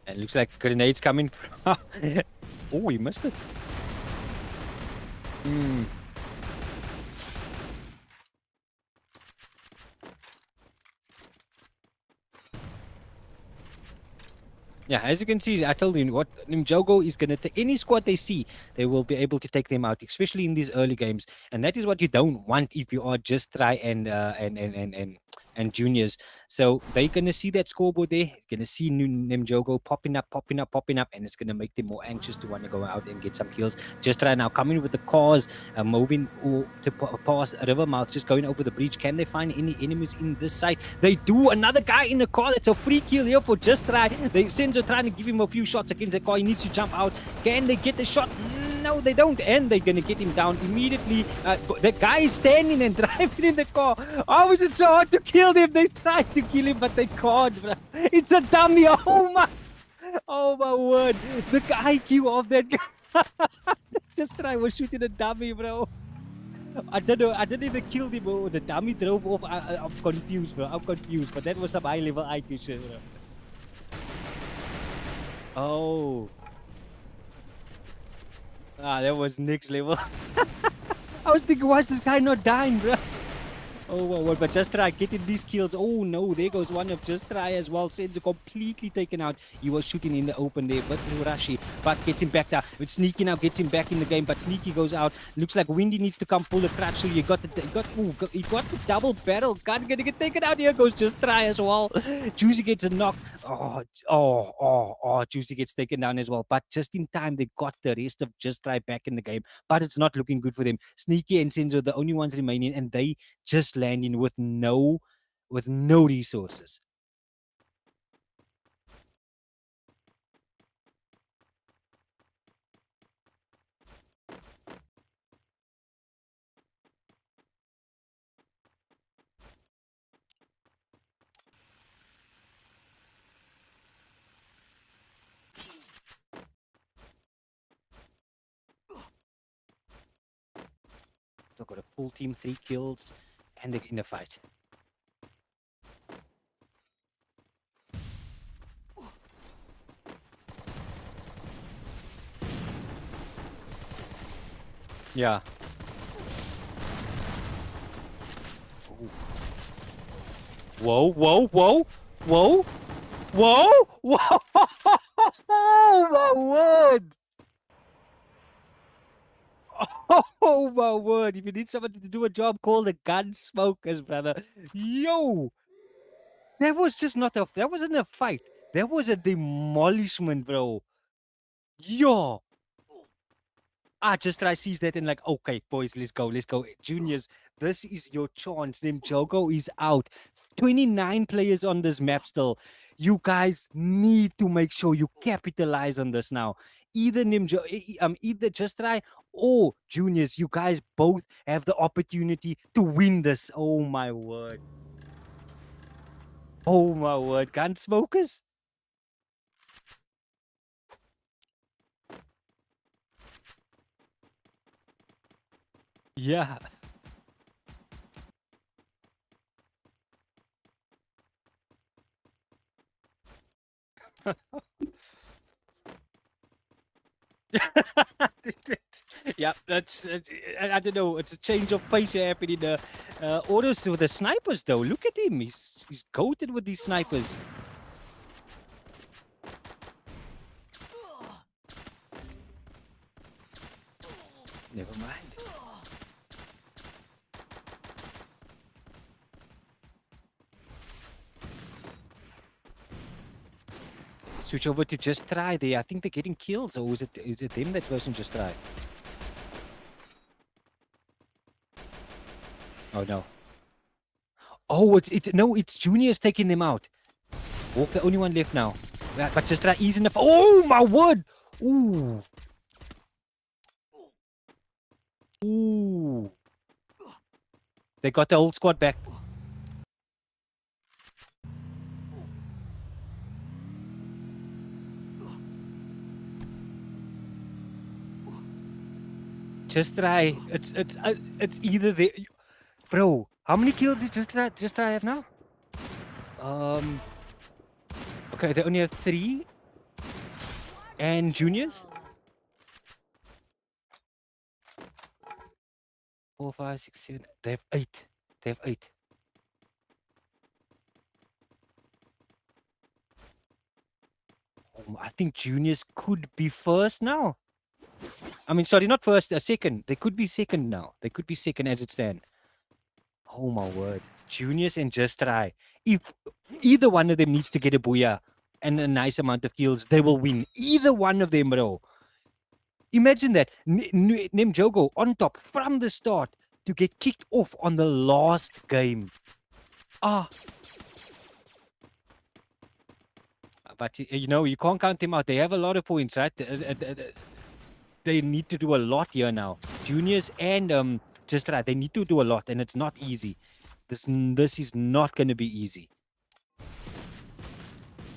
It looks like grenades coming from... Oh, he missed it. Yeah, as you can see, I told you what Nimjogo is going to take. Any squad they see, they will be able to take them out, especially in these early games. And that is what you don't want if you are just try and juniors. So they're going to see that scoreboard there. You're going to see Nimjogo popping up, and it's going to make them more anxious to want to go out and get some kills. Just try now, coming with the cars, moving to past Rivermouth, just going over the bridge. Can they find any enemies in this site? They do. Another guy in the car. That's a free kill here for Just Try. Senzo trying to give him a few shots against the car. He needs to jump out. Can they get the shot? No, they don't, and they're gonna get him down immediately. The guy is standing and driving in the car. How is it so hard to kill him? They tried to kill him, but they can't, bro. It's a dummy. Oh my word. The IQ of that guy. Just Try was shooting a dummy, bro. I don't know. I didn't even kill him, bro. The dummy drove off. I'm confused, bro. I'm confused, but that was some high level IQ shit, bro. Oh. That was next level. I was thinking, why is this guy not dying, bro? Oh, well, but Just Try getting these kills. Oh, no, there goes one of Just Try as well. Senzo completely taken out. He was shooting in the open there, but Rashi, but gets him back down. With Sneaky now gets him back in the game, but Sneaky goes out. Looks like Windy needs to come pull the clutch. So he got the double barrel gun. Gonna get taken out. Here goes Just Try as well. Juicy gets a knock. Juicy gets taken down as well. But just in time, they got the rest of Just Try back in the game. But it's not looking good for them. Sneaky and Senzo, the only ones remaining, and they just landing with no resources. Still got a full team, 3 kills, and they're in a fight. Yeah. Ooh. Whoa, whoa, whoa, whoa, whoa, whoa! Oh my word! Oh my word! If you need somebody to do a job, call the gun smokers, brother. Yo! That was just not a. That wasn't a fight. That was a demolishment, bro. Yo! Just try sees that and like, okay, boys, let's go. Juniors, this is your chance. Them Jogo is out. 29 players on this map still. You guys need to make sure you capitalize on this now. Either either Just Try or Juniors, you guys both have the opportunity to win this. Oh my word. Oh my word. Gunsmokers? Yeah. Yeah, that's I don't know. It's a change of pace happening. Orders with the snipers though. Look at him. He's goated with these snipers. Never mind. Switch over to Just Try there. I think they're getting kills, or is it them that's versus Just Try? Oh no. Oh, it's Junior's taking them out. Walk the only one left now. Yeah, but Just Try easy enough. Oh my word! Ooh. Ooh. They got the whole squad back. Just Try. It's either the bro. How many kills did Just Try have now? Okay, they only have 3. And Juniors? 4, 5, 6, 7. They have 8. They have 8. I think Juniors could be first now. I mean, sorry, not first, second. They could be second now. They could be second as it stands. Oh my word. Juniors and Just Try. If either one of them needs to get a booyah and a nice amount of kills, they will win. Either one of them, bro. Imagine that. Jogo on top from the start to get kicked off on the last game. But, you can't count them out. They have a lot of points, right? They need to do a lot here now. Juniors and Just Try, they need to do a lot, and it's not easy. This is not going to be easy.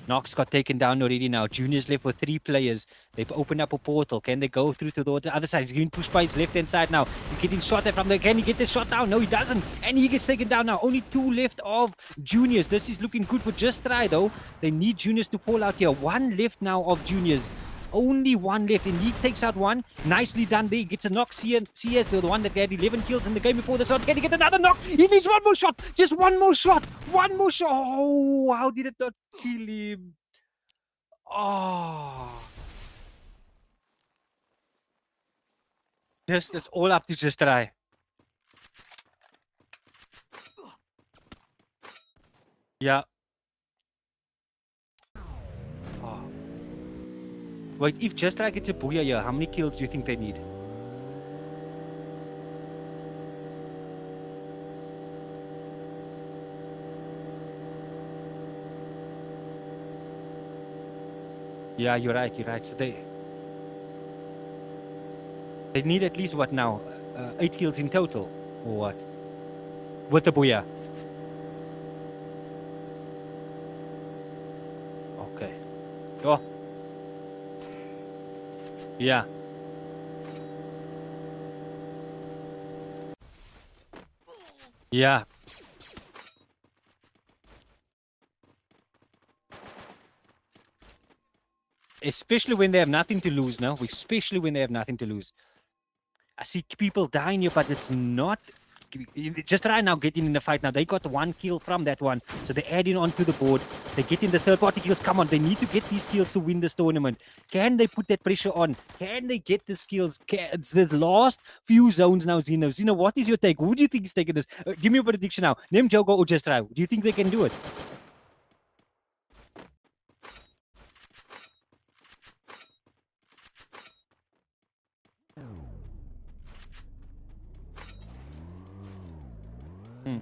Nox got taken down already now. Juniors left with 3 players. They've opened up a portal. Can they go through to the other side? He's getting pushed by his left-hand side now. He's getting shot at from there. Can he get the shot down? No, he doesn't. And he gets taken down now. Only 2 left of Juniors. This is looking good for Just Try, though. They need Juniors to fall out here. 1 left now of Juniors. Only 1 left, and he takes out 1. Nicely done there. He gets a knock. CS, the one that had 11 kills in the game before this one. Can he get another knock? He needs 1 more shot. Just 1 more shot. 1 more shot. Oh, how did it not kill him? Oh. It's all up to Just Try. Yeah. Oh. Wait, if Just Try gets a booyah here, how many kills do you think they need? Yeah, you're right. So they need at least what now? 8 kills in total, or what? With the booyah. Okay. Oh. Yeah. Yeah. Especially when they have nothing to lose now. Especially when they have nothing to lose. I see people dying here, but it's not. Just right now getting in the fight now. They got 1 kill from that one. So they're adding onto the board. They're getting the third-party kills. Come on, they need to get these kills to win this tournament. Can they put that pressure on? Can they get the skills? It's the last few zones now, Zeno. Zeno, what is your take? Who do you think is taking this? Give me a prediction now. Name Jogo or just try. Do you think they can do it? Hmm.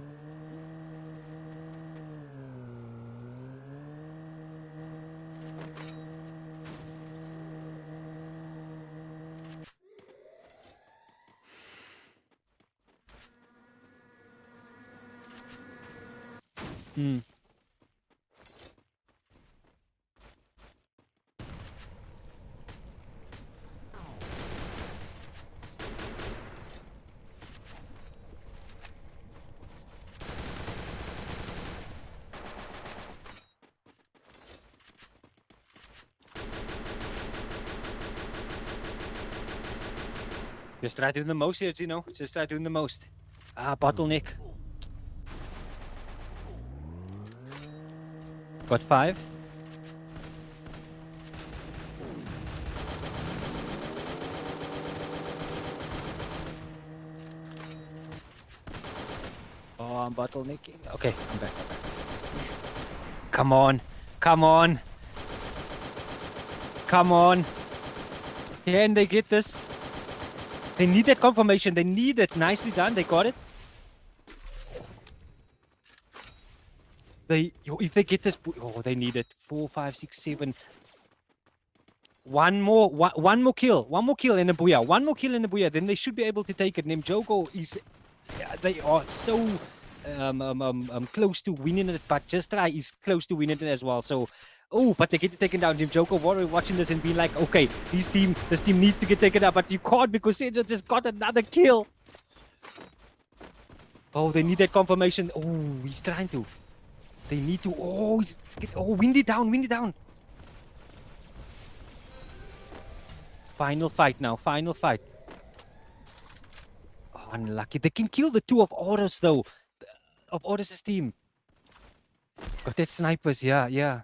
Hmm. Just try doing the most here, Zeno. Just try doing the most. Bottleneck. Got 5. Oh, I'm bottlenecking. Okay, I'm back. Come on. Come on. Come on. Can they get this? They need that confirmation. They need it. Nicely done. They got it. If they get this, oh, they need it. 4, 5, 6, 7. One more kill. One more kill in the booyah. One more kill in the booyah. Then they should be able to take it. Nimjogo is. They are so close to winning it, but Just Try is close to winning it as well. So. Oh, but they get taken down. Nimjogo watching this and being like, okay, this team needs to get taken out, but you can't because Senzo just got another kill. Oh, they need that confirmation. Oh, he's trying to. They need to. Oh, wind it down, wind it down. Final fight now, final fight. Oh, unlucky. They can kill the 2 of Horus though. Of Horus' team. Got that snipers, yeah.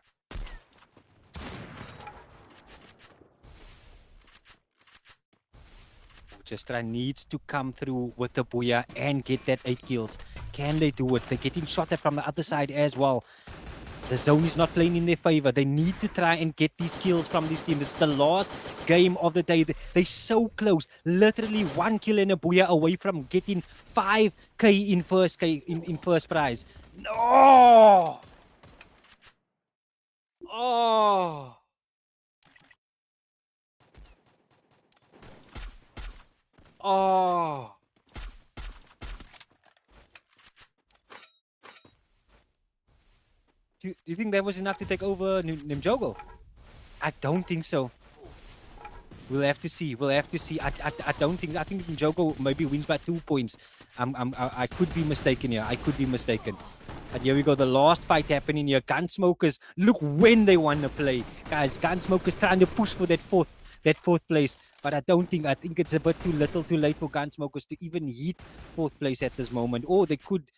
Just Try needs to come through with the booyah and get that 8 kills. Can they do it? They're getting shot at from the other side as well. The zone is not playing in their favor. They need to try and get these kills from this team. This is the last game of the day. They're so close. Literally 1 kill and a booyah away from getting 5k in first prize. No! Oh! Oh! Do you think that was enough to take over Nimjogo? I don't think so. We'll have to see. We'll have to see. I don't think. I think Nimjogo maybe wins by 2 points. I could be mistaken here. I could be mistaken. And here we go. The last fight happening here. Gunsmokers. Look when they want to play, guys. Gunsmokers trying to push for that fourth place. But I think it's a bit too little, too late for Gunsmokers to even hit 4th place at this moment. Or they could,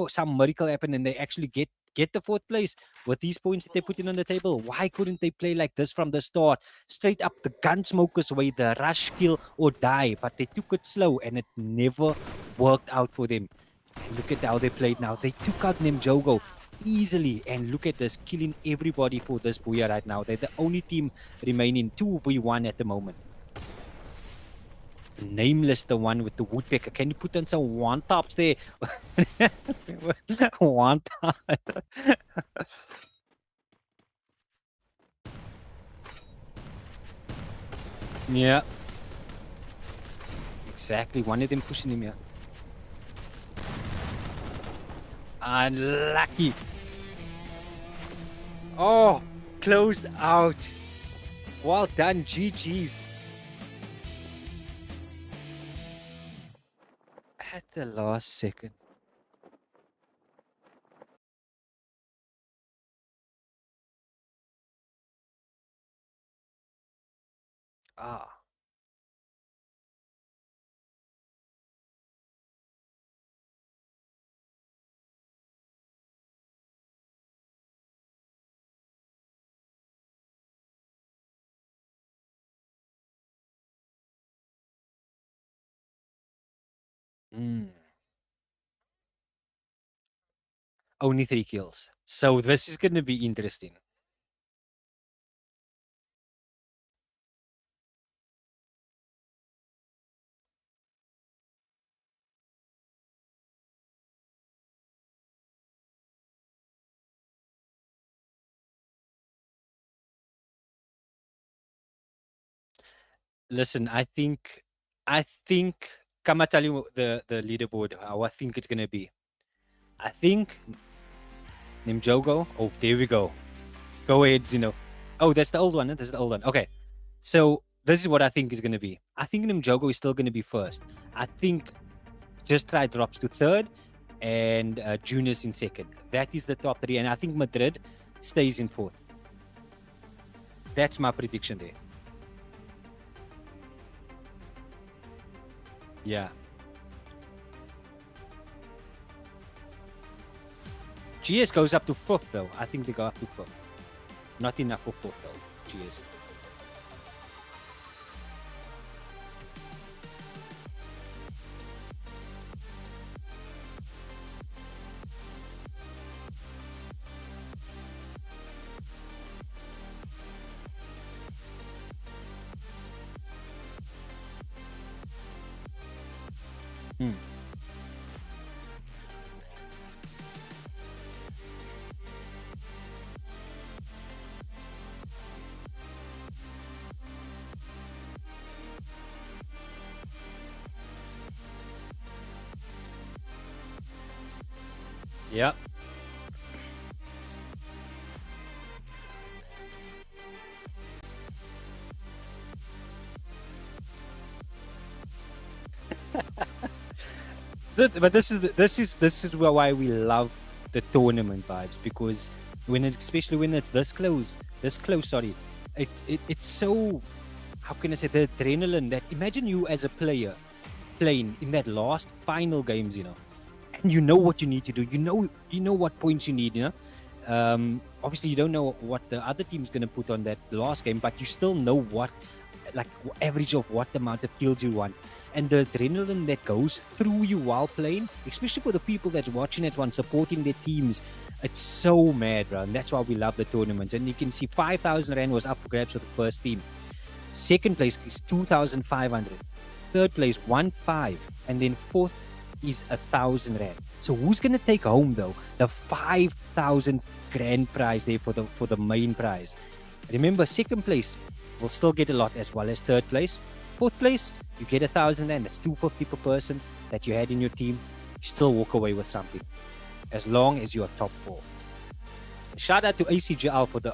some miracle happen and they actually get the 4th place with these points that they put in on the table. Why couldn't they play like this from the start? Straight up the Gunsmokers way, the rush, kill or die. But they took it slow and it never worked out for them. And look at how they played now. They took out Nimjogo easily, and look at this, killing everybody for this booyah right now. They're the only team remaining 2v1 at the moment. Nameless, the one with the woodpecker. Can you put in some one tops there? One top. Yeah. Exactly. One of them pushing him here. Unlucky. Oh, closed out. Well done, GG's. At the last second. Ah. Mm. Only 3 kills. So this is going to be interesting. Listen, I think come I tell you the leaderboard how I think it's gonna be. I think Nimjogo. Oh, there we go. Go ahead, Zeno. Oh, that's the old one. That's the old one. Okay. So this is what I think is gonna be. I think Nimjogo is still gonna be first. I think Just Try drops to third, and Junior's in second. That is the top three, and I think Madrid stays in fourth. That's my prediction there. Yeah. GS goes up to fifth, though. I think they go up to fifth. Not enough for fourth, though. GS. Hmm. Yeah. But this is why we love the tournament vibes, because especially when it's this close, sorry, it's so, how can I say, the adrenaline that, imagine you as a player playing in that last final games, and you know what you need to do, you know what points you need, obviously you don't know what the other team's going to put on that last game, but you still know what, like, average of what amount of kills you want, and the adrenaline that goes through you while playing, especially for the people that's watching it, one supporting their teams. It's so mad, bro, and that's why we love the tournaments. And you can see 5,000 rand was up for grabs for the first team. Second place is 2,500. Third place 1,500, and then fourth is 1,000 rand. So who's gonna take home though the 5,000 grand prize there for the main prize? Remember, second place will still get a lot, as well as third place. Fourth place, you get 1,000 rand. That's 250 per person that you had in your team. You still walk away with something, as long as you are top four. Shout out to ACGL for the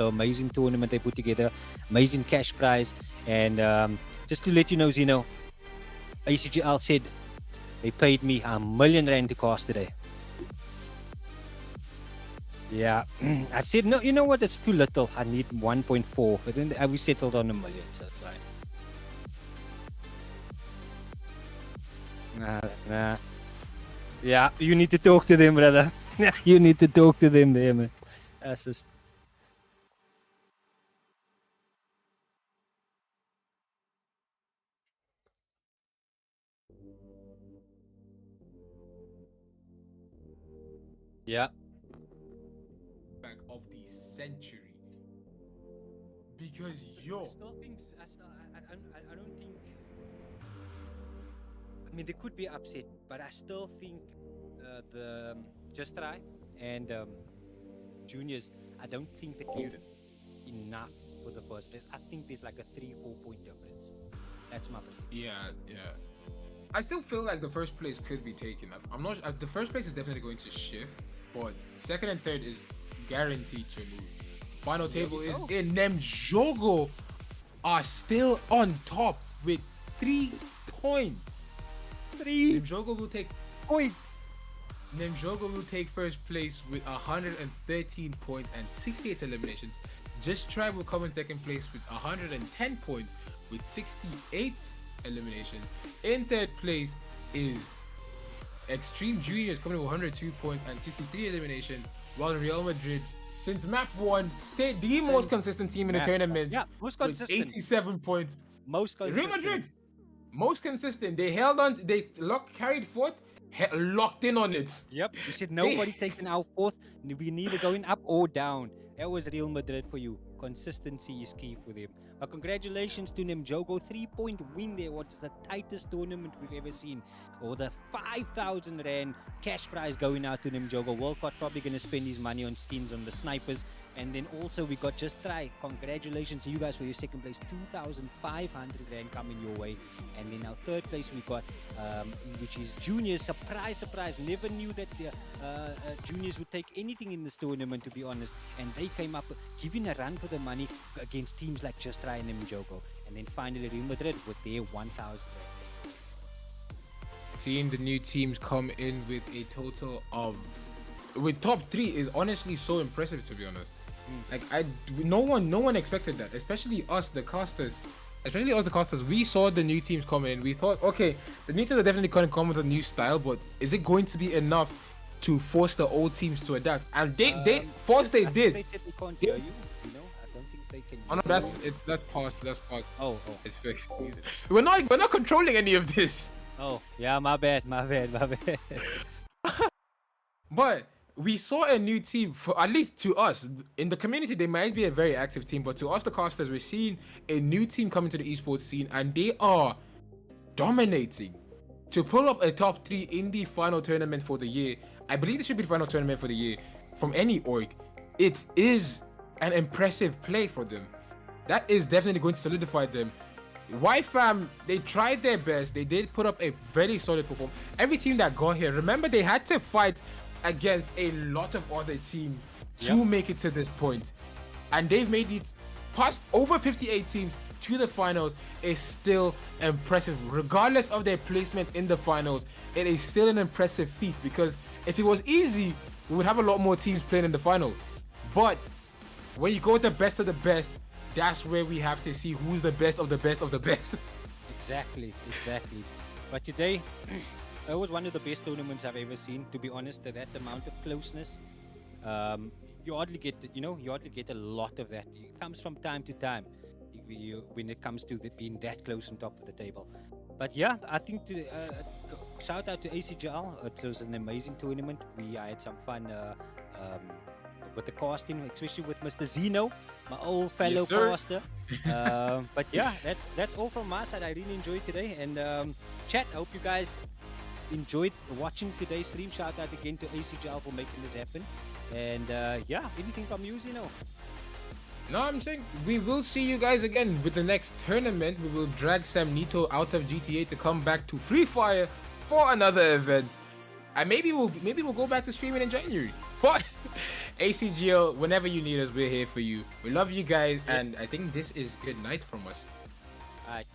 amazing tournament they put together, amazing cash prize, and just to let you know, Zeno, ACGL said they paid me R1 million to cast today. Yeah, I said no. You know what? That's too little. I need 1.4, but then we settled on $1 million, so that's fine. Nah. Yeah, you need to talk to them, brother. You need to talk to them there, man. That's just... Yeah. Back of the century. Because I still think. I don't think. I mean, they could be upset, but I still think the Just Try and Juniors, I don't think they killed it enough for the first place. I think there's like a 3-4 point difference. That's my prediction. yeah. I still feel like the first place could be taken. I'm not. The first place is definitely going to shift, but second and third is guaranteed to move. Final table is in. Nemjogo are still on top with 3 points. Nemjogo will take points. Nemjogo will take first place with 113 points and 68 eliminations. Just Try will come in second place with 110 points with 68 eliminations. In third place is Extreme Juniors coming with 102 points and 63 eliminations, while Real Madrid, since map 1, stayed the most consistent team in the tournament. Yeah, most with consistent. 87 points. Most consistent. Real Madrid, most consistent. They held on. They carried fourth, locked in on it. Yep. You said nobody taking our fourth. We neither going up or down. That was Real Madrid for you. Consistency is key for them. But congratulations to Nimjogo. 3-point win there. What is the tightest tournament we've ever seen? Or the 5,000 Rand cash prize going out to Nimjogo. Walcott probably going to spend his money on skins on the snipers. And then also we got Just Try. Congratulations to you guys for your second place. 2,500 Rand coming your way. And then our third place we got, which is Juniors. Surprise, surprise. Never knew that the Juniors would take anything in this tournament, to be honest. And they came up giving a run for the money against teams like Just Try and Nimjogo. And then finally Real Madrid with their 1,000. Seeing the new teams come in with a total of, with top 3 is honestly so impressive, to be honest. Like no one expected that, especially us, the casters. We saw the new teams coming in. We thought, okay, the new teams are definitely going to come with a new style, but is it going to be enough to force the old teams to adapt? And they did. They said they can't hear you. You know, I don't think they can. Oh no, that's paused. Oh. It's fixed. We're not controlling any of this. Oh, yeah, my bad. But we saw a new team, for at least to us in the community. They might be a very active team, but to us, the casters, we're seeing a new team coming to the esports scene, and they are dominating to pull up a top 3 in the final tournament for the year. I believe this should be the final tournament for the year from any org. It is an impressive play for them. That is definitely going to solidify them. YFAM, they tried their best. They did put up a very solid performance. Every team that got here, remember, they had to fight against a lot of other teams to make it to this point. And they've made it past over 58 teams to the finals. Is still impressive. Regardless of their placement in the finals, it is still an impressive feat, because if it was easy, we would have a lot more teams playing in the finals. But when you go with the best of the best, that's where we have to see who's the best of the best of the best. Exactly. But today, it was one of the best tournaments I've ever seen, to be honest. That amount of closeness, you hardly get a lot of that. It comes from time to time when it comes to being that close on top of the table. But yeah, I think shout out to ACGL. It was an amazing tournament. I had some fun with the casting, especially with Mr. Zeno, my old fellow caster. But yeah, that's all from my side. I really enjoyed today. And chat, I hope you guys enjoyed watching today's stream. Shout out again to ACGL for making this happen. And yeah, anything from you, Zeno? No, I'm saying we will see you guys again with the next tournament. We will drag Sam Nito out of GTA to come back to FreeFire for another event. And maybe we'll go back to streaming in January. But ACGL, whenever you need us, we're here for you. We love you guys, and I think this is good night from us. Alright.